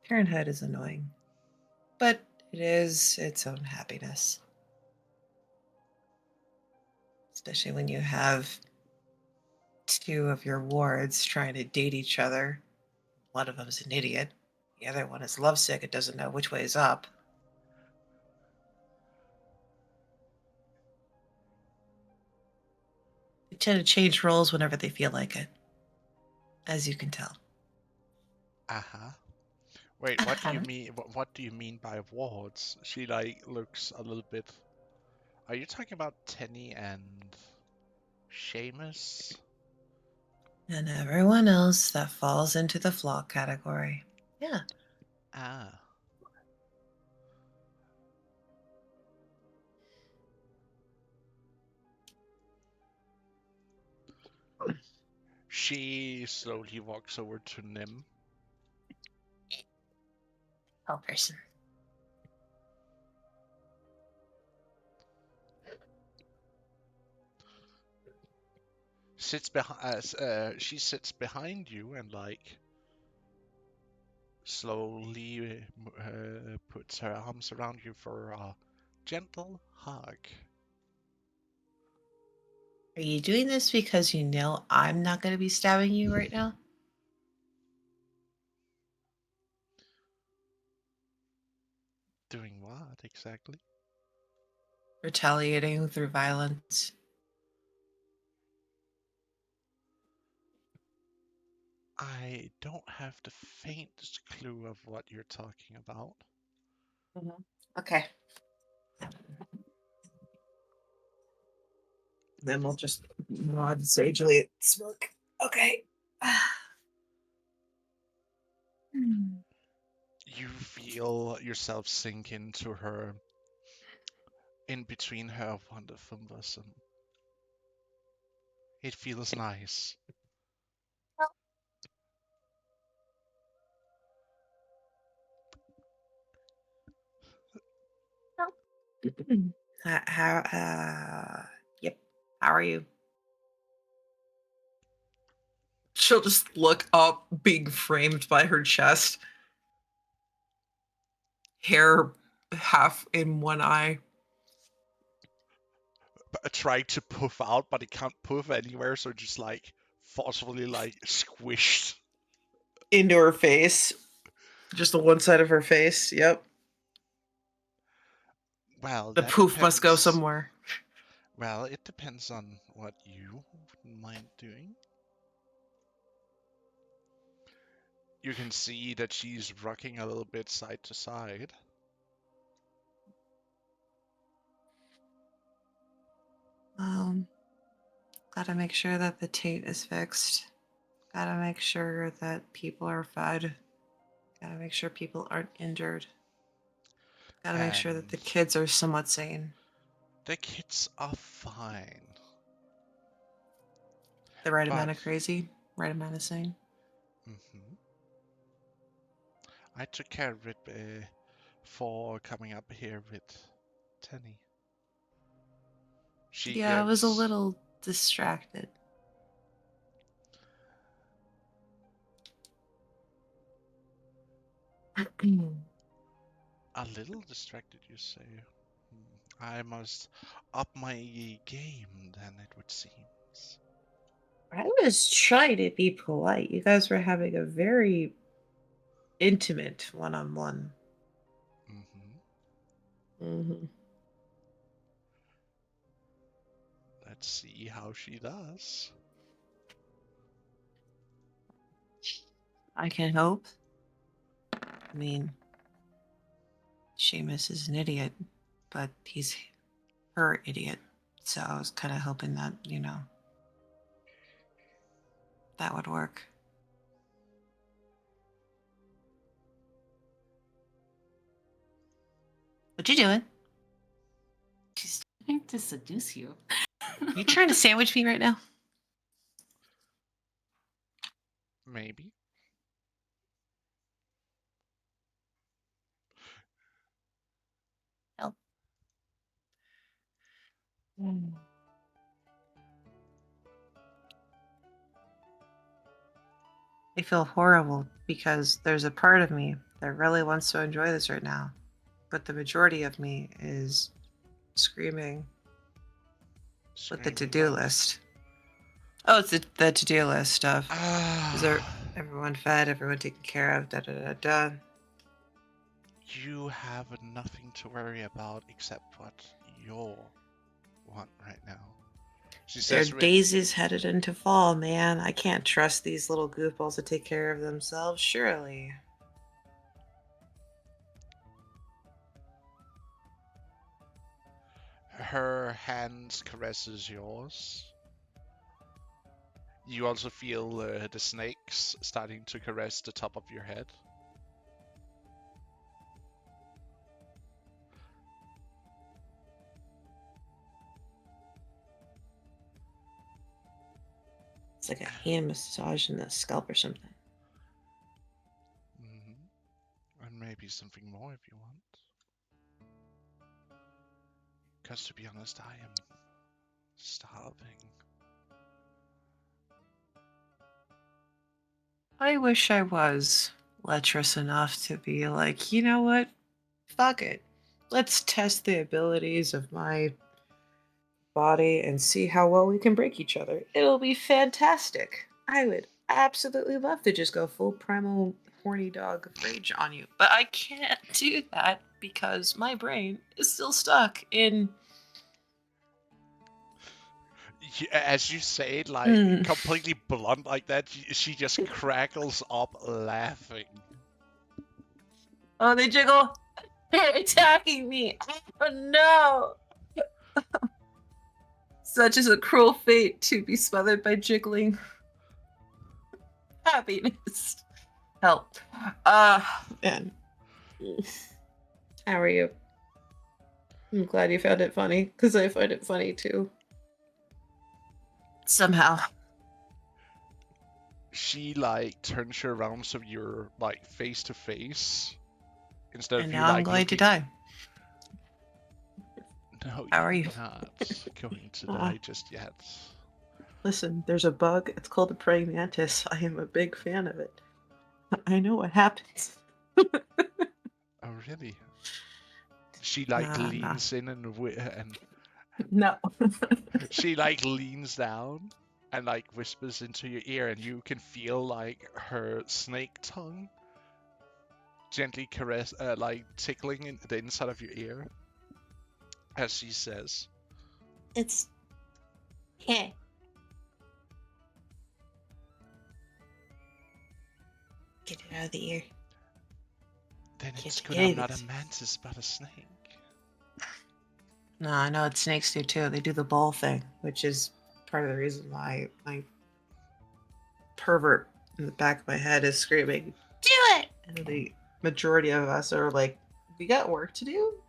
Parenthood is annoying, but it is its own happiness. Especially when you have two of your wards trying to date each other. One of them is an idiot. The other one is lovesick and doesn't know which way is up. They tend to change roles whenever they feel like it, as you can tell.
Uh-huh. Wait, what do you mean? What do you mean by wards? She like looks a little bit. Are you talking about Tenny and Seamus?
And everyone else that falls into the flock category. Yeah.
Ah. She slowly walks over to Nim.
Tall person.
Sits behind. She sits behind you and like slowly puts her arms around you for a gentle hug.
Are you doing this because you know I'm not going to be stabbing you right now?
Doing what exactly?
Retaliating through violence.
I don't have the faintest clue of what you're talking about.
Mm-hmm. Okay. Then we'll just nod sagely at smoke. Okay.
You feel yourself sink into her, in between her wonderful bosom. It feels nice.
Yep. How are you? She'll just look up, being framed by her chest. Hair half in one eye.
Trying to puff out, but it can't puff anywhere, so just like forcefully like squished
Into her face. Just the one side of her face. Yep.
Well,
The
that
poof must go
depends.
somewhere.
Well, it depends on what you wouldn't mind doing. You can see that she's rocking a little bit side to side.
Gotta make sure that the taint is fixed. Gotta make sure that people are fed. Gotta make sure people aren't injured. Gotta make sure that the
And
kids are somewhat sane.
the kids are fine.
The right
But
amount of crazy, right amount of sane.
I took care of it for coming up here with Tenny. She
Yeah, I was a
gets
little distracted.
a little distracted, you say? I must up my game, then it would seem.
I was trying to be polite. You guys were having a very intimate one-on-one.
Let's see how she does.
I can hope. I mean, Seamus is an idiot, but he's her idiot. So I was kind of hoping that, that would work. What you doing?
She's trying to seduce you.
You trying to sandwich me right now?
Maybe.
Help. I feel horrible because there's a part of me that really wants to enjoy this right now, but the majority of me is screaming with the to-do list. Oh, it's the to-do list of is there everyone fed, everyone taken care of, da da da da.
You have nothing to worry about except what you want right now. She
Their
says
daisies headed into fall, man. I can't trust these little goofballs to take care of themselves, surely.
her hands caresses yours. You also feel the snakes starting to caress the top of your head.
It's like a hand massage in the scalp or something.
And maybe something more if you want. Because to be honest, I am starving.
I wish I was lecherous enough to be like, you know what? Fuck it. Let's test the abilities of my body and see how well we can break each other. It'll be fantastic. I would absolutely love to just go full primal horny dog rage on you. But I can't do that because my brain is still stuck in
As you say it, like completely blunt like that, she just crackles up laughing.
Oh, they jiggle. They're attacking me. Oh no. Such is a cruel fate to be smothered by jiggling happiness. Help. Man. How are you? I'm glad you found it funny, because I find it funny too. Somehow.
She like turns you around so you're like face to face. Instead
And
of you
now I'm
like
going to
looking...
die.
No,
How are you?
you're not going to die just yet.
Listen, there's a bug. It's called a praying mantis. I am a big fan of it. I know what happens.
Oh, really? She like leans in and
no.
she like leans down and like whispers into your ear, and you can feel like her snake tongue gently caress, like tickling in the inside of your ear, as she says,
It's here. Get it out of the ear.
"Then
Can't
it's
take
good
any
I'm
of
not a
this.
mantis, but a snake."
No, I know what snakes do too. They do the ball thing, which is part of the reason why my pervert in the back of my head is screaming, "Do it!" And the majority of us are like, "We got work to do."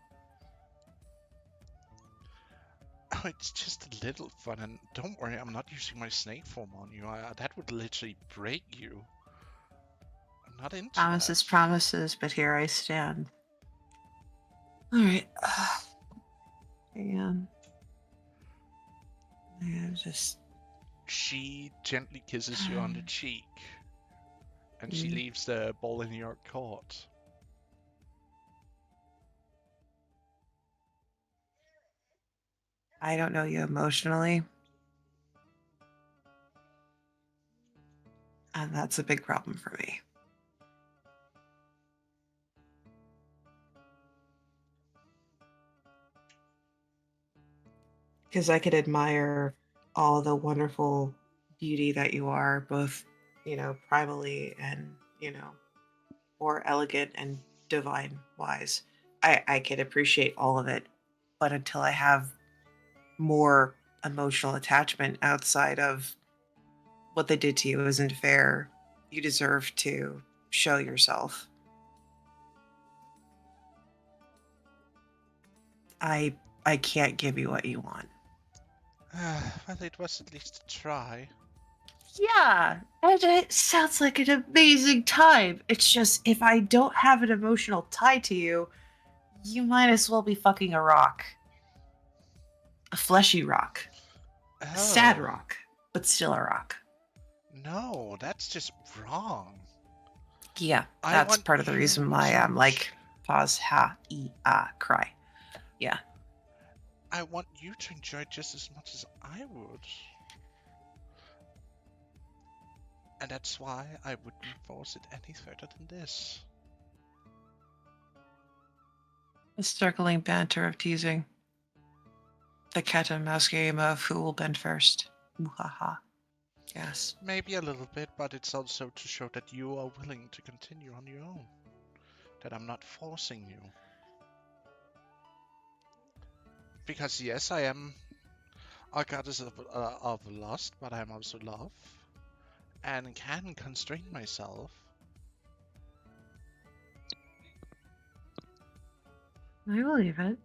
Oh, it's just a little fun, and don't worry, I'm not using my snake form on you. That would literally break you. I'm not into
Promises,
that.
promises, but here I stand. All right. And yeah, just
She gently kisses you on the cheek, and she
Mm.
leaves the ball in your court.
I don't know you emotionally. And that's a big problem for me. Because I could admire all the wonderful beauty that you are, both, primally and, more elegant and divine wise. I could appreciate all of it. But until I have more emotional attachment outside of what they did to you isn't fair, you deserve to show yourself. I can't give you what you want.
Well, it was at least a try.
Yeah, and it sounds like an amazing time. It's just if I don't have an emotional tie to you, you might as well be fucking a rock. A fleshy rock. A sad
Oh,
rock, but still a rock.
no, that's just wrong.
Yeah,
I
that's
want
part of the
you
reason why
to.
I'm like, pause, cry. Yeah.
I want you to enjoy it just as much as I would. And that's why I wouldn't force it any further than this.
The circling banter of teasing. The cat and mouse game of who will bend first. Muhaha. Yes.
Maybe a little bit, but it's also to show that you are willing to continue on your own. That I'm not forcing you. Because yes, I am a goddess of lust, but I'm also love. And can constrain myself.
I believe it.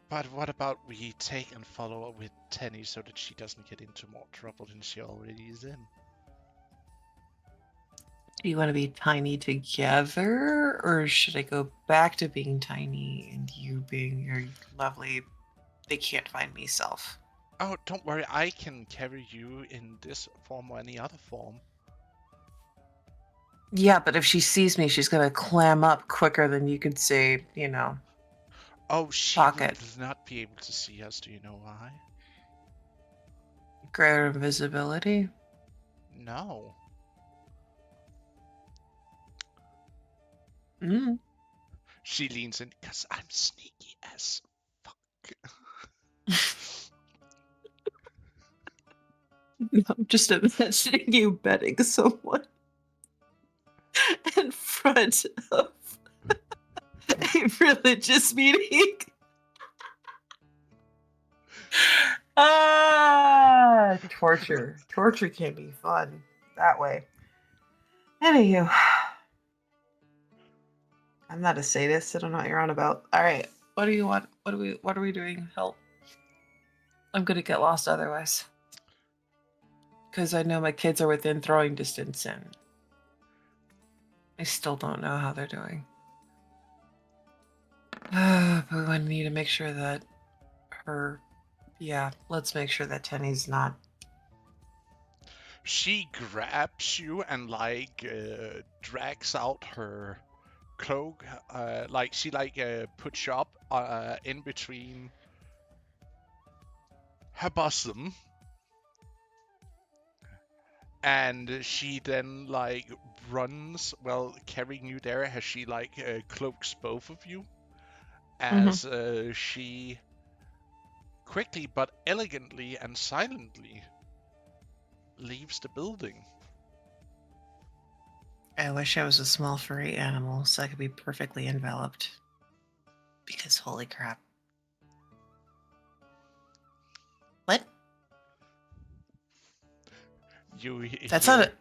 But what about we take and follow up with Tenny so that she doesn't get into more trouble than she already is in?
Do you want to be tiny together, or should I go back to being tiny and you being your lovely, they can't find me self?
Oh, don't worry, I can carry you in this form or any other form.
Yeah, but if she sees me, she's going to clam up quicker than you could say,
Oh, she
pocket.
will not be able to see us, do you know why?
Greater invisibility.
No.
Mm.
She leans in, because I'm sneaky as fuck.
I'm just imagining you betting someone in front of a religious meeting. Torture. Torture can be fun that way. Anywho, I'm not a sadist. I don't know what you're on about. All right, what do you want? What are we doing? Help! I'm gonna get lost otherwise. Because I know my kids are within throwing distance, and I still don't know how they're doing. But we need to make sure that let's make sure that Tenny's not.
She grabs you and drags out her cloak, she puts you up in between her bosom, And she then like runs, well, carrying you there as she like cloaks both of you, as she quickly but elegantly and silently leaves the building.
I wish I was a small furry animal so I could be perfectly enveloped. Because holy crap. What? That's not an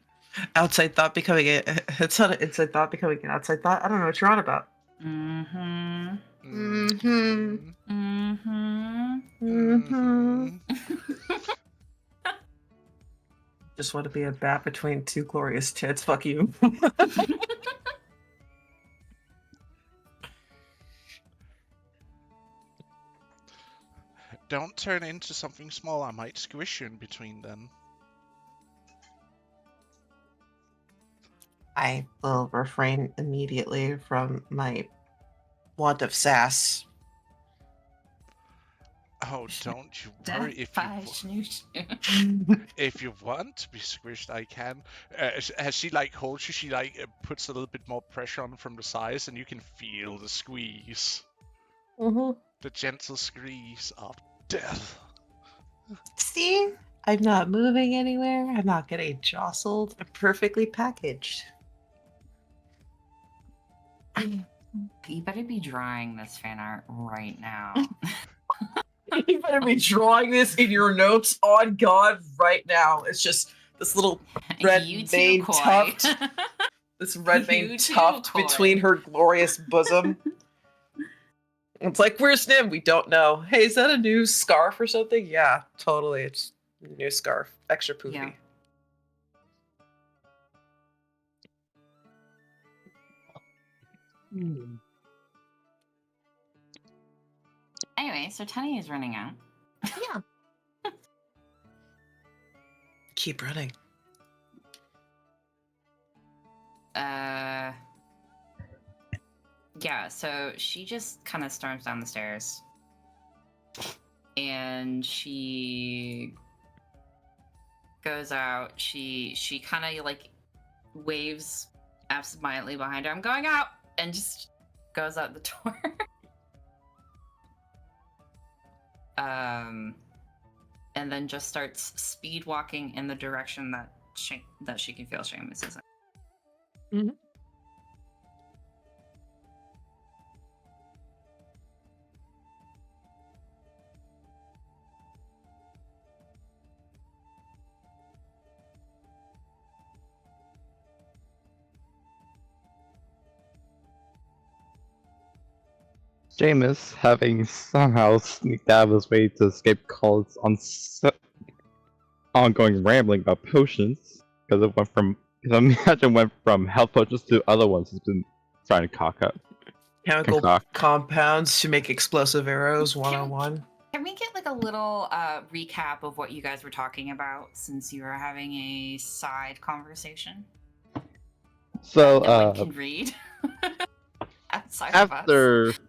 outside thought becoming it's not an inside thought becoming an outside thought. I don't know what you're on about.
Mm-hmm.
Mm-hmm.
Mm-hmm.
Mm-hmm. Just want to be a bat between two glorious tits. Fuck you.
Don't turn into something small. I might squish you in between then.
I will refrain immediately from my want of sass.
Oh, don't you worry. If you want to be squished, I can. As she like holds you, she like puts a little bit more pressure on from the sides, and you can feel the squeeze. The gentle squeeze of death.
See? I'm not moving anywhere. I'm not getting jostled. I'm perfectly packaged.
You better be drawing this fan art right now.
You better be drawing this in your notes on God right now. It's just this little red vein tuft. This red vein tuft between her glorious bosom. It's like, where's Nim? We don't know. Hey, is that a new scarf or something? Yeah, totally. It's a new scarf. Extra poofy. Yeah.
Anyway, so Tenny is running out.
Yeah. Keep running.
Yeah, so she just kind of storms down the stairs. And she goes out. She kind of like waves absentmindly behind her. I'm going out, and just goes out the door. And then just starts speed walking in the direction that she can feel Seamus is in.
Mm-hmm.
Seamus, having somehow sneaked out of his way to escape calls on ongoing rambling about potions, because it went from health potions to other ones he's been trying to cock up.
Chemical compounds to make explosive arrows 101.
Can we get like a little recap of what you guys were talking about since you were having a side conversation?
So,
no one can read. Outside
after
of us.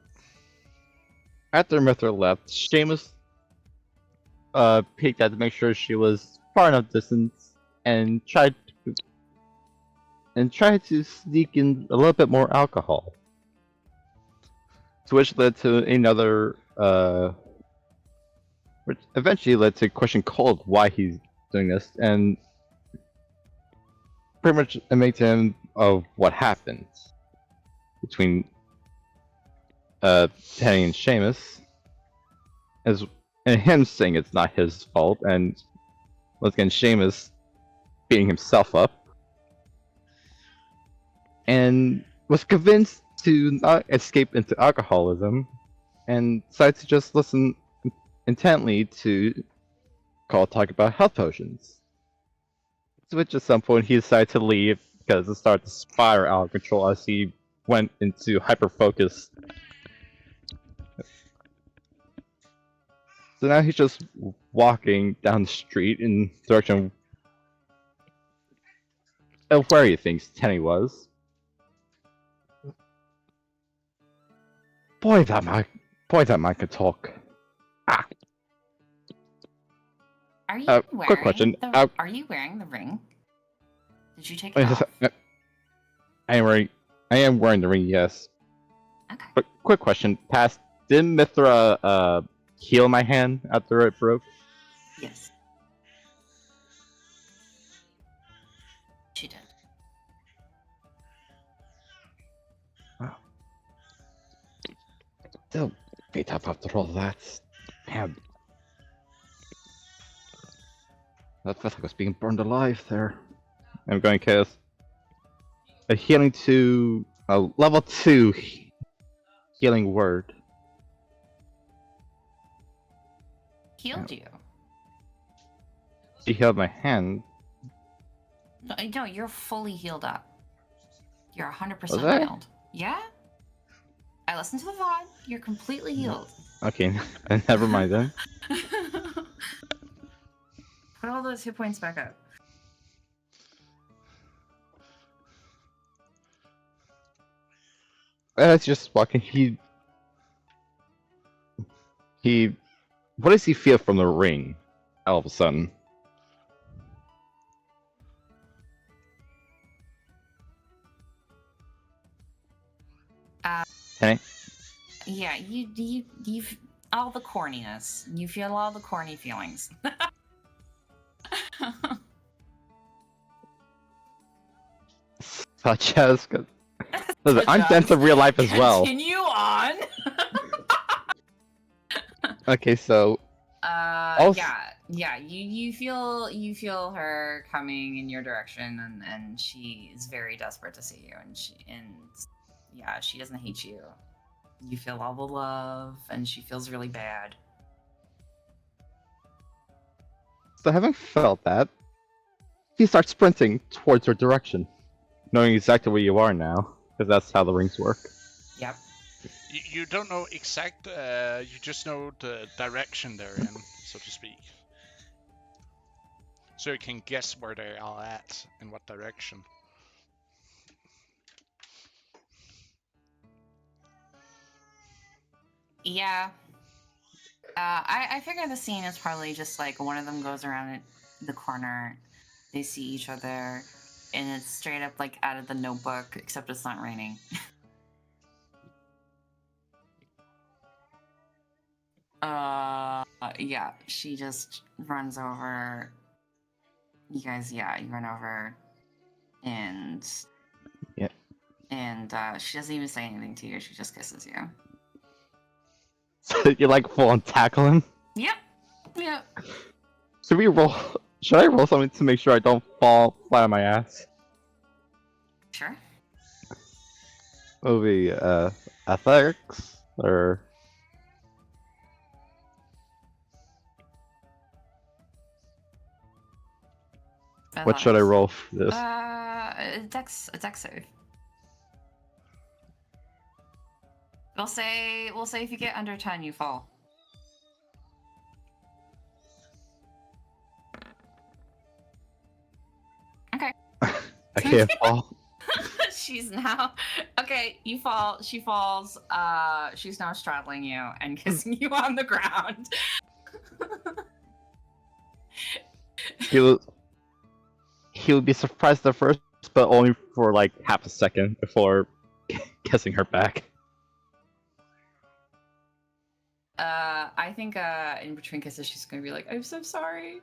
After Mithra left, Seamus peeked out to make sure she was far enough distance and tried to sneak in a little bit more alcohol. To which led to another which eventually led to question Cold why he's doing this, and pretty much make him of what happened between Penny and Seamus, and him saying it's not his fault, and once again Seamus beating himself up, and was convinced to not escape into alcoholism, and decided to just listen intently to Call talk about health potions. To which at some point he decided to leave because it started to spiral out of control as he went into hyper focus. So now he's just walking down the street in the direction of where he thinks Tenny was. Boy, that man could talk. Ah.
Are you wearing
quick question.
are you wearing the ring? Did you take it off?
I am wearing the ring, yes.
Okay.
But quick question, Past, did Mithra heal my hand after it broke?
Yes. She did.
Wow. Still beat up after all that. Man. That felt like I was being burned alive there. I'm going to cast a healing to level 2 healing word.
Healed you.
She healed my hand.
No, you're fully healed up. You're 100%
Was I?
healed. Yeah? I listened to the VOD. You're completely healed.
Okay, never mind then.
Put all those hit points back up.
That's just walking. What does he feel from the ring? All of a sudden. Okay.
Yeah, you all the corniness. You feel all the corny feelings.
Such as, listen, I'm dense in real life as well.
Continue on.
Okay, so.
Yeah. You feel her coming in your direction, and she is very desperate to see you, and she doesn't hate you. You feel all the love, and she feels really bad.
So having felt that, he starts sprinting towards her direction, knowing exactly where you are now, because that's how the rings work.
Yep.
You don't know exact, you just know the direction they're in, so to speak. So you can guess where they are at, in what direction.
Yeah. I figure the scene is probably just like one of them goes around the corner, they see each other, and it's straight up like out of the Notebook, except it's not raining. Yeah, she just runs over. You guys, you run over, and
yeah,
and she doesn't even say anything to you. She just kisses you.
So you like full on tackle him?
Yep.
Should I roll something to make sure I don't fall flat on my ass?
Sure.
Will be athletics or what should I roll for this?
Dex save. We'll say if you get under 10, you fall. Okay.
I can't fall.
She's now okay. You fall. She falls. She's now straddling you and kissing you on the ground.
He'll be surprised at first, but only for like half a second before kissing her back.
I think in between kisses she's gonna be like, "I'm so sorry."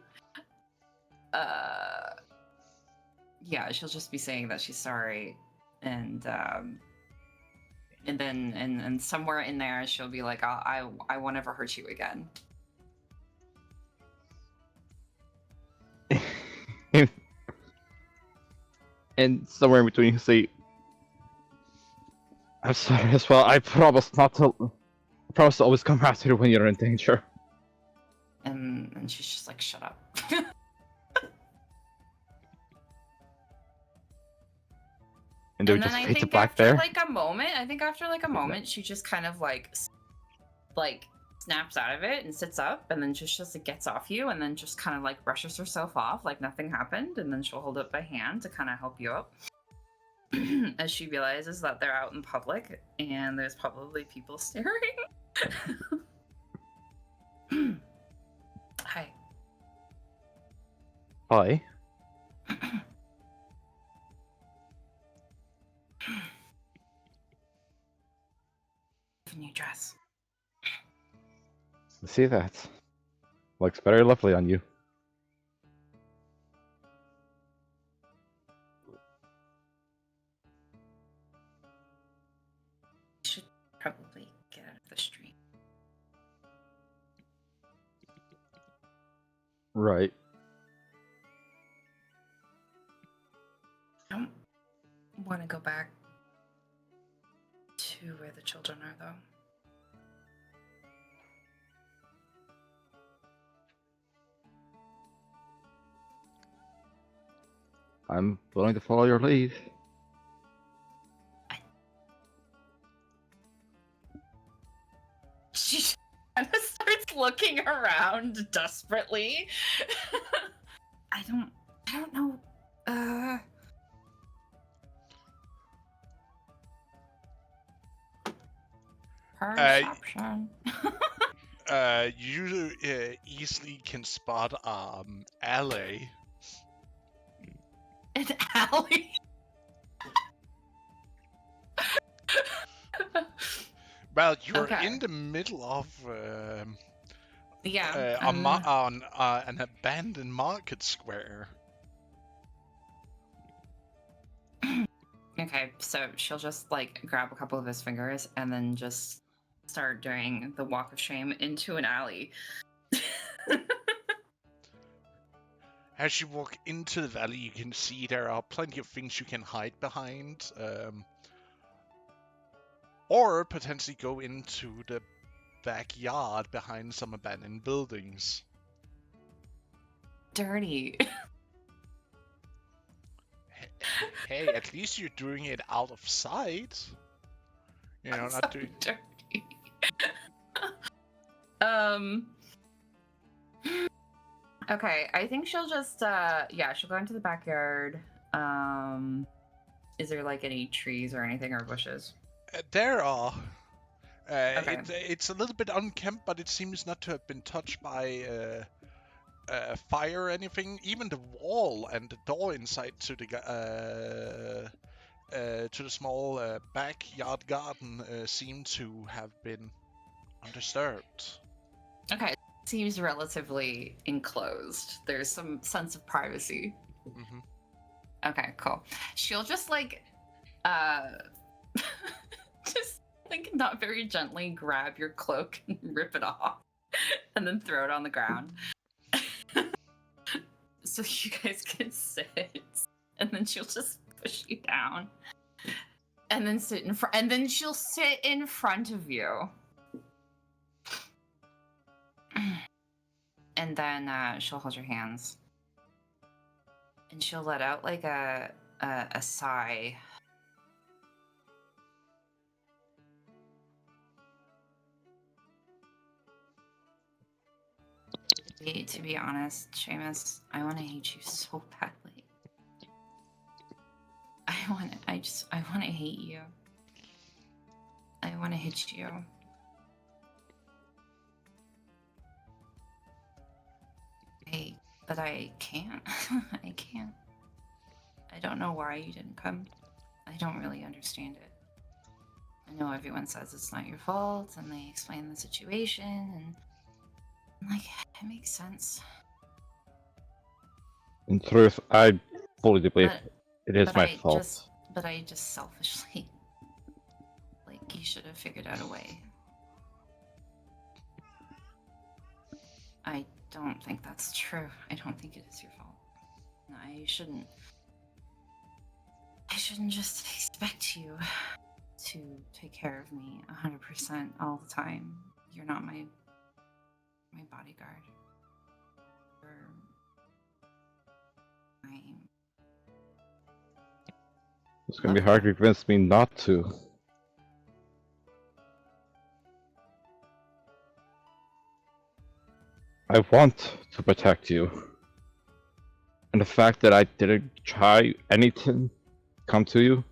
Yeah, she'll just be saying that she's sorry, and then somewhere in there she'll be like, I won't ever hurt you again.
And somewhere in between, you say, "I'm sorry as well. I promise to always come after you when you're in danger."
And she's just like, "Shut up."
And then just fade to black
after
there.
like a moment, she just kind of like snaps out of it and sits up, and then just like gets off you, and then just kind of like brushes herself off like nothing happened, and then she'll hold up a hand to kind of help you up as she realizes that they're out in public and there's probably people staring. Hi.
Hi. I see that. Looks very lovely on you.
Should probably get out of the street.
Right.
I don't want to go back to where the children are, though.
I'm willing to follow your lead.
She kind of starts looking around desperately. I don't know. Perception.
You easily can spot alley.
An alley.
Well, you're
Okay.
in the middle of
Yeah.
on an abandoned market square.
Okay, so she'll just like grab a couple of his fingers and then just start doing the walk of shame into an alley.
As you walk into the valley, you can see there are plenty of things you can hide behind, or potentially go into the backyard behind some abandoned buildings.
Dirty.
Hey, at least you're doing it out of sight. You know, not doing.
Dirty. Okay, I think she'll just she'll go into the backyard. Is there like any trees or anything or bushes?
There are.
Okay.
It's a little bit unkempt, but it seems not to have been touched by fire or anything. Even the wall and the door inside to the small backyard garden seem to have been undisturbed.
Okay, it seems relatively enclosed. There's some sense of privacy.
Mm-hmm.
Okay, cool. She'll just like just like not very gently grab your cloak and rip it off and then throw it on the ground. So you guys can sit, and then she'll just push you down and then sit in front, and then she'll sit in front of you. And then she'll hold your hands and she'll let out like a sigh. To be honest, Seamus, I want to hate you so badly. I want to hate you. I want to hit you. But I can't. I can't. I don't know why you didn't come. I don't really understand it. I know everyone says it's not your fault, and they explain the situation, and I'm like, it makes sense.
In truth, I fully believe it is my fault.
But I just selfishly, like, you should have figured out a way. I don't think that's true. I don't think it is your fault. No, I shouldn't just expect you to take care of me 100% all the time. You're not my bodyguard.
It's gonna be hard to convince me not to. I want to protect you. And the fact that I didn't try anything come to you,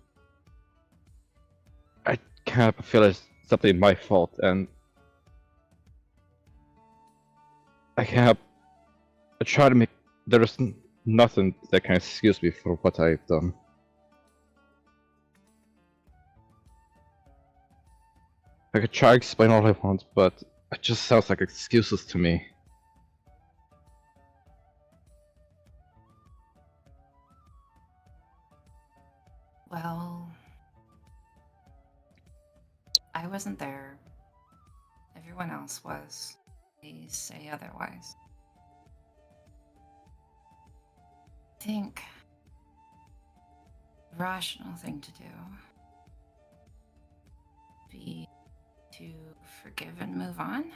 I can't feel it's something my fault, and I try to make, there is nothing that can excuse me for what I've done. I could try to explain all I want, but It just sounds like excuses to me.
Well, I wasn't there. Everyone else was. They say otherwise. I think the rational thing to do would be to forgive and move on.
Is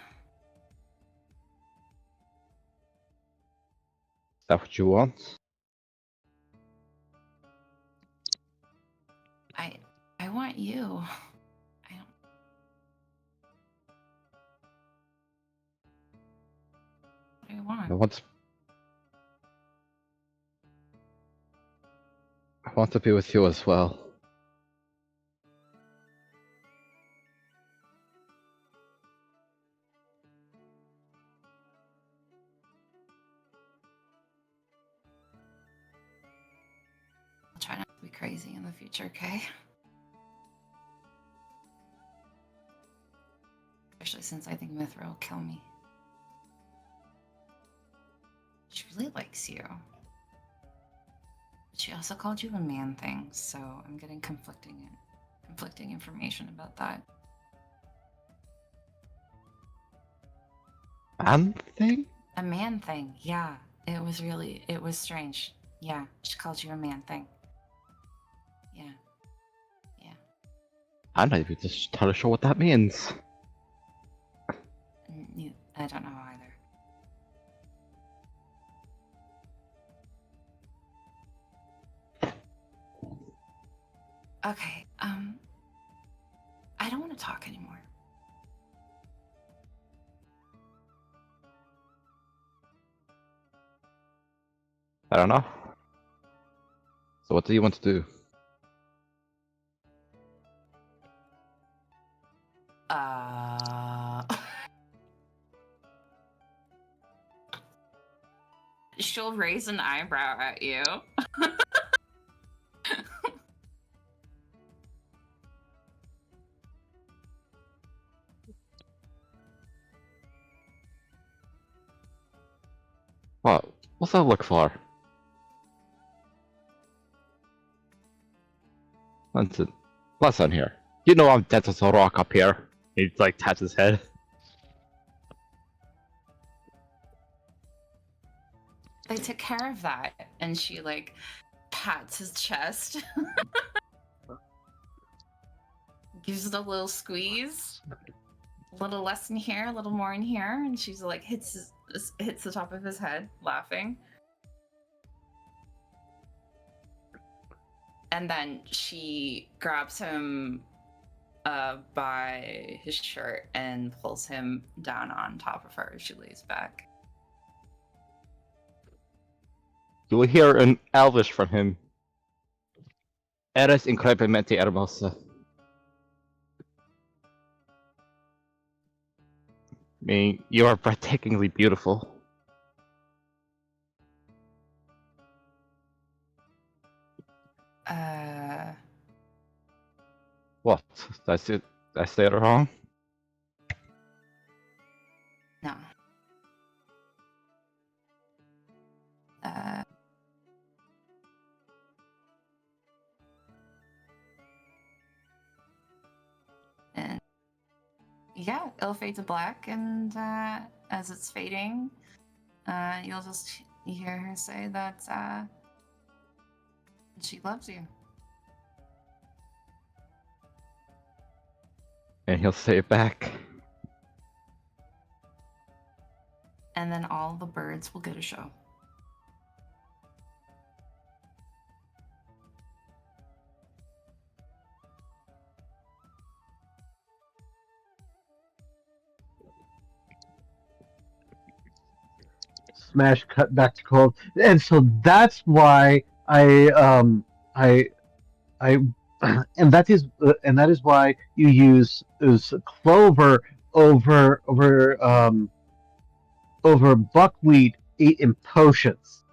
that what you want?
I want you. I don't. What do you want?
I want to be with you as well.
I'll try not to be crazy in the future, okay? Especially since I think Mithra will kill me. She really likes you. But she also called you a man thing, so I'm getting conflicting information about that.
Man thing?
A man thing, yeah. It was strange. Yeah, she called you a man thing. Yeah. Yeah.
I'm not even just entirely sure what that means.
I don't know either. Okay, I don't want to talk anymore.
I don't know. So what do you want to do?
She'll raise an eyebrow at you.
What? What's that look for? Listen here. You know I'm dead as a rock up here. He like taps his head.
They took care of that, and she like pats his chest, gives it a little squeeze, a little less in here, a little more in here, and she's like hits the top of his head, laughing. And then she grabs him by his shirt and pulls him down on top of her as she lays back.
You will hear an Elvish from him. Eres increíblemente hermosa. Meaning, you are breathtakingly beautiful. What? Did I say it wrong?
No. And yeah, it'll fade to black, and as it's fading, you'll just hear her say that she loves you.
And he'll say it back.
And then all the birds will get a show.
Smash cut back to cold, and so that's why and that is why you use clover over buckwheat in potions.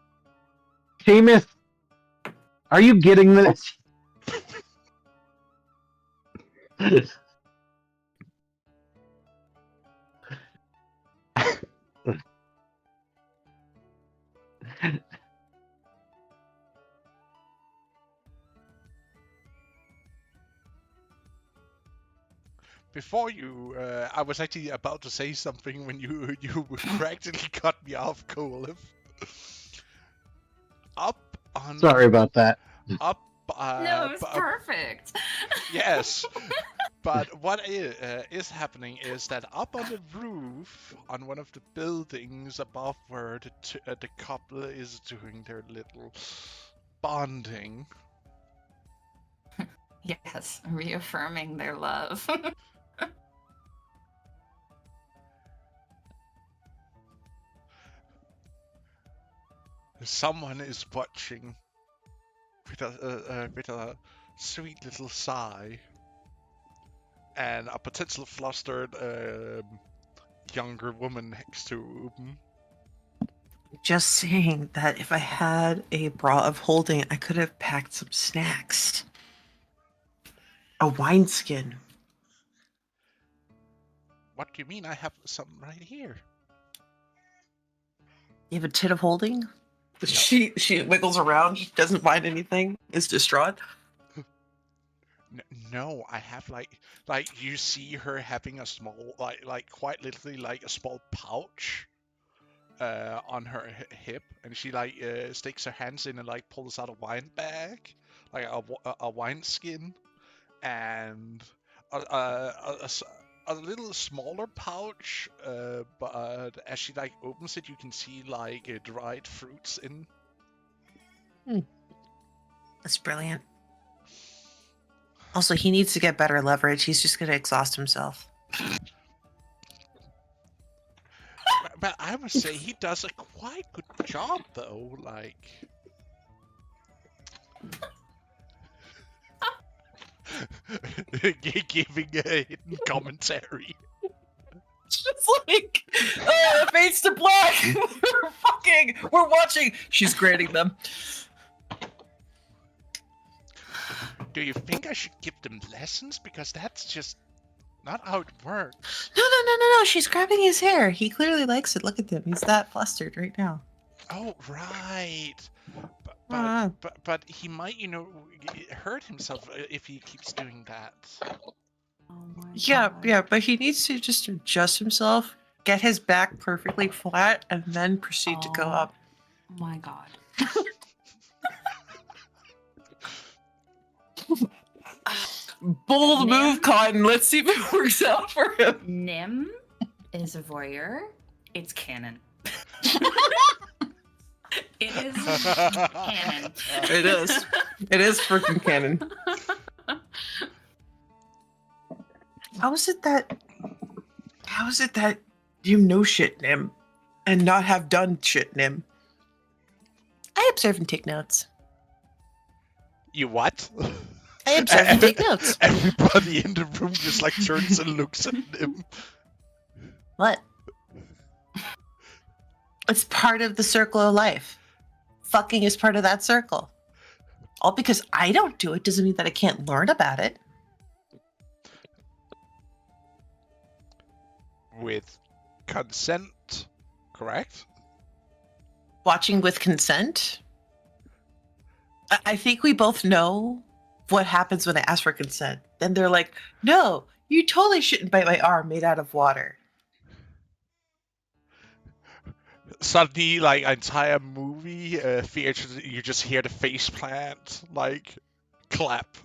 Seamus, are you getting this?
Before you, I was actually about to say something when you practically cut me off, Colif. Up on
Sorry about that.
up.
No, it's perfect.
Yes, but what is happening is that up on the roof, on one of the buildings above where the couple is doing their little bonding.
Yes, reaffirming their love.
Someone is watching with a sweet little sigh, and a potential flustered younger woman next to Uben.
Just saying that if I had a bra of holding, I could have packed some snacks. A wineskin.
What do you mean? I have some right here.
You have a tit of holding? She wiggles around, she doesn't find anything, is distraught.
No, I have like you see her having a small like quite literally like a small pouch on her hip, and she sticks her hands in and like pulls out a wine bag, like a wine skin, and a little smaller pouch, but as she like opens it, you can see like dried fruits in.
That's brilliant. Also, he needs to get better leverage. He's just going to exhaust himself.
But I must say he does a quite good job, though. Like, giving a hidden commentary.
Just like, it fades to black. We're watching. She's grading them.
Do you think I should give them lessons? Because that's just not how it works.
No. She's grabbing his hair. He clearly likes it. Look at him. He's that flustered right now.
Oh, right.
Ah.
But he might, hurt himself if he keeps doing that.
Oh my
Yeah,
God.
but he needs to just adjust himself, get his back perfectly flat, and then proceed to go up.
Oh my God.
Bold
Nim?
move, Cotton. Let's see if it works out for him.
Nim is a voyeur. It's canon. It is canon.
It is. It is freaking canon. How is it that you know shit, Nim, and not have done shit, Nim? I observe and take notes.
You what?
I observe and take notes.
Everybody in the room just like turns and looks at him.
What? It's part of the circle of life. Fucking is part of that circle. All because I don't do it doesn't mean that I can't learn about it.
With consent, correct?
Watching with consent? I think we both know what happens when I ask for consent. Then they're like, no, you totally shouldn't bite my arm made out of water.
Suddenly, like, entire movie theater, you just hear the face plant, like, clap.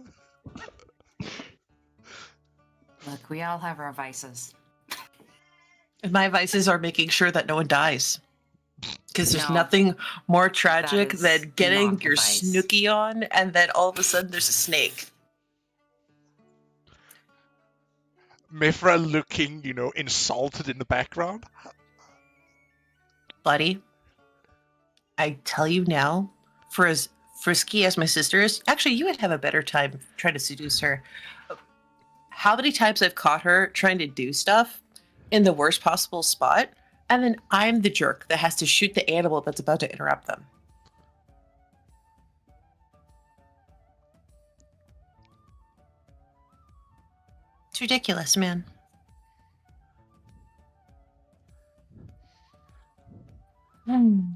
Look, we all have our vices.
And my vices are making sure that no one dies. Because there's
No,
nothing more tragic
that is
than getting
not the
your
vice.
snooky on and then all of a sudden there's a snake.
Mithra looking, insulted in the background.
Buddy, I tell you now, for as frisky as my sister is, actually, you would have a better time trying to seduce her. How many times I've caught her trying to do stuff in the worst possible spot, and then I'm the jerk that has to shoot the animal that's about to interrupt them. It's ridiculous, man.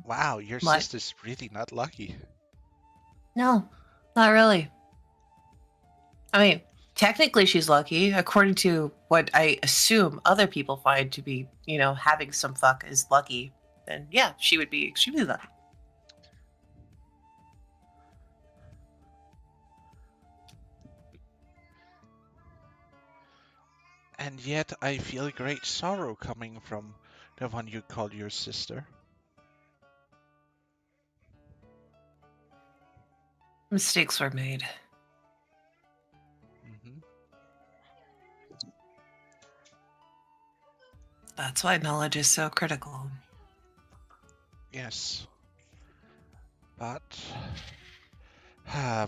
Wow, your
What?
sister's really not lucky.
No, not really. I mean, technically she's lucky, according to what I assume other people find to be, having some fuck is lucky. Then yeah, she would be extremely lucky.
And yet I feel great sorrow coming from the one you call your sister.
Mistakes were made.
Mm-hmm.
That's why knowledge is so critical.
Yes. But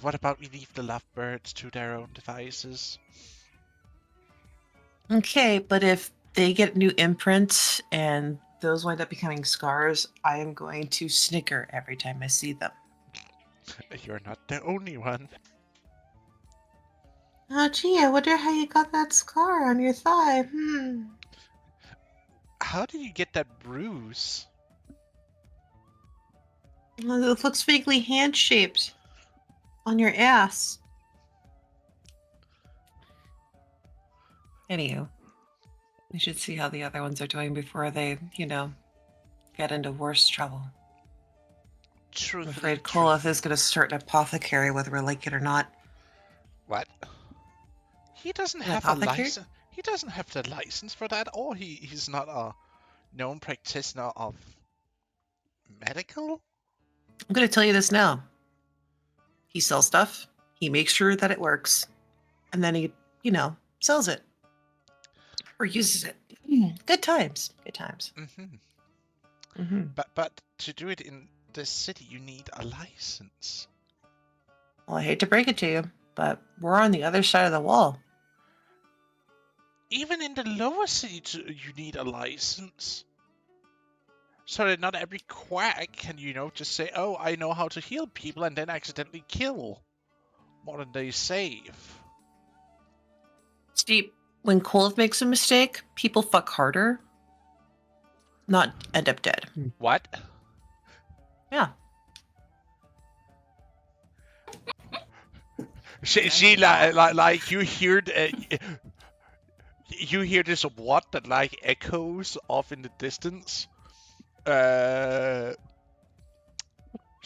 what about we leave the lovebirds to their own devices?
Okay, but if they get new imprints and those wind up becoming scars, I am going to snicker every time I see them.
You're not the only one.
Oh, gee, I wonder how you got that scar on your thigh.
How did you get that bruise?
Well, it looks vaguely hand-shaped on your ass. Anywho, we should see how the other ones are doing before they, get into worse trouble. I'm afraid Koloth is going to start an apothecary whether we like it or not.
What? He doesn't
An
have a
apothecary?
license. He doesn't have the license for that, or he's not a known practitioner of medical.
I'm going to tell you this now. He sells stuff. He makes sure that it works. And then he, sells it. Or uses it. Good times. Good times.
But to do it in this city, you need a license.
Well, I hate to break it to you, but we're on the other side of the wall.
Even in the lower city, you need a license. So that not every quack can, just say, oh, I know how to heal people, and then accidentally kill more than they save.
Steve, when Koloth makes a mistake, people fuck harder, not end up dead.
What?
Yeah.
She like you hear you hear this what that like echoes off in the distance. Seamus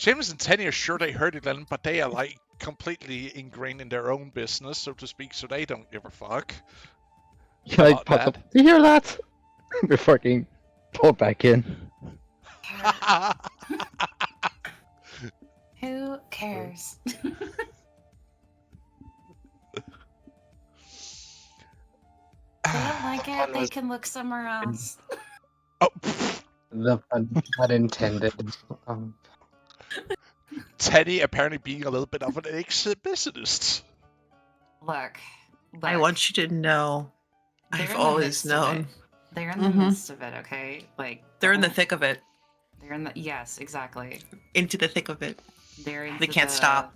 and Tenny are sure they heard it then, but they are like completely ingrained in their own business, so to speak, so they don't give a fuck.
Yeah, I popped up. Do you hear that? We're fucking pulled back in.
Who cares? They don't like it. They can look somewhere else.
Oh.
The pun not intended.
Teddy apparently being a little bit of an exhibitionist.
Look.
I want you to know. I've always known.
They're in the midst of it, okay? Like
they're in the thick of it.
They're in the yes, exactly.
Into the thick of it.
They
can't stop.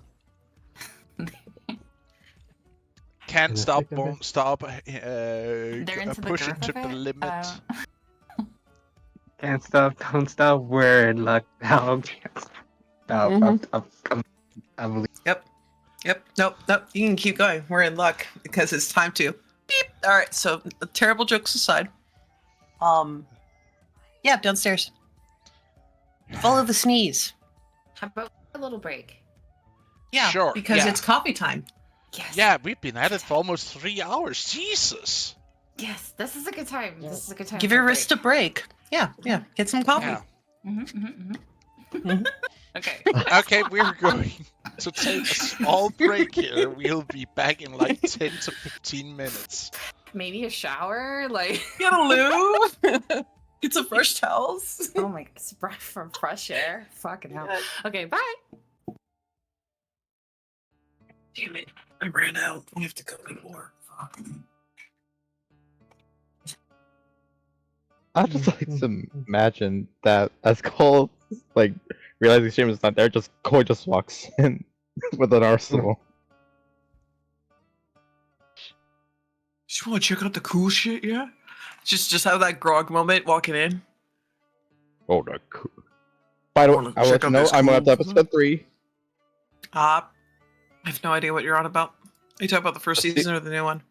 Can't stop, won't stop.
They're into
push
the
it to the limit.
Can't stop, don't stop. We're in luck now.
Yep. Nope. You can keep going. We're in luck because it's time to beep. All right. So terrible jokes aside. Yeah, downstairs. Follow the sneeze.
How about a little break?
Yeah,
sure.
Because it's coffee time.
Yes.
Yeah, we've been at it for almost 3 hours. Jesus.
Yes, this is a good time. This is a good time.
Give your wrist a break. Yeah. Get some coffee.
Yeah.
Okay.
Okay, we're going to take a small break here. We'll be back in like 10 to 15 minutes.
Maybe a shower, like
Get a loo. Get some fresh towels.
oh my god, from fresh air. Fucking hell. Okay, bye.
Damn it! I ran out. I have to go anymore. Fuck.
I just like to imagine that as Cole like realizing Seamus is not there, Cole just walks in with an arsenal.
Just want to check out the cool shit, yeah? Just have that grog moment walking in.
Oh, the cool. By the way,
wanna
I will let
check
you
out
know
this
I'm on
cool-
episode 3.
I have no idea what you're on about. Are you talking about the first
Let's see.
season or the new one?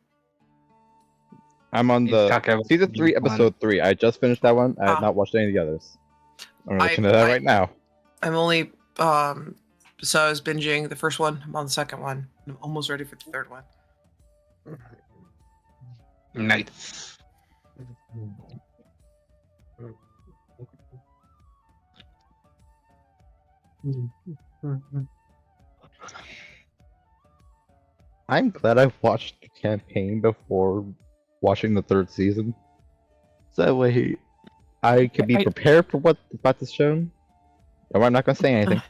I'm on
He's
the
talking about
season 3,
one.
episode 3. I just finished that one. I have
Ah.
not watched any of the others. I'm gonna let
I-
you know that
I-
right now.
I'm only so I was binging the first one. I'm on the second one. I'm almost ready for the third one.
Nice.
I'm glad I watched the campaign before watching the 3rd season. So that way I could be
I-
prepared for what's about to show. I'm not gonna say anything.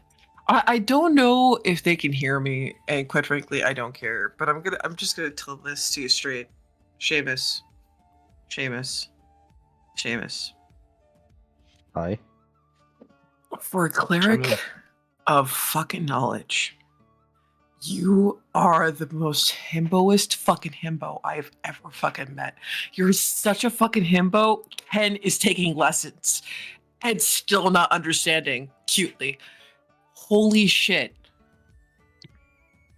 I don't know if they can hear me, and quite frankly, I don't care. But I'm just gonna tell this to you straight, Seamus.
Hi.
For a cleric of fucking knowledge, you are the most himboest fucking himbo I've ever fucking met. You're such a fucking himbo. Ken is taking lessons and still not understanding cutely. Holy shit.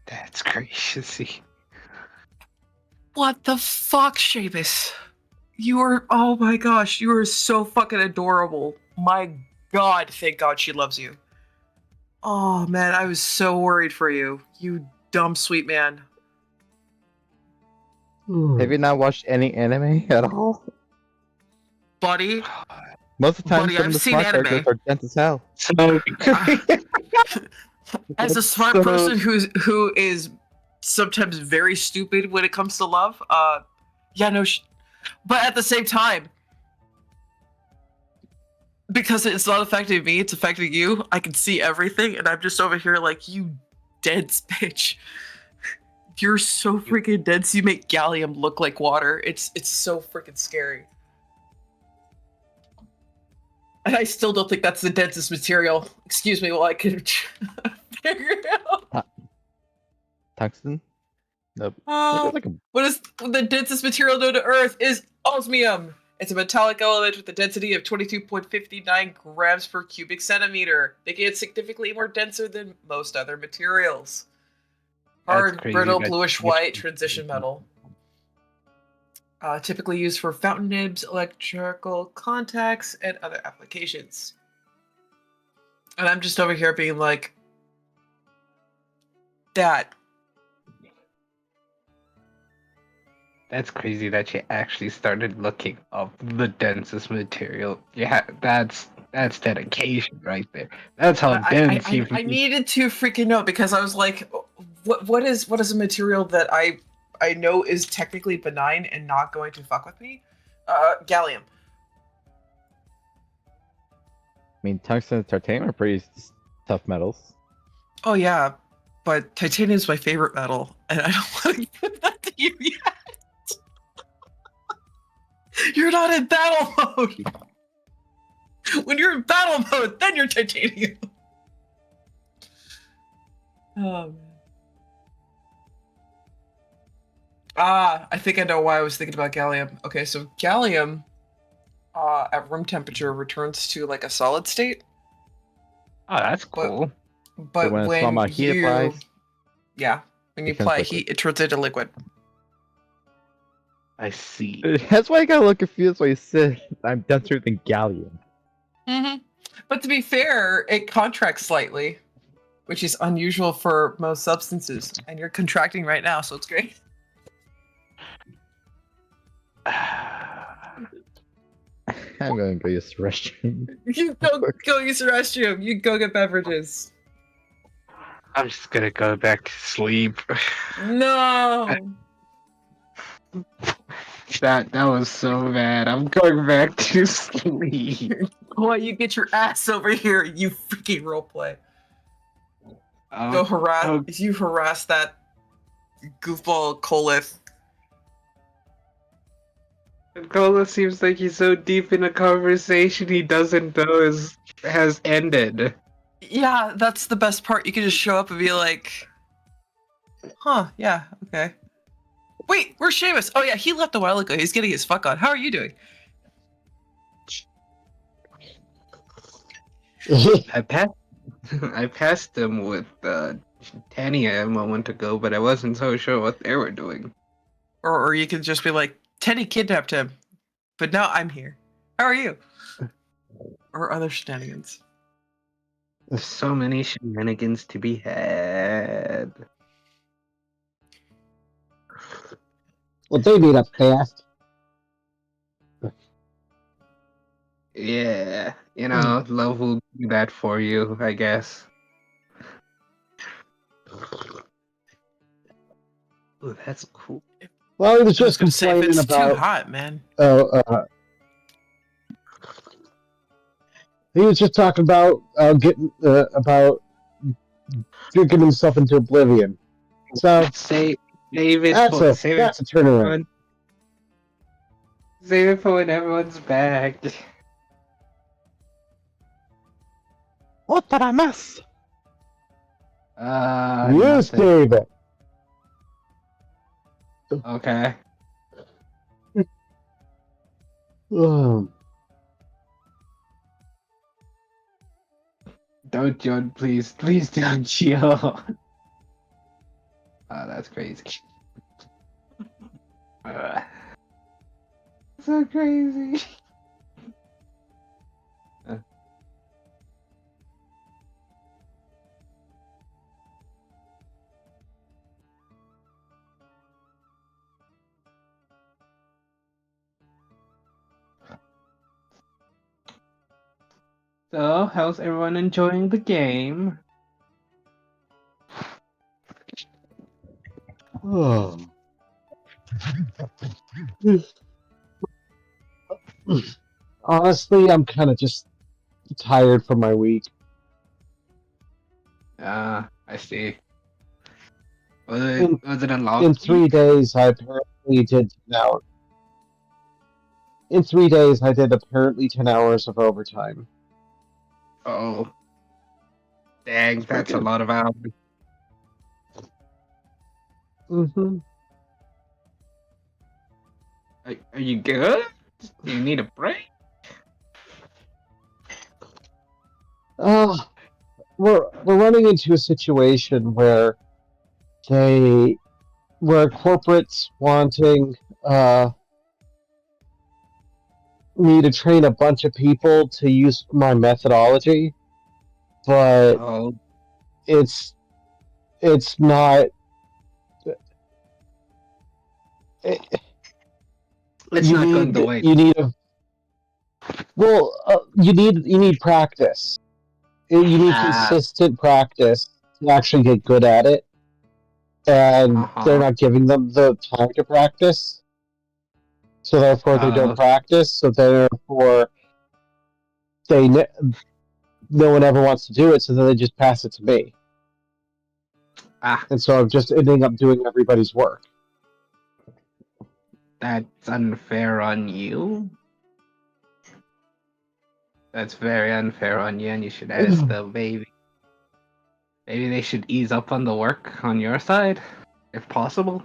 That's crazy.
What the fuck, Seamus? You are, oh my gosh, you are so fucking adorable. My god, thank god she loves you. Oh man, I was so worried for you. You dumb sweet man.
Have you not watched any anime at all?
Buddy,
Most of the time,
Buddy,
some
I've
of the
seen
smart
anime.
characters are dense as hell.
So
as a smart
So-
person who is sometimes very stupid when it comes to love, yeah, no, but at the same time, because it's not affecting me, it's affecting you. I can see everything, and I'm just over here like, you dense bitch. You're so freaking dense. You make gallium look like water. It's so freaking scary. And I still don't think that's the densest material. Excuse me while I can figure it out.
Tungsten? Nope.
Oh,
Like a-
what is the densest material known to Earth is osmium. It's a metallic element with a density of 22.59 grams per cubic centimeter, making it significantly more denser than most other materials. Hard,
crazy
brittle,
that
bluish
much-
white transition metal. Typically used for fountain nibs, electrical contacts, and other applications. And I'm just over here being like, that.
That's crazy that you actually started looking up the densest material. Yeah, that's dedication right there. That's how dense you.
I needed to freaking know because I was like, what is a material that I know is technically benign and not going to fuck with me? Gallium.
I mean, tungsten and titanium are pretty tough metals.
Oh yeah, but titanium is my favorite metal, and I don't want to give that to you yet. You're not in battle mode. When you're in battle mode, then you're titanium. Oh man. I think I know why I was thinking about gallium. Okay, so gallium at room temperature returns to like a solid state.
Oh, that's cool.
But
when a small amount of heat applies,
yeah, when you
becomes
apply
liquid.
heat, it turns into liquid.
I see.
That's why I got a little confused when you said I'm denser than gallium.
Mm-hmm. But to be fair, it contracts slightly, which is unusual for most substances. And you're contracting right now, so it's great.
I'm gonna go use the restroom.
You go use the restroom. You go get beverages.
I'm just gonna go back to sleep.
No.
That was so bad. I'm going back to sleep.
Boy, you get your ass over here, you freaking roleplay. Go
Oh,
harass. You harass that goofball Kolith.
Gola seems like he's so deep in a conversation he doesn't know has ended.
Yeah, that's the best part. You can just show up and be like, huh, yeah, okay. Wait, where's Seamus? Oh yeah, he left a while ago. He's getting his fuck on. How are you doing?
I passed. I passed them with Tanya a moment ago, but I wasn't so sure what they were doing.
Or you can just be like, Teddy kidnapped him, but now I'm here. How are you? Or other shenanigans.
There's so many shenanigans to be had.
Well, they meet up fast.
Yeah, love will do that for you, I guess. Ooh, that's cool.
Well, he was
I was
just
gonna say, if
complaining
it's too
about.
hot, man.
He was just talking about getting about drinking himself into oblivion. So
Save it
that's
for
a turnaround.
Save it for when everyone's back.
What did I miss?
Yes,
Nothing.
David.
Okay. Don't John, please don't chill. Oh, that's crazy. So crazy. So, how's everyone enjoying the game?
Honestly, I'm kind of just tired from my week.
I see. Was it a long
In
week?
3 days, I apparently did 10 hours. In 3 days, I did apparently 10 hours of overtime.
Oh. Dang, that's a lot of hours.
Mm-hmm.
Are you good? Do you need a break?
We're running into a situation where corporates wanting me to train a bunch of people to use my methodology, but it's not.
It's not going the way.
You need a you need practice. You need consistent practice to actually get good at it, and they're not giving them the time to practice. So therefore, they don't practice. So therefore, no one ever wants to do it. So then they just pass it to me. And so I'm just ending up doing everybody's work.
That's unfair on you. That's very unfair on you, and you should ask them, maybe they should ease up on the work on your side, if possible.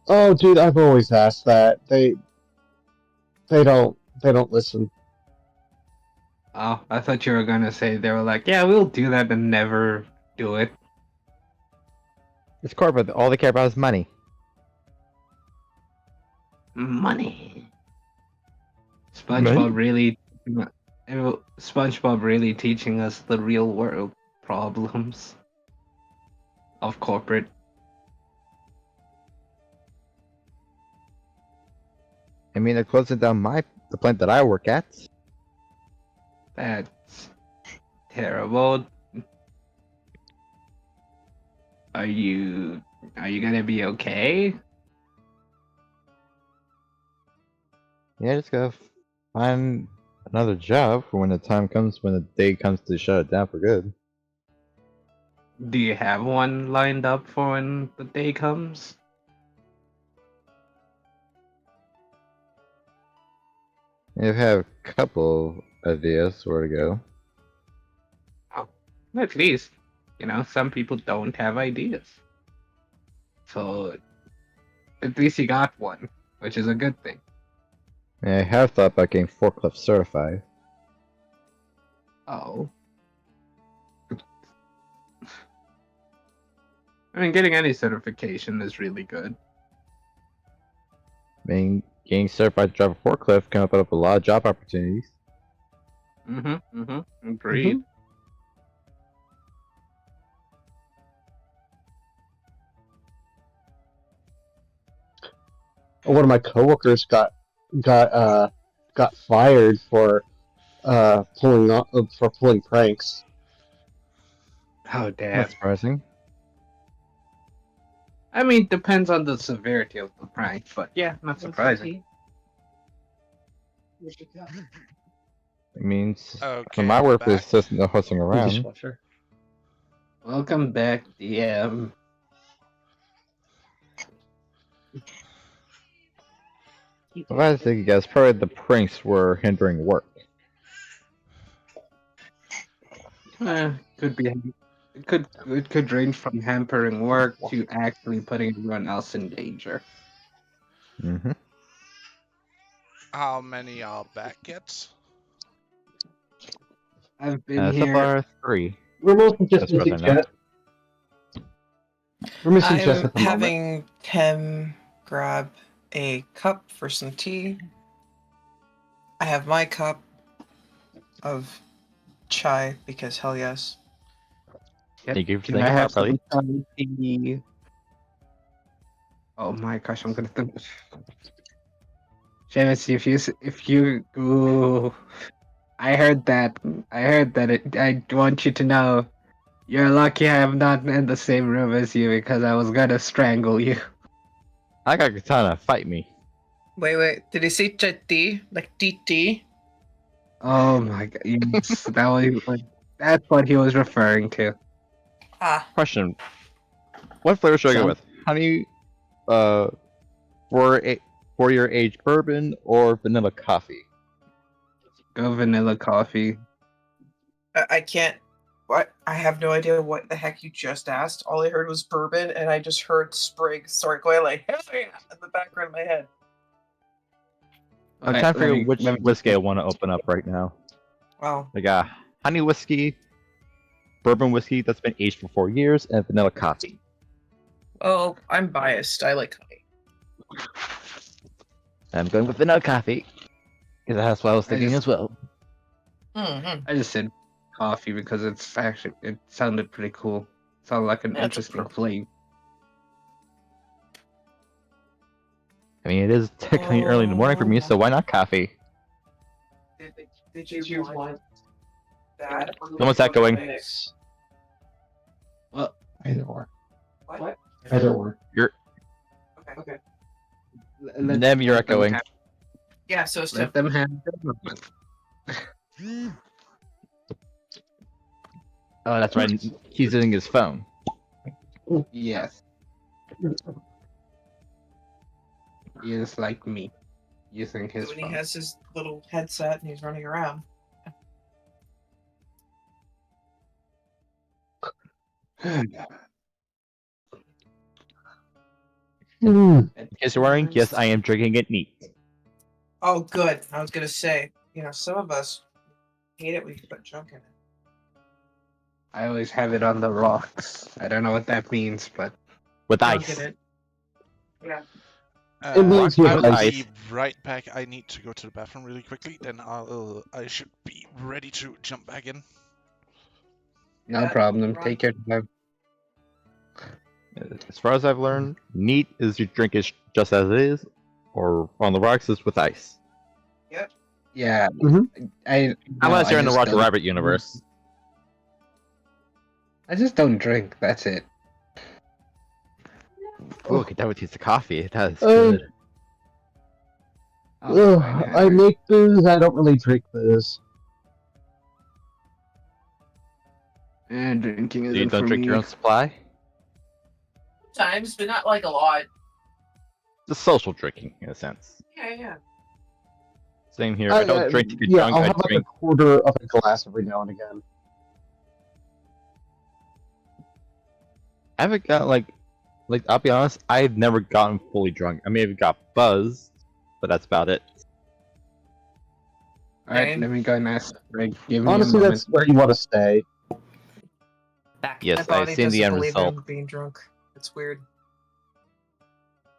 Oh, dude, I've always asked that. They don't listen.
Oh, I thought you were gonna say they were like, yeah, we'll do that and never do it.
It's corporate. All they care about is money.
Money. SpongeBob really teaching us the real world problems of corporate.
I mean, they're closing down the plant that I work at.
That's terrible. Are you gonna be okay?
Yeah, just gotta find another job for when the time comes, when the day comes to shut it down for good.
Do you have one lined up for when the day comes?
I have a couple ideas where to go.
Oh, at least, some people don't have ideas. So, at least you got one, which is a good thing.
I have thought about getting forklift certified.
Oh. I mean, getting any certification is really good.
Getting certified to drive a forklift can open up a lot of job opportunities.
Agreed.
One of my coworkers got fired for pulling pranks.
Oh, damn.
That's surprising.
I mean, depends on the severity of the prank, but yeah, not surprising.
It means
Okay,
my
I'm
work
back.
is just no hustling around.
Welcome back, DM.
Well, I think, guys, probably the pranks were hindering work.
Could be. It could range from hampering work to actually putting everyone else in danger.
Mm-hmm.
How many are back yet?
I've been
So
here.
far, 3.
We're mostly just
That's
missing
what I know.
Jess. We're missing Jess
I'm
at the moment.
having Pem grab a cup for some tea. I have my cup of chai because hell yes.
Yep.
Thank you for
Can
thinking
I have
properly.
some tea? Oh my gosh, I'm gonna think. Seamus, if you ooh, I heard that. I want you to know, you're lucky I am not in the same room as you because I was gonna strangle you.
I got Katana, fight me.
Wait. Did he say tea? Like tea?
Oh my god, yes, that's what he was referring to.
Ah.
Question: what flavor should I go
So-
with? Honey, for your age bourbon or vanilla coffee?
Go vanilla coffee.
I can't. What? I have no idea what the heck you just asked. All I heard was bourbon, and I just heard Sprig start going like hell yeah in the background of my head.
I'm
Okay,
trying to figure out which
let me-
whiskey I want to open up right now.
Wow.
Like honey whiskey, bourbon whiskey that's been aged for 4 years, and vanilla coffee.
Oh, I'm biased. I like honey.
I'm going with vanilla coffee because that's what I was thinking as well.
Mm-hmm.
I just said coffee because it sounded pretty cool. Sounded like an
That's
interesting flavor.
I mean, it is technically early in the morning for me, so why not coffee?
Did you want that?
Someone's that going?
Well,
Either or.
What?
Either or.
Okay.
Nem, you're echoing.
Yeah, so it's
Let them have their moment.
Oh, that's right. He's using his phone.
Yes. He is like me, using his
when he
phone.
has his little headset and he's running around.
In case you're wondering, yes, I am drinking it neat.
Oh, good. I was gonna say, some of us hate it when you put junk in it.
I always have it on the rocks. I don't know what that means, but
With
Junk
ice.
in it. Yeah.
It means you have
I'll
ice.
be right back. I need to go to the bathroom really quickly. Then I should be ready to jump back in.
no
Yeah,
problem.
right.
Take your time.
As far as I've learned, neat is you drink it just as it is, or on the rocks is with ice.
Yeah.
Mhm.
Unless you're in the Roger Rabbit universe.
I just don't drink. That's it.
Oh, okay, that would taste the coffee. That is
Uh,
good.
Oh,
I make booze. I don't really drink booze.
and drinking
So
isn't
you don't
for
drink
me.
your own supply?
Times, but not like a lot.
It's social drinking, in a sense.
Yeah.
Same here. I don't drink to get
Yeah,
drunk.
I'll
I
have like
drink.
a quarter of a glass every now and again.
I haven't got like I'll be honest. I've never gotten fully drunk. I may have got buzzed, but that's about it.
Alright,
Dane?
let me go and ask Greg. Give me a
Honestly,
moment.
that's where you want to stay.
Back.
My
Yes, I've
body
seen the
doesn't
end
believe
result.
in being drunk. It's weird.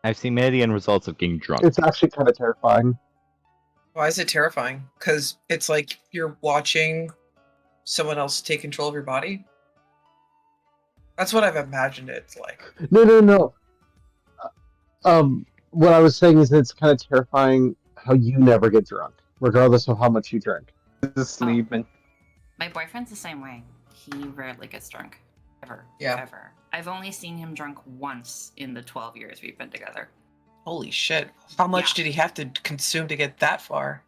I've seen many of the end results of getting drunk.
It's actually kind of terrifying.
Why is it terrifying? Because it's like you're watching someone else take control of your body. That's what I've imagined it's like.
No. What I was saying is that it's kind of terrifying how you never get drunk, regardless of how much you drink.
Just sleeping.
My boyfriend's the same way. He rarely gets drunk. Ever.
Yeah.
Ever. I've only seen him drunk once in the 12 years we've been together.
Holy shit. How much did he have to consume to get that far?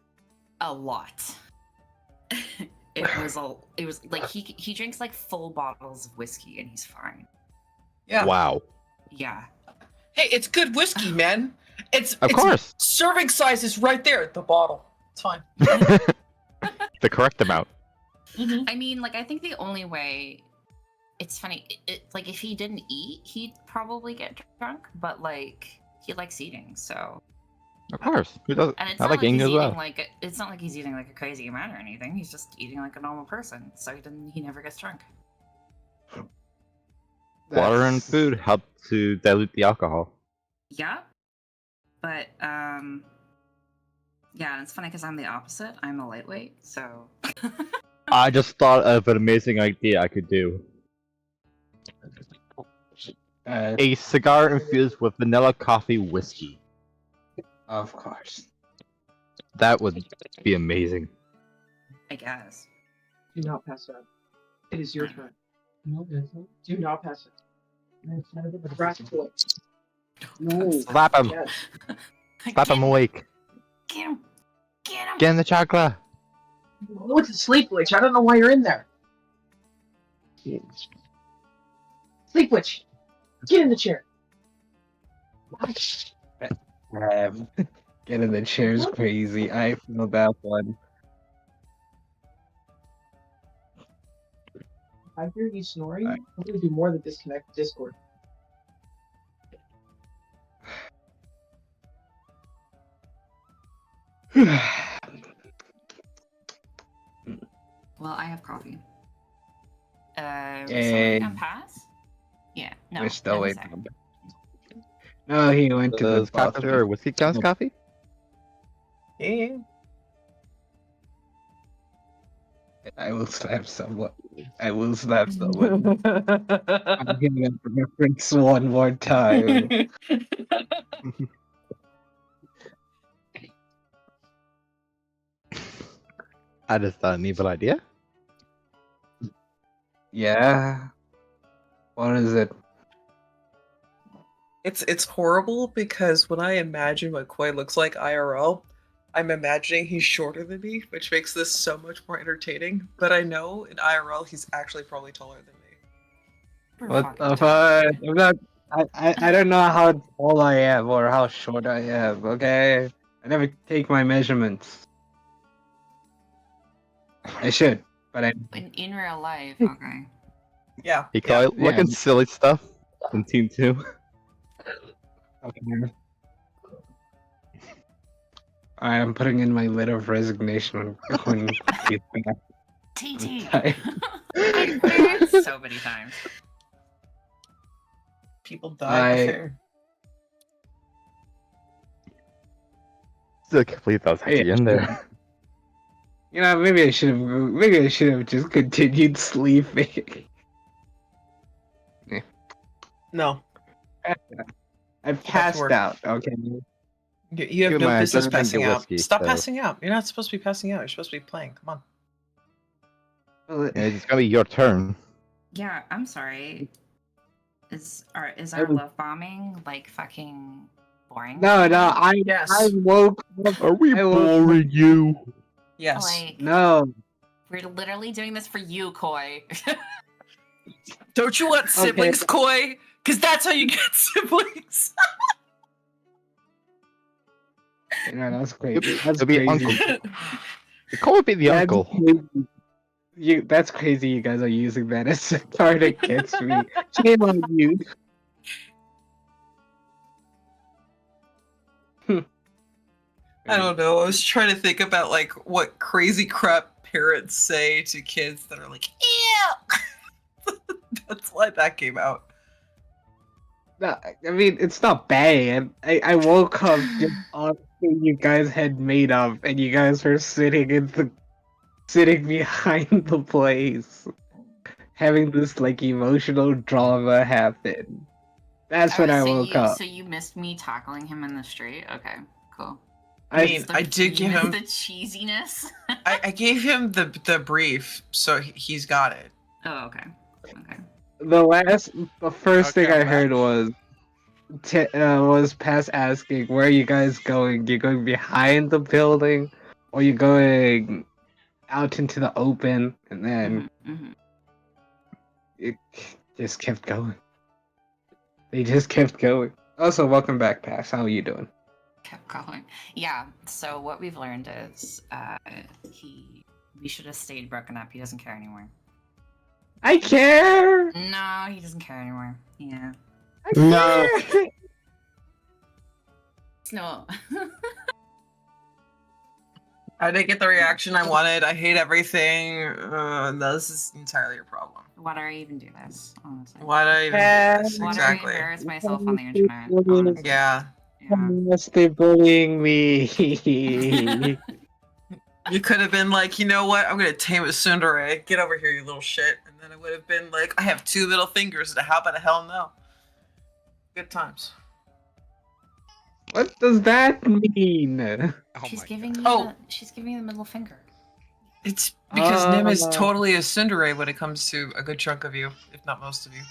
A lot. It was like he drinks like full bottles of whiskey and he's fine.
Yeah.
Wow.
Yeah.
Hey, it's good whiskey, man.
Of course.
Serving size is right there at the bottle. It's fine.
The correct amount.
I mean, like, I think the only way... It's funny, like, if he didn't eat, he'd probably get drunk, but, like, he likes eating, so...
Of course. Who doesn't?
And it's
I
not
like
like
eating
he's
as well.
eating like... It's not like he's eating, like, a crazy amount or anything. He's just eating like a normal person, so he never gets drunk.
Water and
That's-
food help to dilute the alcohol.
Yeah. But, yeah, and it's funny because I'm the opposite. I'm a lightweight, so...
I just thought of an amazing idea I could do. A cigar infused with vanilla coffee whiskey.
Of course.
That would be amazing.
I guess.
Do not pass out. It is your turn. No, it isn't. Do not pass out. Brass toy. No.
Slap him.
Yes.
Slap him awake.
Get him! Get him!
Get in the chocolate.
Oh, it's a sleep witch. I don't know why you're in there. Sleep witch. Get in the chair.
Get in the chair's crazy. I feel that one.
I hear you snoring. I'm gonna do more than disconnect Discord.
Well, I have coffee. Was
Yay.
somebody on pass? Yeah, no.
We're still
no, he's
waiting.
there.
No, he went to
Does
the
coffee
bathroom.
or whiskey counts coffee?
Yeah.
I will slap someone. I will slap someone. I'm giving up the reference one more time.
I just thought an evil idea.
Yeah. What is it?
It's horrible because when I imagine what Koi looks like IRL, I'm imagining he's shorter than me, which makes this so much more entertaining. But I know in IRL he's actually probably taller than me.
We're
What
fucking
the
talking.
fuck? I'm not. I don't know how tall I am or how short I am. Okay, I never take my measurements. I should, but I.
In real life, okay.
Yeah.
He called it looking silly stuff in Team 2.
Okay. I'm putting in my letter of resignation when he's back.
TT.
Sorry.
I've heard it so many times.
People die
I-
fair.
Still can't believe that was actually in there.
You know, maybe I should have just continued sleeping.
No.
I passed
work.
out. Okay.
You have
Good
no
man,
business
don't drink
passing
your
out.
whiskey,
Stop
so-
passing out. You're not supposed to be passing out. You're supposed to be playing. Come on.
Well,
It's gonna be your turn.
Yeah, I'm sorry. Is our
I was-
love bombing like fucking boring?
No, I
Yes.
woke up.
Are we
I will-
boring you?
Yes.
Like,
No.
we're literally doing this for you, Koi.
Don't you want
Okay.
siblings, Koi? Because that's how you get siblings.
No, that's crazy. That's
It'll be
crazy.
uncle. Cole would be the
That's
uncle.
crazy. That's crazy. You guys are using that as a card against me. Shame on you.
I don't know. I was trying to think about like what crazy crap parents say to kids that are like, ew. That's why that came out.
No, I mean, it's not bad. I woke up just on thing you guys had made up, and you guys were sitting behind the place, having this like emotional drama happen. That's when I woke up.
So you missed me tackling him in the street? Okay, cool.
I mean, I did give him
the cheesiness.
I gave him the brief, so he's got it.
Oh, okay. Okay.
The first thing
Okay,
I
I'm
heard
back.
was Pass asking, "Where are you guys going? You going behind the building, or you going out into the open?" And then it just kept going. They just kept going. Also, welcome back, Pass. How are you doing?
Kept going. Yeah. So what we've learned is we should have stayed broken up. He doesn't care anymore.
I care.
No, he doesn't care anymore. Yeah.
No.
No.
I didn't get the reaction I wanted. I hate everything. This is entirely your problem.
Why do I even do this? Honestly.
Why do I even do this?
Why
Exactly.
do I embarrass myself on the internet? Honestly.
Yeah.
Yes, they're bullying me.
You could have been like, you know what? I'm gonna tame a tsundere. Get over here, you little shit. And then it would have been like, I have 2 little fingers. How about a hell no? Good times.
What does that mean?
She's giving you she's giving you the middle finger.
It's because Nim is totally a tsundere when it comes to a good chunk of you, if not most of you.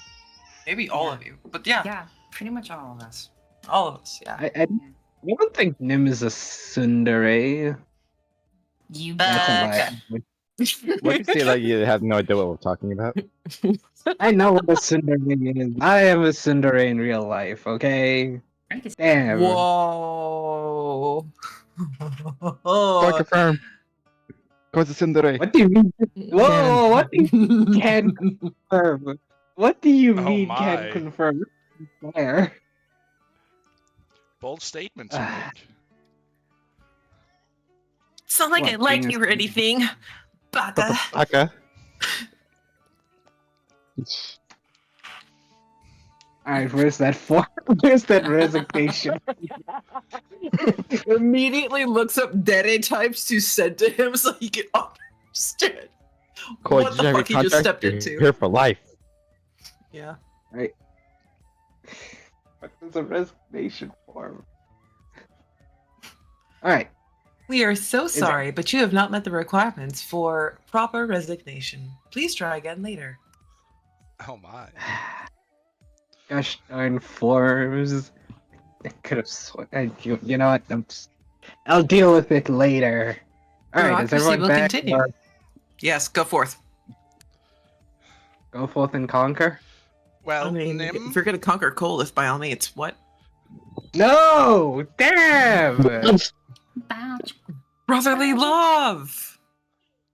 Maybe all of you. But yeah.
Yeah, pretty much all of us.
All of us, yeah.
I don't think Nim is a tsundere.
You
That's a lie.
What you say like you have no idea what we're talking about?
I know what a tsundere is. I am a tsundere in real life, okay? Damn.
Whoa.
Don't confirm. Cause it's Tsundere.
What do you mean? Whoa, what do you mean can confirm? What do you mean can confirm? Where?
Bold statements, Nick.
It's not like I like you or anything. Baka.
Baka.
Alright, where's that for? Where's that resignation?
Immediately looks up Dere types to send to him so he can understand what the fuck he just stepped into.
Here for life.
Yeah.
Right. What is a resignation form? Alright.
We are so sorry, but you have not met the requirements for proper resignation. Please try again later.
Oh my.
Gosh darn forms. I could have sworn. You know what? I'll deal with it later. Alright, is everyone back?
Continue. Yes, go forth.
Go forth and conquer?
Well,
I mean,
Nim?
if you're gonna conquer Colith, by all means, what?
No! Damn!
Brotherly love!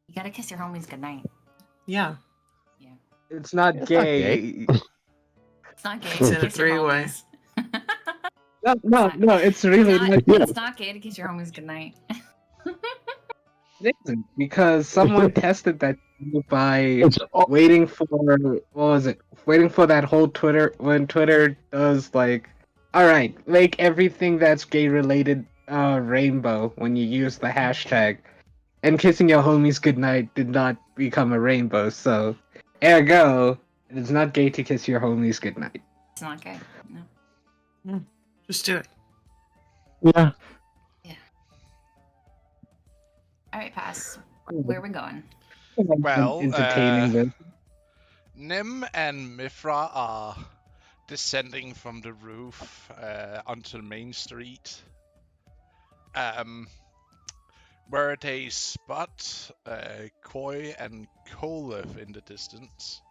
You gotta kiss your homies goodnight.
Yeah.
Yeah.
It's not gay.
It's not gay.
It's
to
in a
kiss your
3-way.
homies.
No, it's really not gay.
It's not gay to kiss your homies goodnight.
It isn't, because someone tested that by waiting for, what was it? Waiting for that whole Twitter, when Twitter does like, alright, make everything that's gay related rainbow when you use the hashtag. And kissing your homies goodnight did not become a rainbow, so ergo, it is not gay to kiss your homies goodnight.
It's not gay. No.
Just do it.
Yeah.
Alright, pass. Where are we going?
Well,
entertaining this.
Nim and Mifra are descending from the roof onto the main street. Where they spot Koi and Kolev in the distance.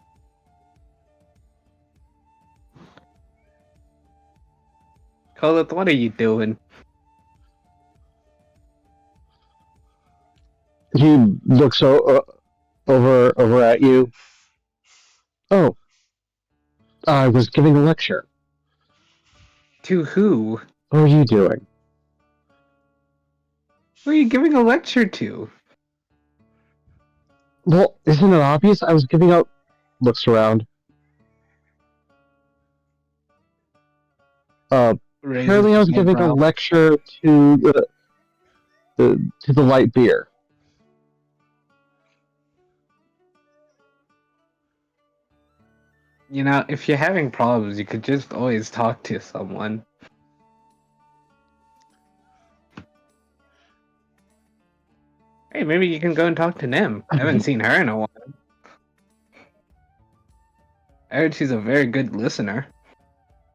Colette, what are you doing?
He looks over at you. Oh, I was giving a lecture.
To who?
What are you doing?
Who are you giving a lecture to?
Well, isn't it obvious? I was giving out. Looks around. Apparently, I was giving a lecture to the light beer.
You know, if you're having problems, you could just always talk to someone. Hey, maybe you can go and talk to Nim. I haven't seen her in a while. I heard she's a very good listener.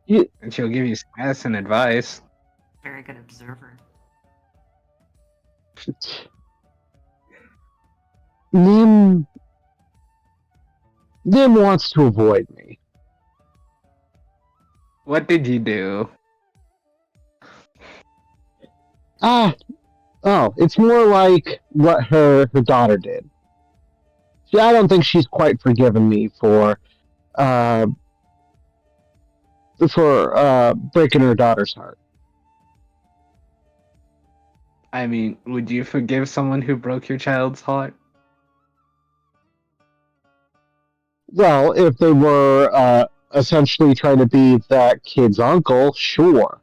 Yeah.
And she'll give you stats and advice.
Very good observer.
Nim wants to avoid me.
What did you do?
It's more like what her daughter did. See, I don't think she's quite forgiven me for breaking her daughter's heart.
I mean, would you forgive someone who broke your child's heart?
Well, if they were essentially trying to be that kid's uncle, sure.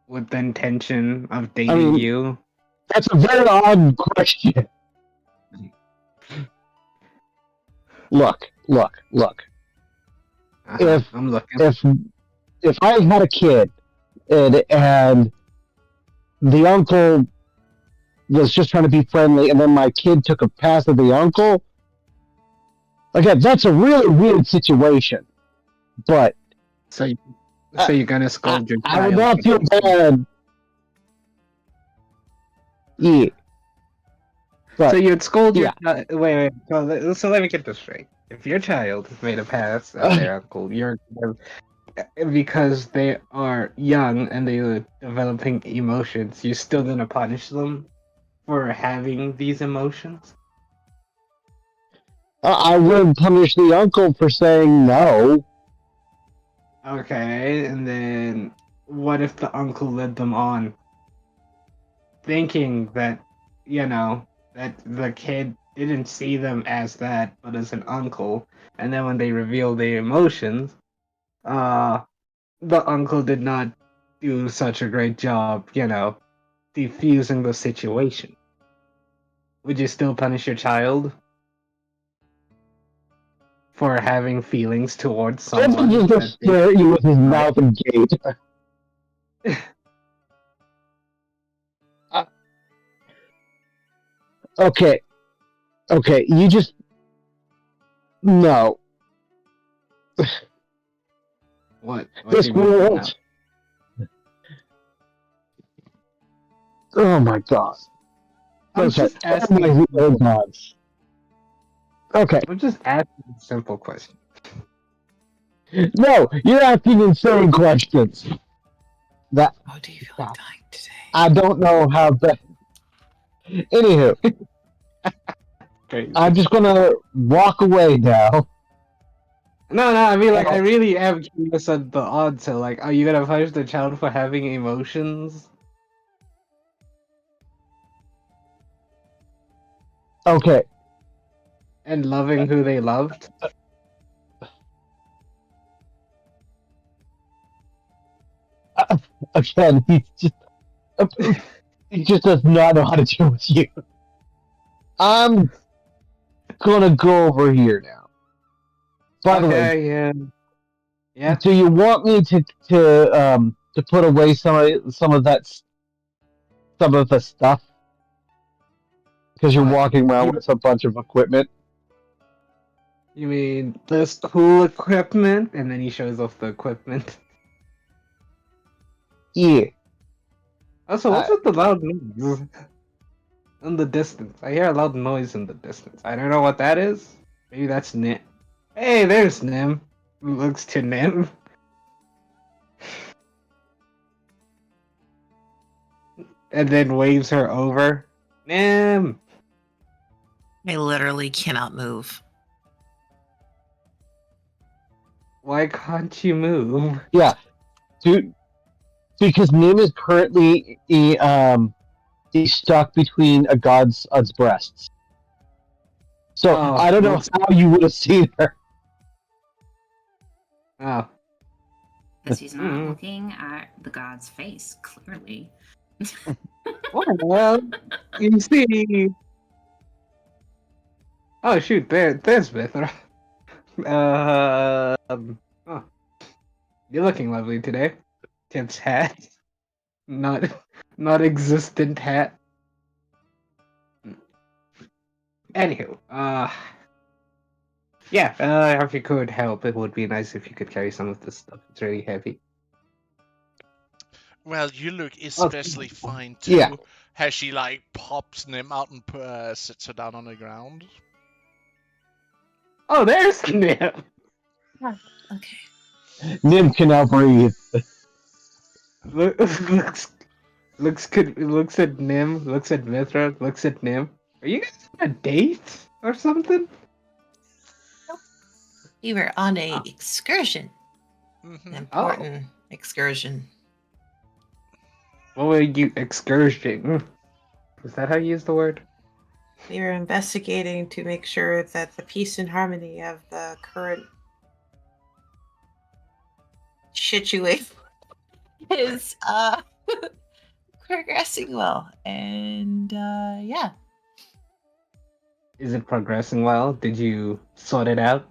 With the intention of dating you?
That's a very odd question. Look.
I'm looking.
If I had a kid and the uncle was just trying to be friendly, and then my kid took a pass at the uncle, again, that's a really weird situation. But
so you're gonna scold your child?
I would not feel bad. Yeah. But,
so you'd scold your child. Wait. So let me get this straight. If your child made a pass at their uncle, you're because they are young and they are developing emotions, you're still gonna punish them for having these emotions?
I would punish the uncle for saying no.
Okay, and then what if the uncle led them on, thinking that, that the kid didn't see them as that, but as an uncle, and then when they reveal their emotions, the uncle did not do such a great job, defusing the situation. Would you still punish your child for having feelings towards someone?
He's just stare at you with his mouth agape. Okay, you just no.
What
This world. Oh my god.
I'm just asking.
Okay.
I'm just asking a simple question.
No, you're asking insane questions.
How do you feel like dying today?
I don't know how that. Anywho, I'm just gonna walk away now.
No, I mean, I really am curious on the answer. Are you gonna punish the child for having emotions?
Okay.
And loving who they loved?
Again, he just does not know how to deal with you. I'm gonna go over here now. By the way,
yeah.
Do you want me to put away some of the stuff? Because you're walking around with a bunch of equipment.
You mean this cool equipment? And then he shows off the equipment.
Yeah.
Also, what's with the loud noise in the distance? I hear a loud noise in the distance. I don't know what that is. Maybe that's Nim. Hey, there's Nim. Looks to Nim. And then waves her over. Nim!
I literally cannot move.
Why can't you move?
Yeah. Dude, because Nim is currently He's stuck between a god's breasts. So
Oh,
I don't know
whoops.
how you would have seen her.
Oh.
Because he's not looking at the god's face, clearly.
Well, you see. Oh shoot! There's Mithra. Oh, you're looking lovely today. Kid's hat, not existent hat. Anywho, yeah. If you could help, it would be nice if you could carry some of this stuff. It's really heavy.
Well, you look especially fine too.
Yeah.
Has she like pops Nim out and sits her down on the ground?
Oh, there's Nim.
Okay.
Nim can now breathe.
Looks good. Looks at Nim. Looks at Mithra. Looks at Nim. Are you guys on a date or something?
We were on a excursion.
Mm-hmm.
An important excursion.
What were you excursioning? Is that how you use the word?
We were investigating to make sure that the peace and harmony of the current situation is progressing well. And yeah.
Is it progressing well? Did you sort it out?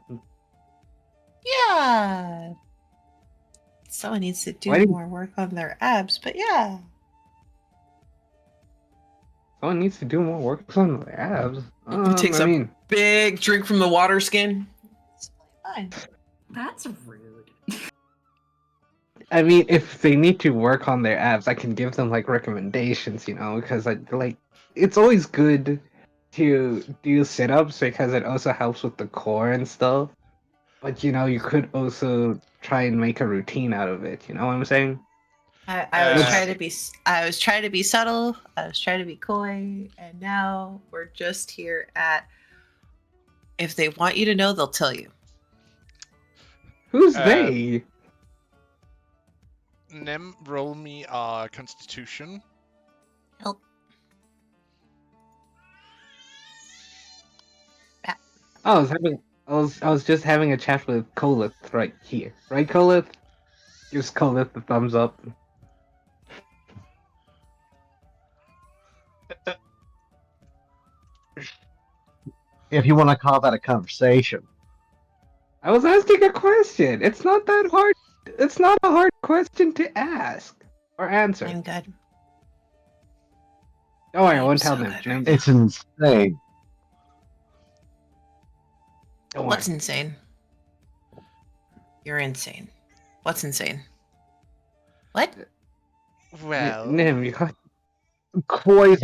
Yeah. Someone needs to do more work on their abs, but yeah.
Someone needs to do more work on their abs.
Takes a big drink from the water skin.
It's fine.
That's rude.
I mean, if they need to work on their abs, I can give them like recommendations, because it's always good to do sit-ups because it also helps with the core and stuff. But you could also try and make a routine out of it. You know what I'm saying?
I was trying to be subtle. I was trying to be coy, and now we're just here at. If they want you to know, they'll tell you.
Who's they?
Nim, roll me Constitution.
Help.
I was just having a chat with Kolith right here. Right, Kolith? Gives Kolith the thumbs up.
If you want to call that a conversation.
I was asking a question. It's not that hard. It's not a hard question to ask or answer.
I'm good.
Don't worry, I won't tell them.
It's insane.
What's insane? You're insane. What's insane? What?
Well,
Nim, you got
Koi's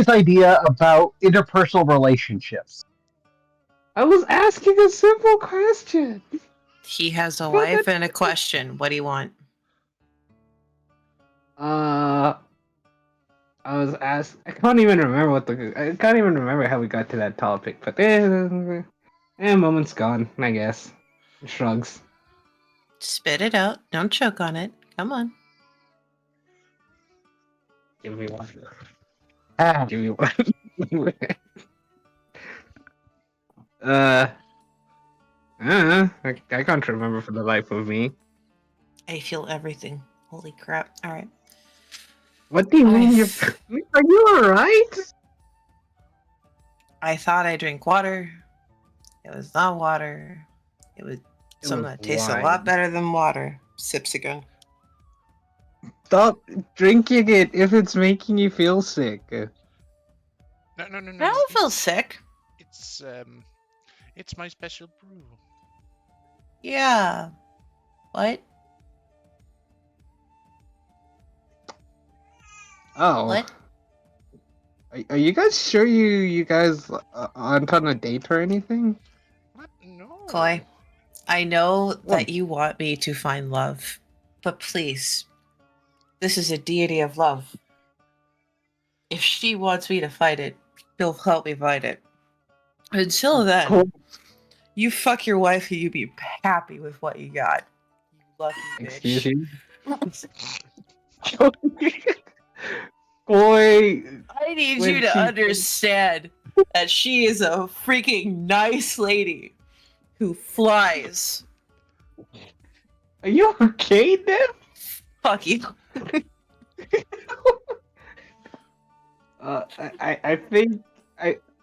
idea about interpersonal relationships.
I was asking a simple question.
He has a wife and a question. What do you want?
I was asked. I can't even remember how we got to that topic. But moment's gone. I guess. Shrugs.
Spit it out. Don't choke on it. Come on.
Give me one. Give me one. I can't remember for the life of me.
I feel everything. Holy crap. All right.
What do you mean? Are you alright?
I thought I drank water. It was not water. It was something that tastes a lot better than water. Sips again.
Stop drinking it if it's making you feel sick.
No.
I don't feel sick.
It's my special brew.
Yeah. What?
Oh.
What?
Are you guys sure you guys aren't on a date or anything?
What? No.
Koi, I know that you want me to find love, but please, this is a deity of love. If she wants me to fight it, she'll help me fight it. Until then, you fuck your wife and you be happy with what you got. You lucky bitch.
Excuse you?
Boy,
I need
when
you to
she-
understand that she is a freaking nice lady who flies.
are you okay, Nim?
Fuck you.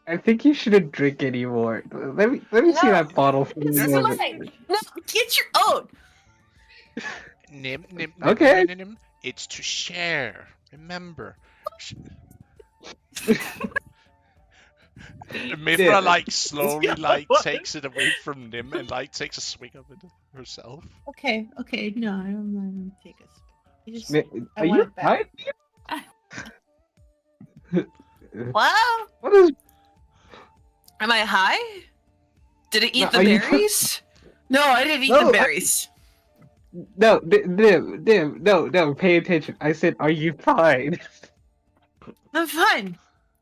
I think you shouldn't drink anymore. Let me see
No,
that bottle for
This
a
is
moment.
mine. No, get your own.
Nim, nim, nim,
Okay.
nim, nim, nim. It's to share. Remember. Mithra like slowly like takes it away from Nim and like takes a swing of it herself.
Okay, no, I don't mind. Take it. I
Are
want
you
it back.
fine?
Wow.
What is?
Am I high? Did it eat
No,
the
are you-
berries? No, I didn't eat
No,
the berries.
No, Nim, no, pay attention. I said, are you fine?
I'm fine.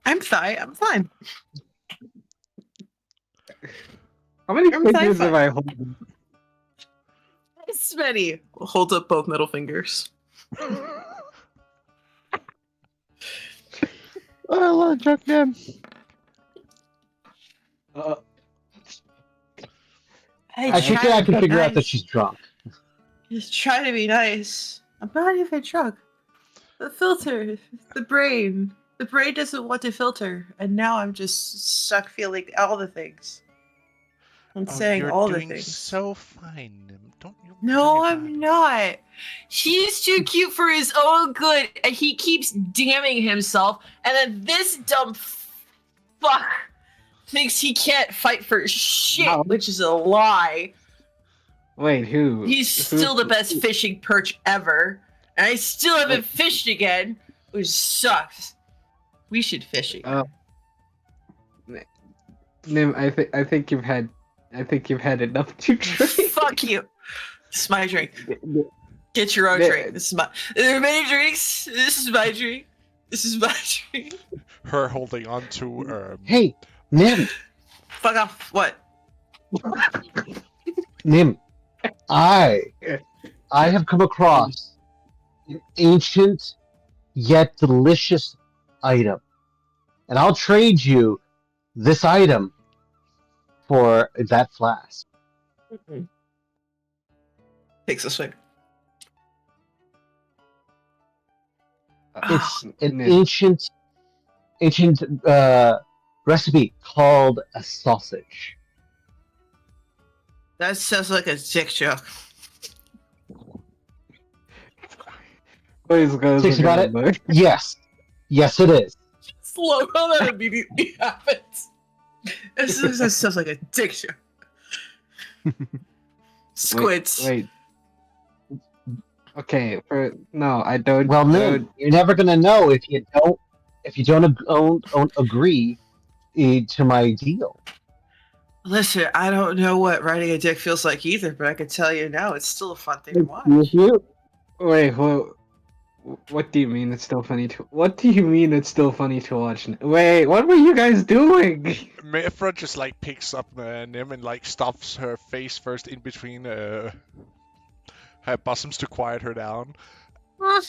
I'm fine.
How many
I'm fine,
fingers
fine.
am I holding?
It's many. Holds up both middle fingers.
Oh, I love drunk Nim.
I think I can figure out that she's drunk.
Just try to be nice. I'm not even drunk. The filter, the brain. The brain doesn't want to filter, and now I'm just stuck feeling all the things. I'm saying
you're
all the
doing
things.
so fine, Nim. Don't you?
No,
worry
I'm
about it.
not. He's too cute for his own good, and he keeps damning himself. And then this dumb fuck thinks he can't fight for shit,
No.
which is a lie.
Wait, who?
He's still the best fishing perch ever, and I still haven't fished again, which sucks. We should fish again.
Nim, I think you've had enough to drink.
Fuck you. This is my drink. Get your own drink. This is my. There are many drinks. This is my drink. This is my drink.
Her holding on to
Hey, Nim,
Fuck off. What?
Nim, I have come across an ancient yet delicious item, and I'll trade you this item for that flask.
Takes a swing.
It's an
Nim.
ancient recipe called a sausage.
That sounds like a dick joke.
Please go.
Thinks about it? Yes, it is.
Slow how that immediately happens. That sounds like a dick joke. Squids.
Wait. Okay. No, I don't.
Well, Nim, you're never gonna know if you don't agree to my deal.
Listen, I don't know what riding a dick feels like either, but I can tell you now, it's still a fun thing to watch.
Wait, what do you mean it's still funny to? What do you mean it's still funny to watch? Wait, what were you guys doing?
Mithra just like picks up Nim and like stuffs her face first in between her bosoms to quiet her down. I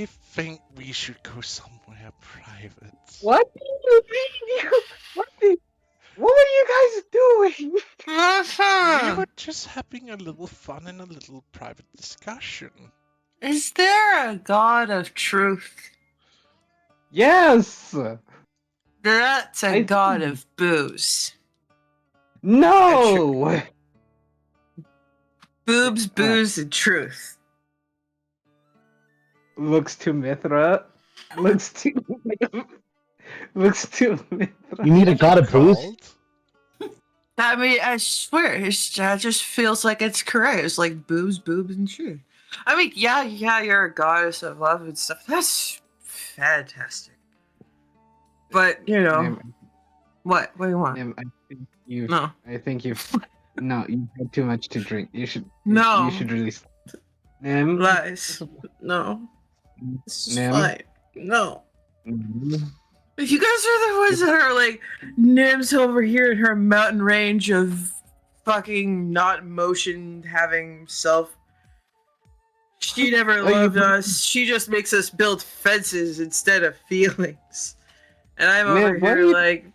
think we should go somewhere private.
What do you mean? What are you guys doing?
We were just having a little fun and a little private discussion.
Is there a god of truth?
Yes.
That's a god of booze.
No.
Boobs, booze, and truth.
Looks to Mithra. Looks to Mithra.
You need a god of booze?
I mean, I swear, that just feels like it's correct. It's like boobs, and truth. I mean, yeah, you're a goddess of love and stuff. That's fantastic. But, you know,
Nim,
what do you want?
Nim, I think you.
No.
I think you. No, you had too much to drink. You should.
No.
You should really. Nim.
Lies. No. This is
Nim.
fine. No.
Mhm.
If you guys are the ones that are like Nim's over here in her mountain range of fucking not motion having self, She never
Are you-
loved us. She just makes us build fences instead of feelings. And I'm
Man,
over
what are
here
you-
like,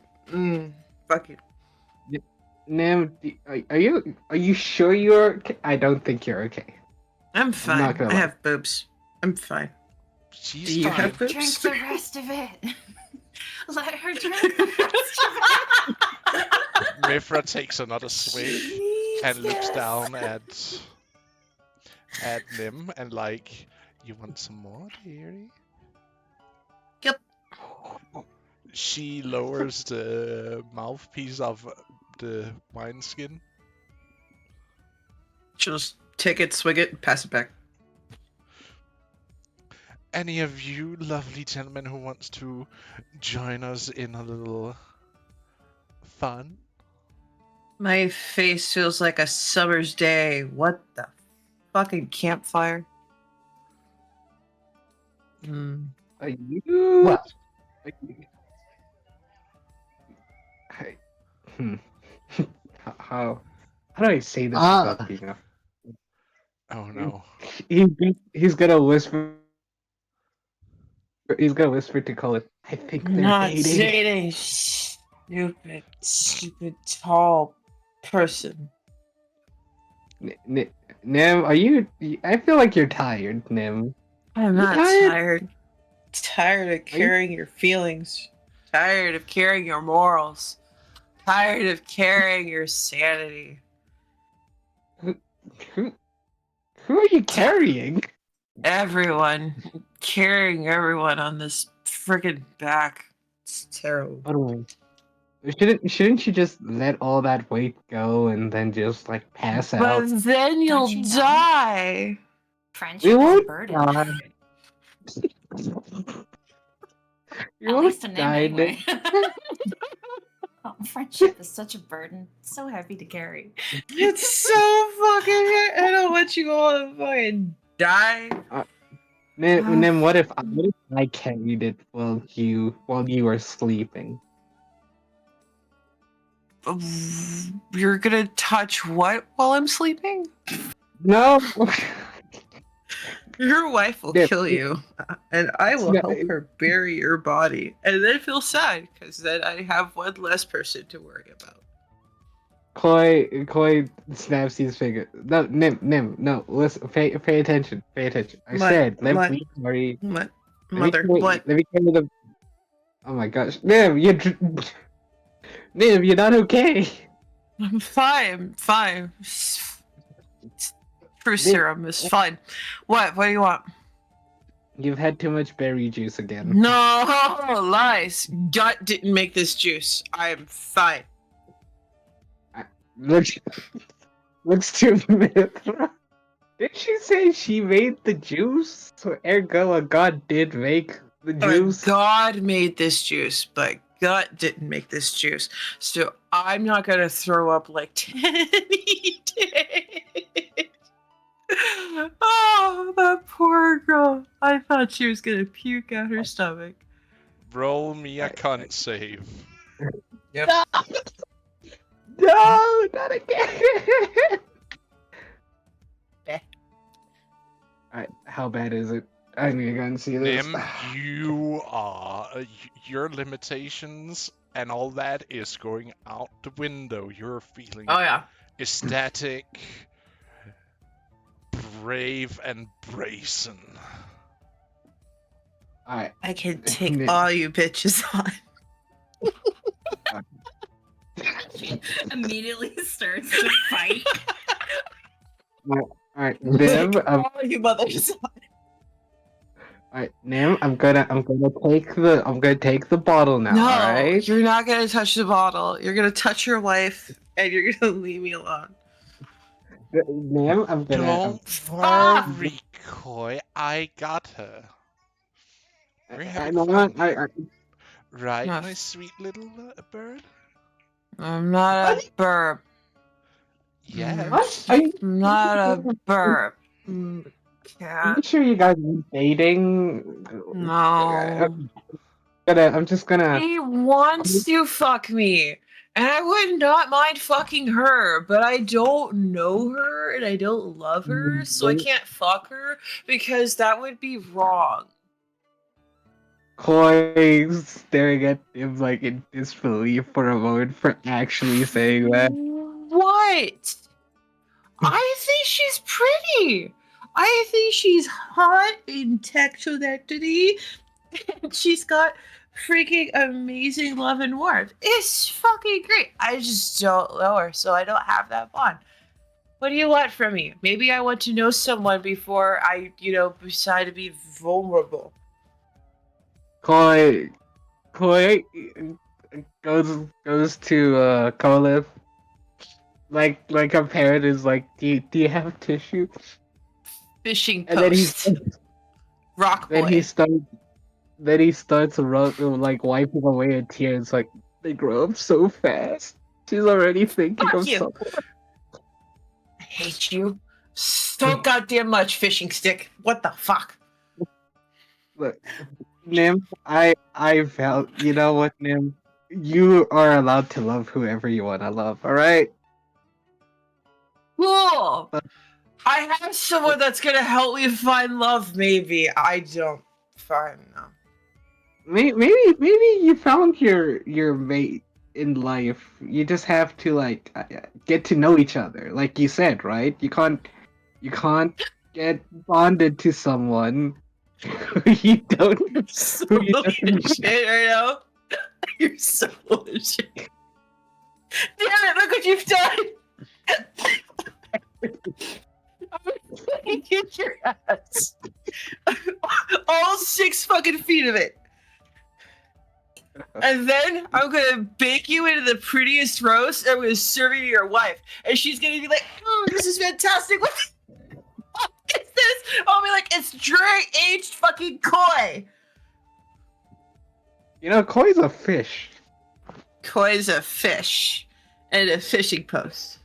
fuck it.
Nim, are you sure you're okay? I don't think you're okay.
I'm fine.
not gonna
I
lie.
have boobs. I'm fine.
She's
Do you
fine.
have boobs?
Drink the rest of it. Let her drink the rest of it.
Mifra takes another swig and looks
this.
down at Nim and like, you want some more, dearie?
Yep.
She lowers the mouthpiece of the wineskin.
She'll just take it, swig it, and pass it back.
Any of you lovely gentlemen who wants to join us in a little fun?
My face feels like a summer's day. What the fucking campfire?
Are you?
Well,
Hey, how do I say this without being a...
Oh no.
He's gonna whisper. He's gonna whisper to Colin. I think they're
Not
dating.
dating, stupid, tall person.
Nim, are you? I feel like you're tired, Nim.
I'm
You
not
tired?
tired. Tired of carrying your feelings. Tired of carrying your morals. Tired of carrying your sanity.
Who are you carrying?
Everyone. Carrying everyone on this friggin' back. It's terrible.
Oh, shouldn't you just let all that weight go and then just like pass
But
out?
then you'll
you know?
die.
Friendship
We
is a
won't
burden.
die. You
At
won't
least to Nim
die,
anyway. Oh, friendship is such a burden. So heavy to carry.
It's so fucking I don't want you all to fucking die.
Nim, what if I carried it while you were sleeping?
You're gonna touch what while I'm sleeping?
No.
Your wife will
Yeah,
kill you, and I will
Yeah,
help her bury your body, and then feel sad because then I have one less person to worry about.
Koi snaps his finger. No, Nim, no. Listen, pay attention, pay attention. I said, let me carry.
What?
Let
Mother,
me
what?
carry the. Oh my gosh, Nim, Nim, you're not okay.
I'm fine. Fine. True serum is fine. What? What do you want?
You've had too much berry juice again.
No lies. Gut didn't make this juice. I am fine.
Looks to Mithra. Did she say she made the juice? So ergo, a god did make the juice.
God made this juice, but gut didn't make this juice. So I'm not gonna throw up like 10 days. Oh, that poor girl. I thought she was gonna puke out her stomach.
Roll me a cunt save.
Yep.
No, not again. Alright, how bad is it? I need to go and see this.
Nim, you are your limitations and all that is going out the window. You're feeling
Oh yeah.
ecstatic, brave, and brazen.
Alright.
I can take all you bitches on.
Immediately starts to fight.
Alright, Nim,
All you mothers on.
alright, Nim, I'm gonna take the bottle now,
No,
alright?
you're not gonna touch the bottle. You're gonna touch your wife, and you're gonna leave me alone.
Nim, I'm gonna
Don't worry, Koi. I got her. We're having fun. Right,
No.
my sweet little bird?
I'm not a burp.
Yeah.
What? Are you,
I'm not a burp.
are you
Cat.
sure you guys are dating?
No.
I'm just gonna
He wants to fuck me. And I would not mind fucking her, but I don't know her and I don't love her, so I can't fuck her because that would be wrong.
Koi staring at him like in disbelief for a moment for actually saying that.
What? I think she's pretty. I think she's hot in textual identity. And she's got freaking amazing love and warmth. It's fucking great. I just don't know her, so I don't have that bond. What do you want from me? Maybe I want to know someone before I, decide to be vulnerable.
Koi goes to Koliv. Like a parent is like, do you have tissue?
Fishing
And then
post. Rock boy.
Then he starts like wiping away a tear. It's like they grow up so fast. She's already thinking
Fuck
of
you.
someone.
I hate you so goddamn much, fishing stick. What the fuck?
Look, Nim, I felt, you know what, Nim? You are allowed to love whoever you want to love, alright?
Cool. I have someone that's gonna help me find love. Maybe I don't find no.
Maybe you found your mate in life. You just have to like get to know each other, like you said, right? You can't get bonded to someone who you don't.
You're so
Who you
full of
don't.
shit right now. You're so full of shit. Damn it! Look what you've done. I'm gonna fucking kick your ass. All 6 fucking feet of it. And then I'm gonna bake you into the prettiest roast and I'm gonna serve it to your wife. And she's gonna be like, this is fantastic. What the fuck is this? I'll be like, it's dry aged fucking koi.
You know, Koi's a fish.
Koi's a fish. And a fishing post.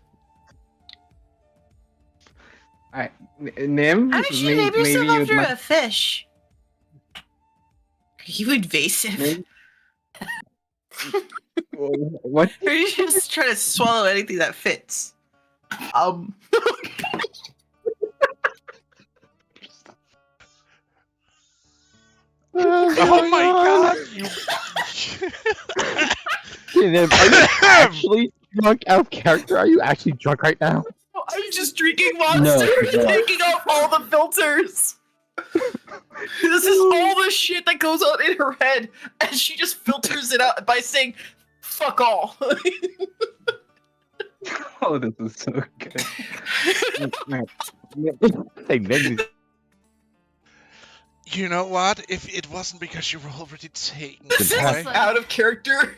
Alright, Nim,
How did she name
maybe
yourself
you'd
after
like...
a fish? Are you invasive?
Maybe... What?
Or are you just trying to swallow anything that fits?
Oh my god, you...
Nim, are you actually drunk out of character? Are you actually drunk right now?
I'm just drinking Monster and taking off all the filters. This is all the shit that goes on in her head, and she just filters it out by saying, fuck all.
Oh, this is so good.
Hey, Nim,
You know what? If it wasn't because you were already taken,
This is
Koi,
out of character.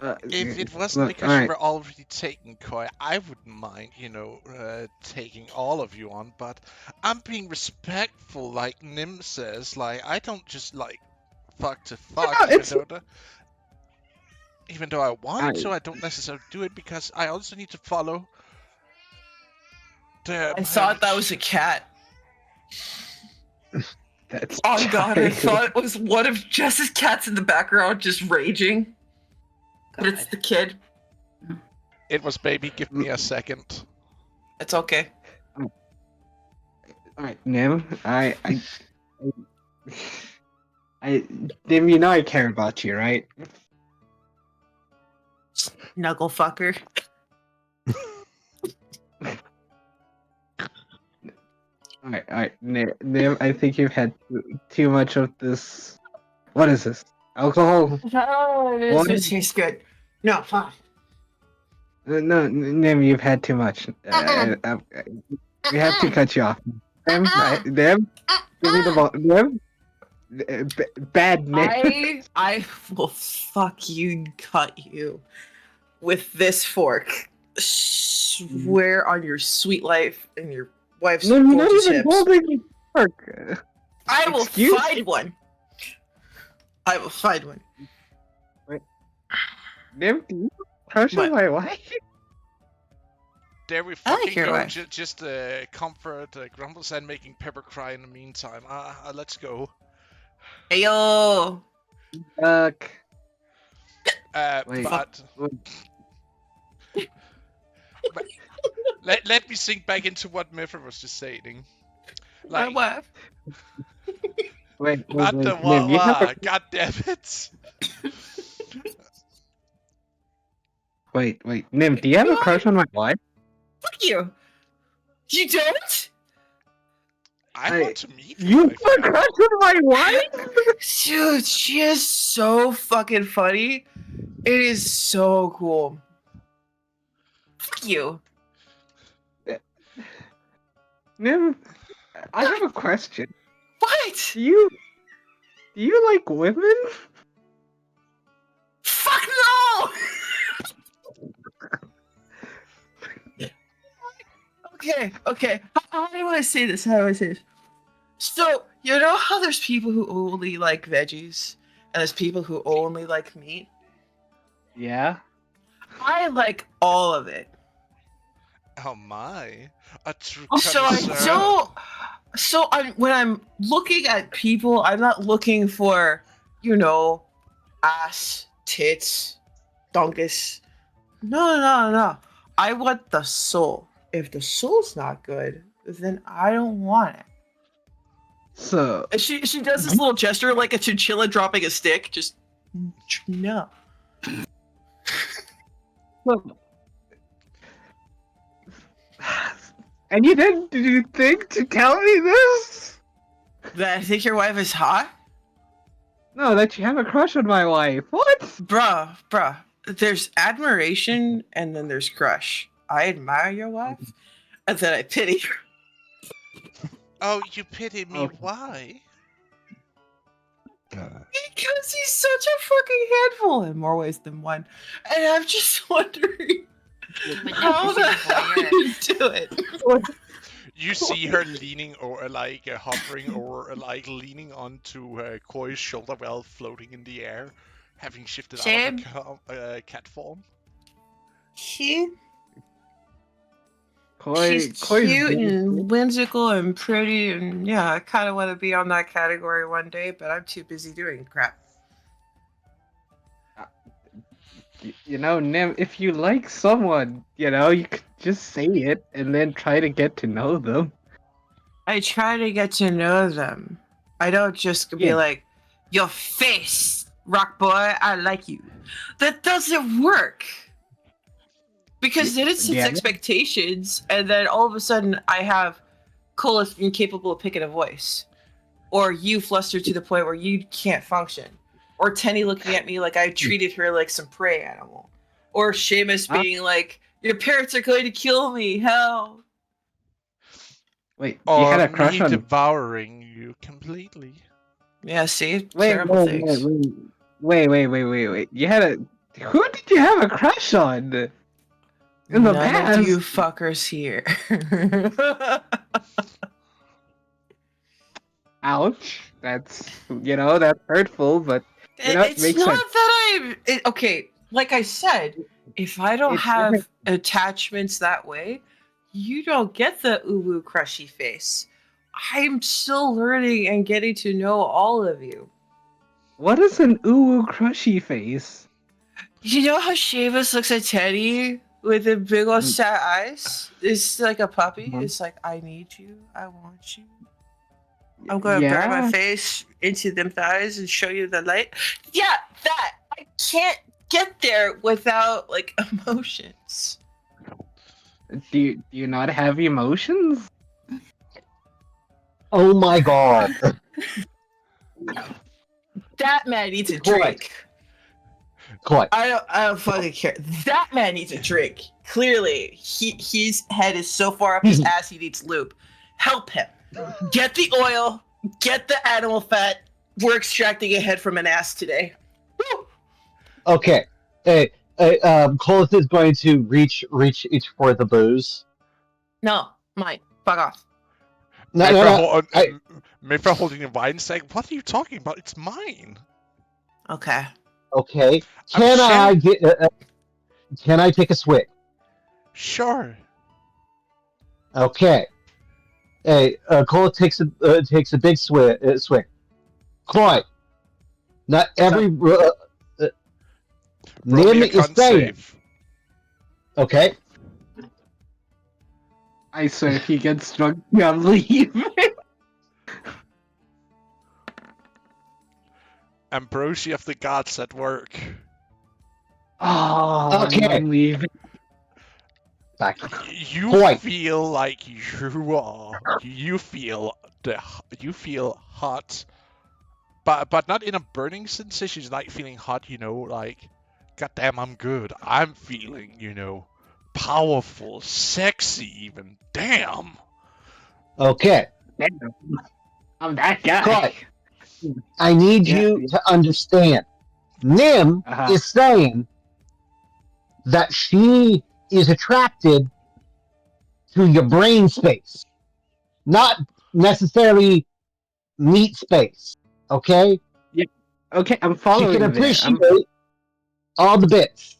if it wasn't because you were already taken, Koi, I wouldn't mind, taking all of you on. But I'm being respectful, like Nim says. Like I don't just like fuck to fuck, even though I want to. I don't necessarily do it because I also need to follow.
I thought that was a cat.
That's
Oh god, I thought it was one of Jess's cats in the background just raging. But it's the kid.
It was baby. Give me a second.
It's okay.
Alright, Nim, Nim, you know I care about you, right?
Knuckle fucker.
Alright, Nim, I think you've had too much of this. What is this? Alcohol?
Oh, this tastes good. No, fine.
No, Nim, you've had too much. We have to cut you off. Nim, Nim, give me the ball. Nim, bad Nim.
I will fuck you and cut you with this fork. Swear on your sweet life and your wife's
No, you're not even
hips.
holding the fork.
I will
Excuse
find one. I will find one.
Nim, do you crush on my wife?
There we
I like
fucking
your
go.
wife.
Just comfort Grumbles and making Pepper cry in the meantime. Let's go.
Ayo.
Look. Wait.
But let me sink back into what Mifra was just saying.
My
Like,
wife.
Wait,
not the
Nim, you have a...
God damn it!
Wait, Nim, do you have a crush on my wife?
Fuck you. You don't?
I want to meet
You
your
have
wife.
a crush on my wife?
Dude, she is so fucking funny. It is so cool. Fuck you.
Nim, I have a question.
What?
Do you like women?
Fuck no! Okay. How do I say this? So, you know how there's people who only like veggies, and there's people who only like meat?
Yeah.
I like all of it.
Oh my, a true
So I
connoisseur.
don't. So when I'm looking at people, I'm not looking for, ass, tits, donkus. No. I want the soul. If the soul's not good, then I don't want it.
So
And she does this little gesture like a chinchilla dropping a stick. Just no.
And you didn't think to tell me this?
That I think your wife is hot?
No, that you have a crush on my wife. What?
Bruh. There's admiration and then there's crush. I admire your wife and then I pity her.
Oh, you pity me?
Okay.
Why?
Because he's such a fucking handful in more ways than one. And I'm just wondering how the hell you do it.
You see her leaning or hovering or leaning onto Koi's shoulder while floating in the air, having shifted out of cat form.
She's
Koi's
cute and whimsical and pretty, and yeah, I kind of want to be on that category one day, but I'm too busy doing crap.
Nim, if you like someone, you could just say it and then try to get to know them.
I try to get to know them. I don't just be
Yeah.
like, your face, rock boy, I like you. That doesn't work. Because then it sets expectations, and then all of a sudden I have Colas incapable of picking a voice. Or you flustered to the point where you can't function. Or Tenny looking at me like I treated her like some prey animal. Or Seamus being like, your parents are going to kill me, hell.
Wait,
Or
you had a crush
me
on...
devouring you completely.
Yeah, see? Terrible things.
Wait. You had a... Who did you have a crush on? In the
None
past?
of you fuckers here.
Ouch. That's hurtful, but
It's
makes
not
sense.
that okay, like I said, if I don't
It's
have
different.
attachments that way, you don't get the uwu crushy face. I'm still learning and getting to know all of you.
What is an uwu crushy face?
You know how Seamus looks at Teddy with the big old sad eyes? It's like a puppy. It's like, I need you. I want you. I'm gonna burn my face into them thighs and show you the light. Yeah, that. I can't get there without emotions.
Do you not have emotions?
Oh my god.
That man needs a drink.
Quite.
I don't fucking care. That man needs a drink. Clearly, his head is so far up his ass he needs lube. Help him. Get the oil. Get the animal fat. We're extracting a head from an ass today. Woo!
Okay. Colas is going to reach for the booze.
No, mine. Fuck off.
Mayfra holding a wine saying, what are you talking about? It's mine.
Okay.
Okay. Can I take a swig?
Sure.
Okay. Hey, Colas takes a big swig. Quite. Not every.
Roll me
Nim
a
is
con
saying,
save.
okay,
I swear, if he gets drunk, I'm leaving.
Ambrosia of the gods at work.
Oh,
Okay.
I'm leaving.
back.
You
Point.
feel like you are. You feel hot, but not in a burning sensation. It's like feeling hot, like, goddamn, I'm good. I'm feeling, powerful, sexy, even. Damn.
Okay,
Damn, I'm that guy.
Clay, I need
Yeah,
you
yeah.
to understand. Nim
Uh-huh.
is saying that she is attracted to your brain space, not necessarily meat space. Okay,
Okay, I'm
she can
following there.
appreciate all the bits,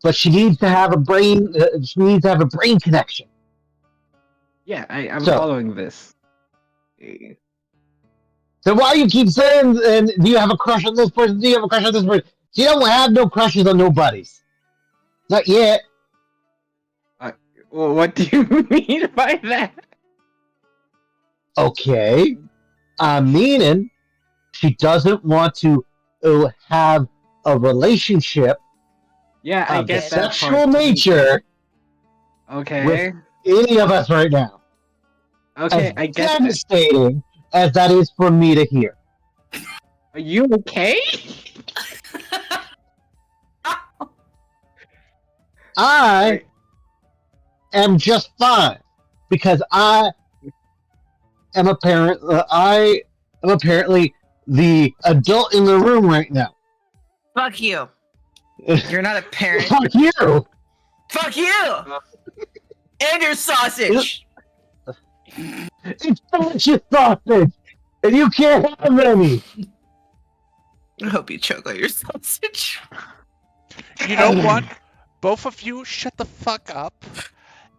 but she needs to have a brain. She needs to have a brain connection.
I'm
So,
following this.
so why you keep saying? And do you have a crush on this person? Do you have a crush on this person? You don't have no crushes on nobodies. Not yet.
Well, what do you mean by that?
Okay, meaning she doesn't want to have a relationship
Yeah, I
of the
get that
sexual
part.
nature
Okay.
with any of us right now.
Okay,
As
I get that.
devastating as that is for me to hear.
Are you okay?
I am just fine because I am I am apparently the adult in the room right now.
Fuck you. You're not a parent.
Fuck you.
Fuck you. And your sausage.
It's delicious sausage, and you can't have any.
I hope you choke on your sausage.
You know what? Both of you, shut the fuck up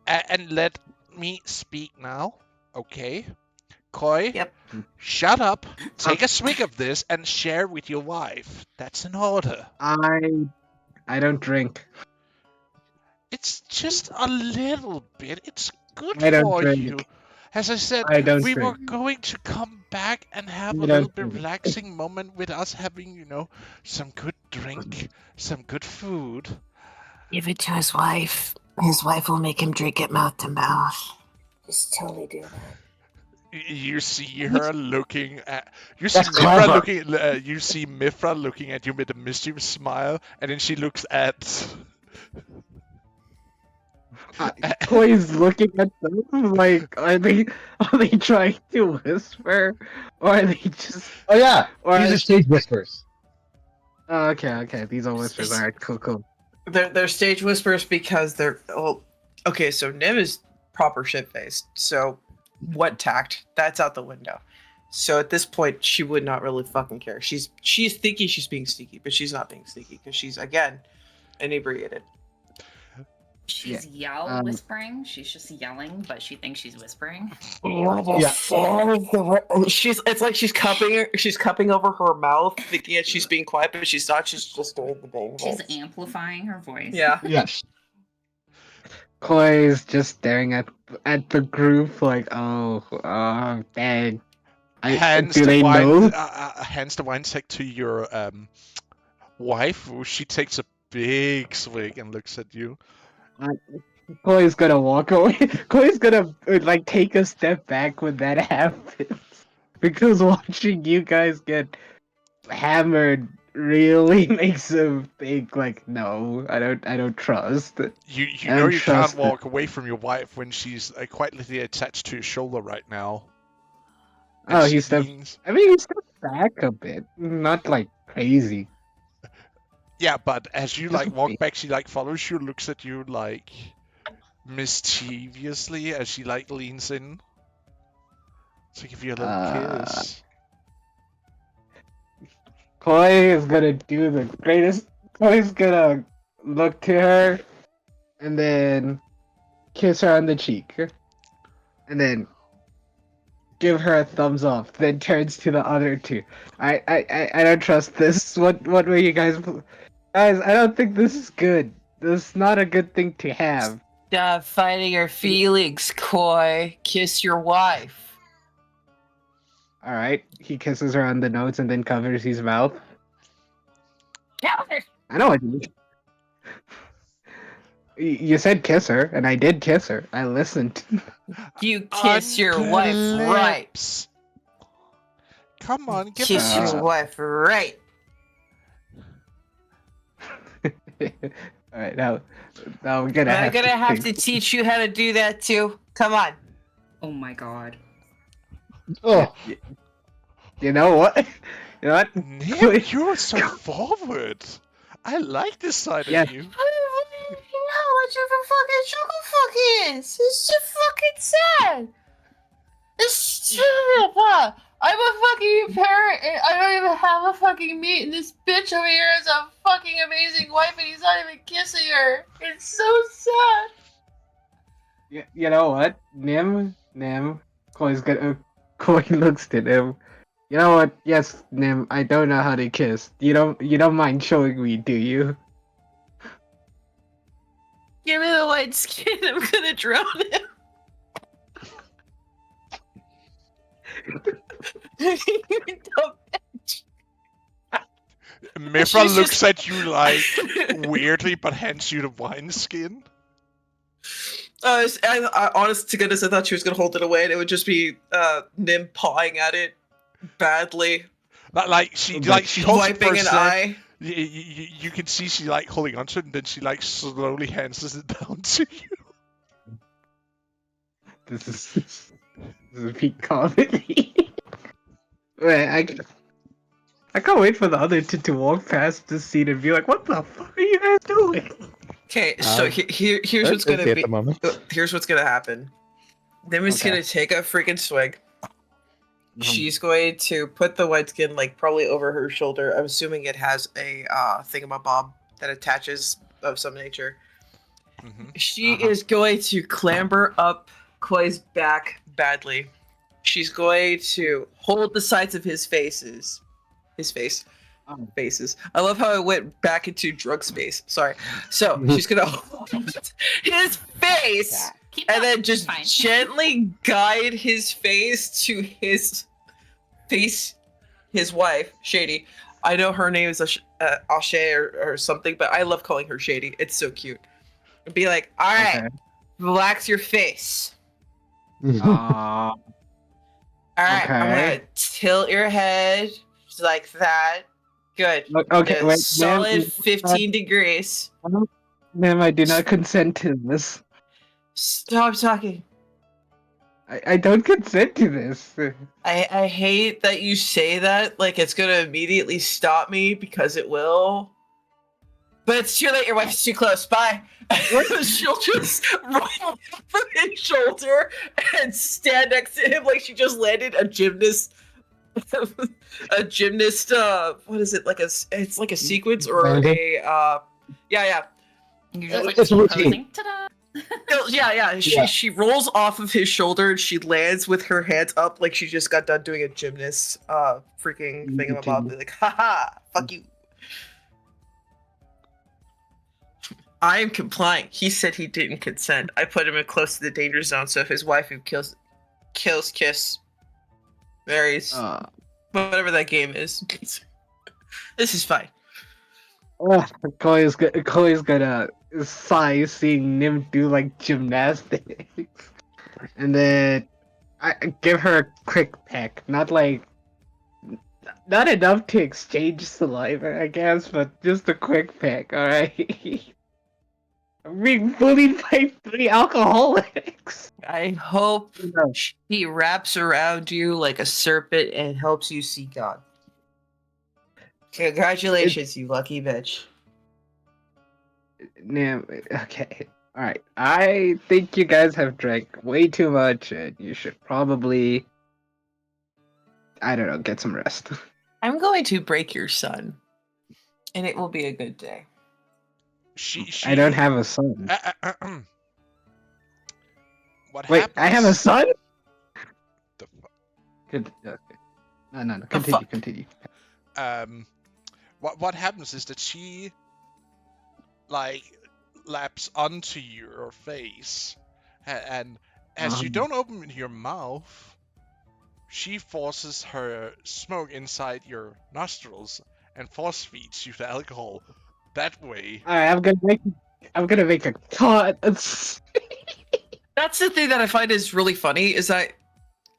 and let me speak now, okay? Koi,
Yep.
shut up, take a swig of this, and share with your wife. That's an order.
I don't drink.
It's just a little bit. It's good
I don't
for
drink.
you. As I said,
I don't
we were
drink.
going to come back and have
I
a
don't
little bit
drink.
relaxing moment with us having, some good drink, some good food.
Give it to his wife. His wife will make him drink it mouth to mouth.
Just totally do that.
You see her looking at you see
That's
Mifra
clever.
looking you see Mifra looking at you with a mischievous smile, and then she looks at
Koi's looking at them like, are they trying to whisper, or are they just?
Oh yeah,
Or
these are stage whispers.
Oh, okay. These are whispers. All right, cool.
They're stage whispers because they're okay. So Nim is proper shit faced. So what tact? That's out the window. So at this point, she would not really fucking care. She's thinking she's being sneaky, but she's not being sneaky because she's again inebriated.
She's whispering. She's just yelling, but she thinks she's whispering.
She's it's like she's cupping over her mouth, thinking that she's being quiet, but she's not. She's just doing the bang.
She's amplifying her voice.
Yeah.
Yes.
Koi's just staring at the group like, oh, dang.
hands
Do
the
they
wine
know?
hands the wine sack to your wife. She takes a big swig and looks at you.
Koi's gonna walk away. Koi's gonna like take a step back when that happens, because watching you guys get hammered really makes him think like, no, I don't trust.
You
I
know
don't
you
trust
can't walk away from your wife when she's quite literally attached to your shoulder right now. And
Oh,
she
he stepped.
leans-
I mean, he stepped back a bit, not like crazy.
Yeah, but as you
Just
walk
wait.
back, she follows you, looks at you mischievously as she leans in to give you a little kiss.
Koi is gonna do the greatest. Koi's gonna look to her, and then kiss her on the cheek, and then give her a thumbs up. Then turns to the other two. I don't trust this. What were you guys? Guys, I don't think this is good. This is not a good thing to have.
Stop fighting your feelings, Koi. Kiss your wife.
Alright, he kisses her on the nose and then covers his mouth.
Calvin!
I know what you mean. You said kiss her, and I did kiss her. I listened.
You kiss your wife right.
Lips. Come on, give
Kiss
us
your wife right.
Alright, now we're gonna
I'm
have
gonna
to
have
think.
to teach you how to do that too. Come on.
Oh my god.
Oh,
You know what? You know what?
Nim, you're so forward. I like this side
Yeah.
of you.
I don't know how much of a fucking chuckle fuck is. It's just fucking sad. It's stupid. I'm a fucking parent and I don't even have a fucking meat, and this bitch over here has a fucking amazing wife and he's not even kissing her. It's so sad.
You know what? Nim, Koi looks at him. You know what? Yes, Nim, I don't know how to kiss. You don't mind showing me, do you?
Give me the white skin, I'm gonna drown him. Dumb bitch.
Mifra
She's
looks
just-
at you like weirdly, but hands you the wineskin.
I honest to goodness, I thought she was gonna hold it away, and it would just be Nim pawing at it badly,
Like she holds it for
wiping
a
an
sec.
eye.
You can see she like holding onto it, and then she like slowly hands it down to you.
This is peak comedy. Wait, I can't wait for the other two to walk past this scene and be like, "What the fuck are you guys doing?"
Okay, so here's what's
That's
gonna
at
be.
the moment.
Here's what's gonna happen. Nim is
Okay.
gonna take a freaking swig.
Mhm.
She's going to put the white skin like probably over her shoulder. I'm assuming it has a thingamabob that attaches of some nature.
Mm-hmm.
She is going to clamber up Koi's back badly. She's going to hold the sides of his faces. His face. Faces. I love how it went back into drug space. Sorry. So she's gonna hold his face
Keep
and
up.
then just
Fine.
gently guide his face to his face, his wife, Shady. I know her name is Ashe or something, but I love calling her Shady. It's so cute. And be like, all right,
Okay.
relax your face.
Uh,
All right, I'm
Okay.
gonna tilt your head just like that. Good.
okay,
A
wait,
solid
ma'am,
15 degrees.
ma'am, I do not consent to this.
Stop talking.
I don't consent to this.
I hate that you say that. Like it's gonna immediately stop me because it will. But it's too late. Your wife's too close. Bye. She'll just roll over his shoulder and stand next to him like she just landed a gymnast. A gymnast. What is it? It's like a sequence or
Landing?
yeah.
You're just like
It's a routine.
posing. Ta-da!
Yeah.
Yeah.
She rolls off of his shoulder and she lands with her hands up like she just got done doing a gymnast freaking thingamabob. Be like, haha, fuck you. I am complying. He said he didn't consent. I put him in close to the danger zone, so if his wife who kills, kiss, marries, whatever that game is, this is fine.
Chloe's gonna sigh seeing Nim do like gymnastics, and then I give her a quick peck, not enough to exchange saliva, I guess, but just a quick peck. All right. I'm being bullied by 3 alcoholics.
I hope he wraps around you like a serpent and helps you see God. Congratulations, you lucky bitch.
Nim, okay. All right. I think you guys have drank way too much, and you should probably, I don't know, get some rest.
I'm going to break your son, and it will be a good day.
I don't have a son.
What
Wait,
happens?
I have a son?
The fu-
Good. Okay. No. Continue.
fuck?
Continue.
what happens is that she like laps onto your face, and as you don't open your mouth, she forces her smoke inside your nostrils and force feeds you the alcohol that way.
All right, I'm gonna make a cut.
That's the thing that I find is really funny is that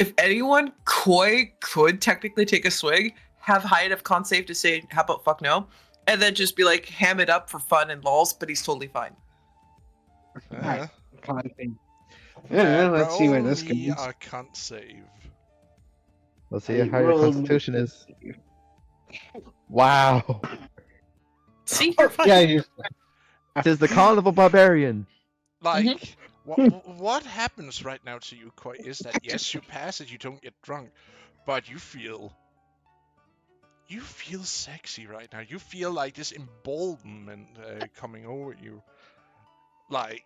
if anyone could technically take a swig, have high enough con save to say, how about fuck no? And then just be like, ham it up for fun and lols, but he's totally fine.
Alright, let's see where
roll
this
me
goes.
a con save.
Let's see how your constitution is. Wow.
See, you're fine.
Yeah, you.
Tis the carnival barbarian.
Like, what happens right now to you, Koi, is that yes, you pass it, you don't get drunk, but you feel sexy right now. You feel like this emboldenment coming over you. Like,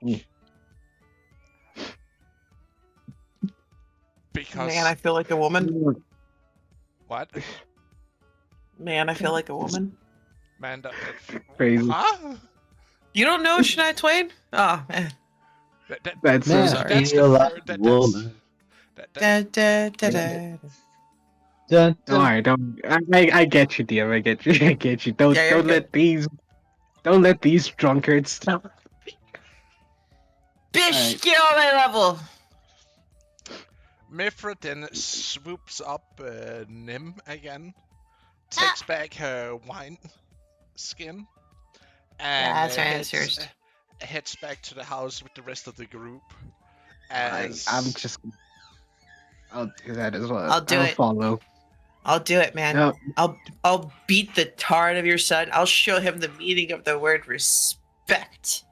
because
Man, I feel like a woman.
what?
Man, I feel like a woman.
Man, that's
Crazy.
Huh?
You don't know Shania Twain? Oh, man.
That's so
Man,
sorry.
That's
feel
the
like
fir-
a woman.
Da, da, da, da.
Dun,
Don't
dun.
worry, don't. I get you, dear. I get you. I get you. Don't
Yeah, you're
don't let these drunkards stop.
Bitch,
Alright.
get on my level!
Mifra then swoops up Nim again, takes back her wine skin, and
that's right, first.
heads back to the house with the rest of the group.
I'm just. I'll do that as well.
I'll do it.
Follow.
I'll do it, man.
No,
I'll beat the tar out of your son. I'll show him the meaning of the word respect.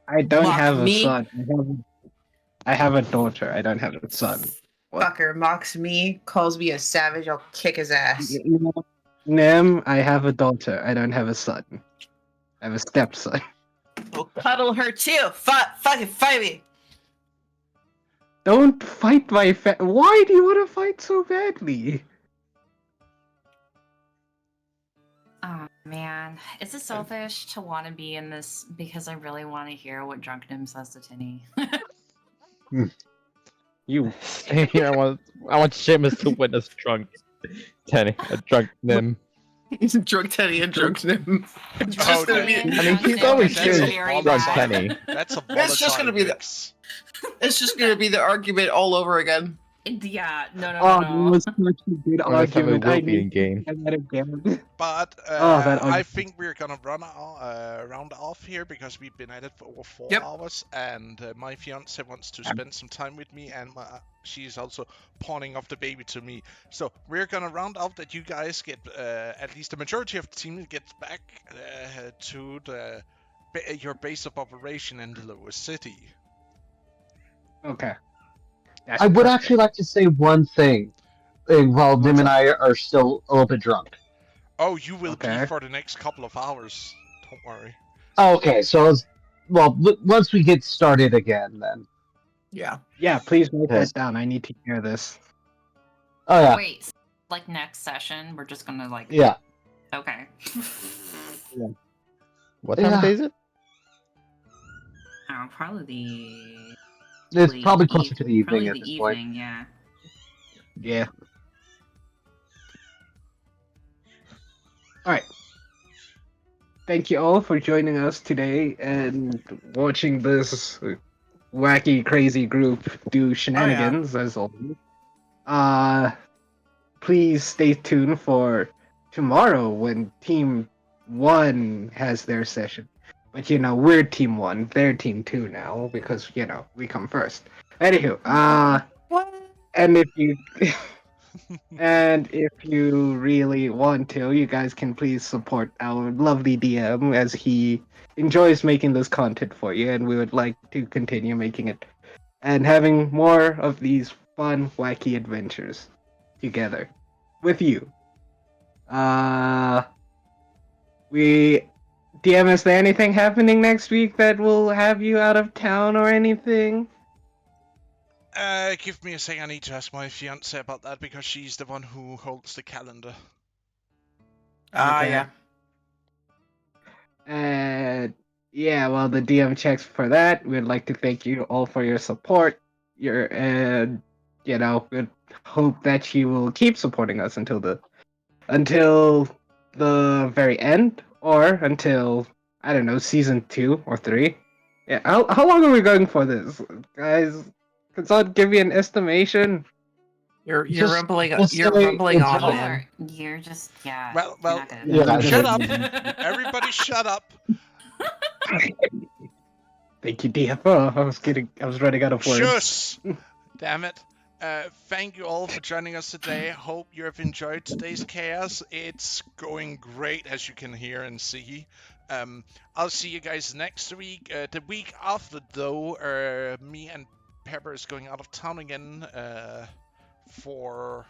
I don't
Mock
have a
me?
son. I have a daughter. I don't have a son. What?
Fucker mocks me, calls me a savage, I'll kick his ass.
Nim, I have a daughter. I don't have a son. I have a stepson.
We'll cuddle her too. Fucking fight me.
Don't fight my Why do you want to fight so badly?
Oh man, is it selfish to want to be in this because I really want to hear what Drunk Nim says to Tinny?
You.
Here, I want Seamus to witness drunk Nim.
He's a drunk Teddy and drunk Nim. It's
Oh,
just gonna be.
Drunk
I mean, he's
Nim
always
is
curious,
very
drunk
bad.
Penny.
That's a
It's just gonna be the-
mix.
It's just gonna be the argument all over again.
Yeah, no.
That was such a good
Or that's how it
argument. I
will be in
need
game.
that again.
But
that
I
argument.
think we're gonna round off here because we've been at it for over 4
Yep.
hours, and my fiance wants to spend some time with me, and she's also pawning off the baby to me. So we're gonna round off that you guys get at least the majority of the team gets back to your base of operation in the lower city.
Okay.
I would actually like to say one thing while Dim and I are still a little bit drunk.
Oh, you will be
Okay.
for the next couple of hours. Don't worry.
Okay, so once we get started again, then.
Yeah.
Yeah, please write
Okay.
that down. I need to hear this.
Oh yeah,
Wait, like next session, we're just gonna like.
yeah.
Okay.
What time of day is it?
Oh, probably the.
It's
late
probably closer to the evening
probably
at
the
this
evening,
point.
yeah.
Yeah. Alright. Thank you all for joining us today and watching this wacky, crazy group do shenanigans, as always. Please stay tuned for tomorrow when Team 1 has their session. But we're Team 1, they're Team 2 now, because, we come first. Anywho, and if you... And if you really want to, you guys can please support our lovely DM as he enjoys making this content for you, and we would like to continue making it and having more of these fun, wacky adventures together with you. DM, is there anything happening next week that will have you out of town or anything?
Give me a second. I need to ask my fiance about that because she's the one who holds the calendar.
Ah,
Okay.
yeah.
And Yeah, well, the DM checks for that. We'd like to thank you all for your support. And we'd hope that you will keep supporting us until the very end, or until I don't know, season 2 or 3. Yeah, how long are we going for this, guys? Can someone give me an estimation?
You're
Just-
rumbling.
just
You're
say
rumbling
it's
on,
all-
man.
You're just yeah.
Well,
you're not gonna
Yeah,
do
shut
it.
up. Everybody shut up.
Thank you, DFO. I was kidding. I was running out of words.
Shush! Damn it. Thank you all for joining us today. Hope you have enjoyed today's chaos. It's going great, as you can hear and see. I'll see you guys next week. The week after, though, me and Pepper is going out of town again for...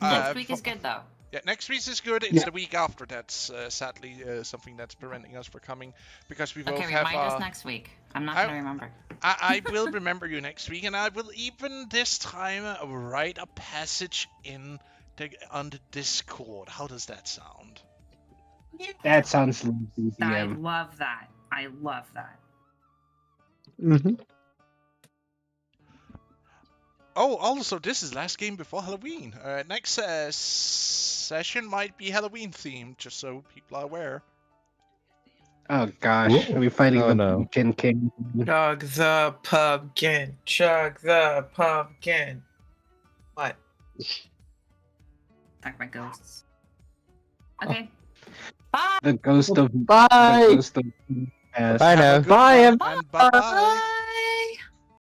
Next week is good though.
Yeah, next week is good. It's the week after that's sadly something that's preventing us from coming because we both have.
Remind us next week. I'm not gonna remember.
I will remember you next week, and I will even this time write a passage on the Discord. How does that sound?
That sounds like
I
DM.
love that. I love that.
Mhm.
Oh, also, this is last game before Halloween. Next session might be Halloween themed, just so people are aware.
Oh gosh, are we fighting the Pumpkin King?
Chug the pumpkin. Chug the pumpkin. What?
Talk about ghosts. Okay. Bye.
The ghost of
Bye.
The ghost of
Bye now.
Have a good
Bye,
one, and bye-bye.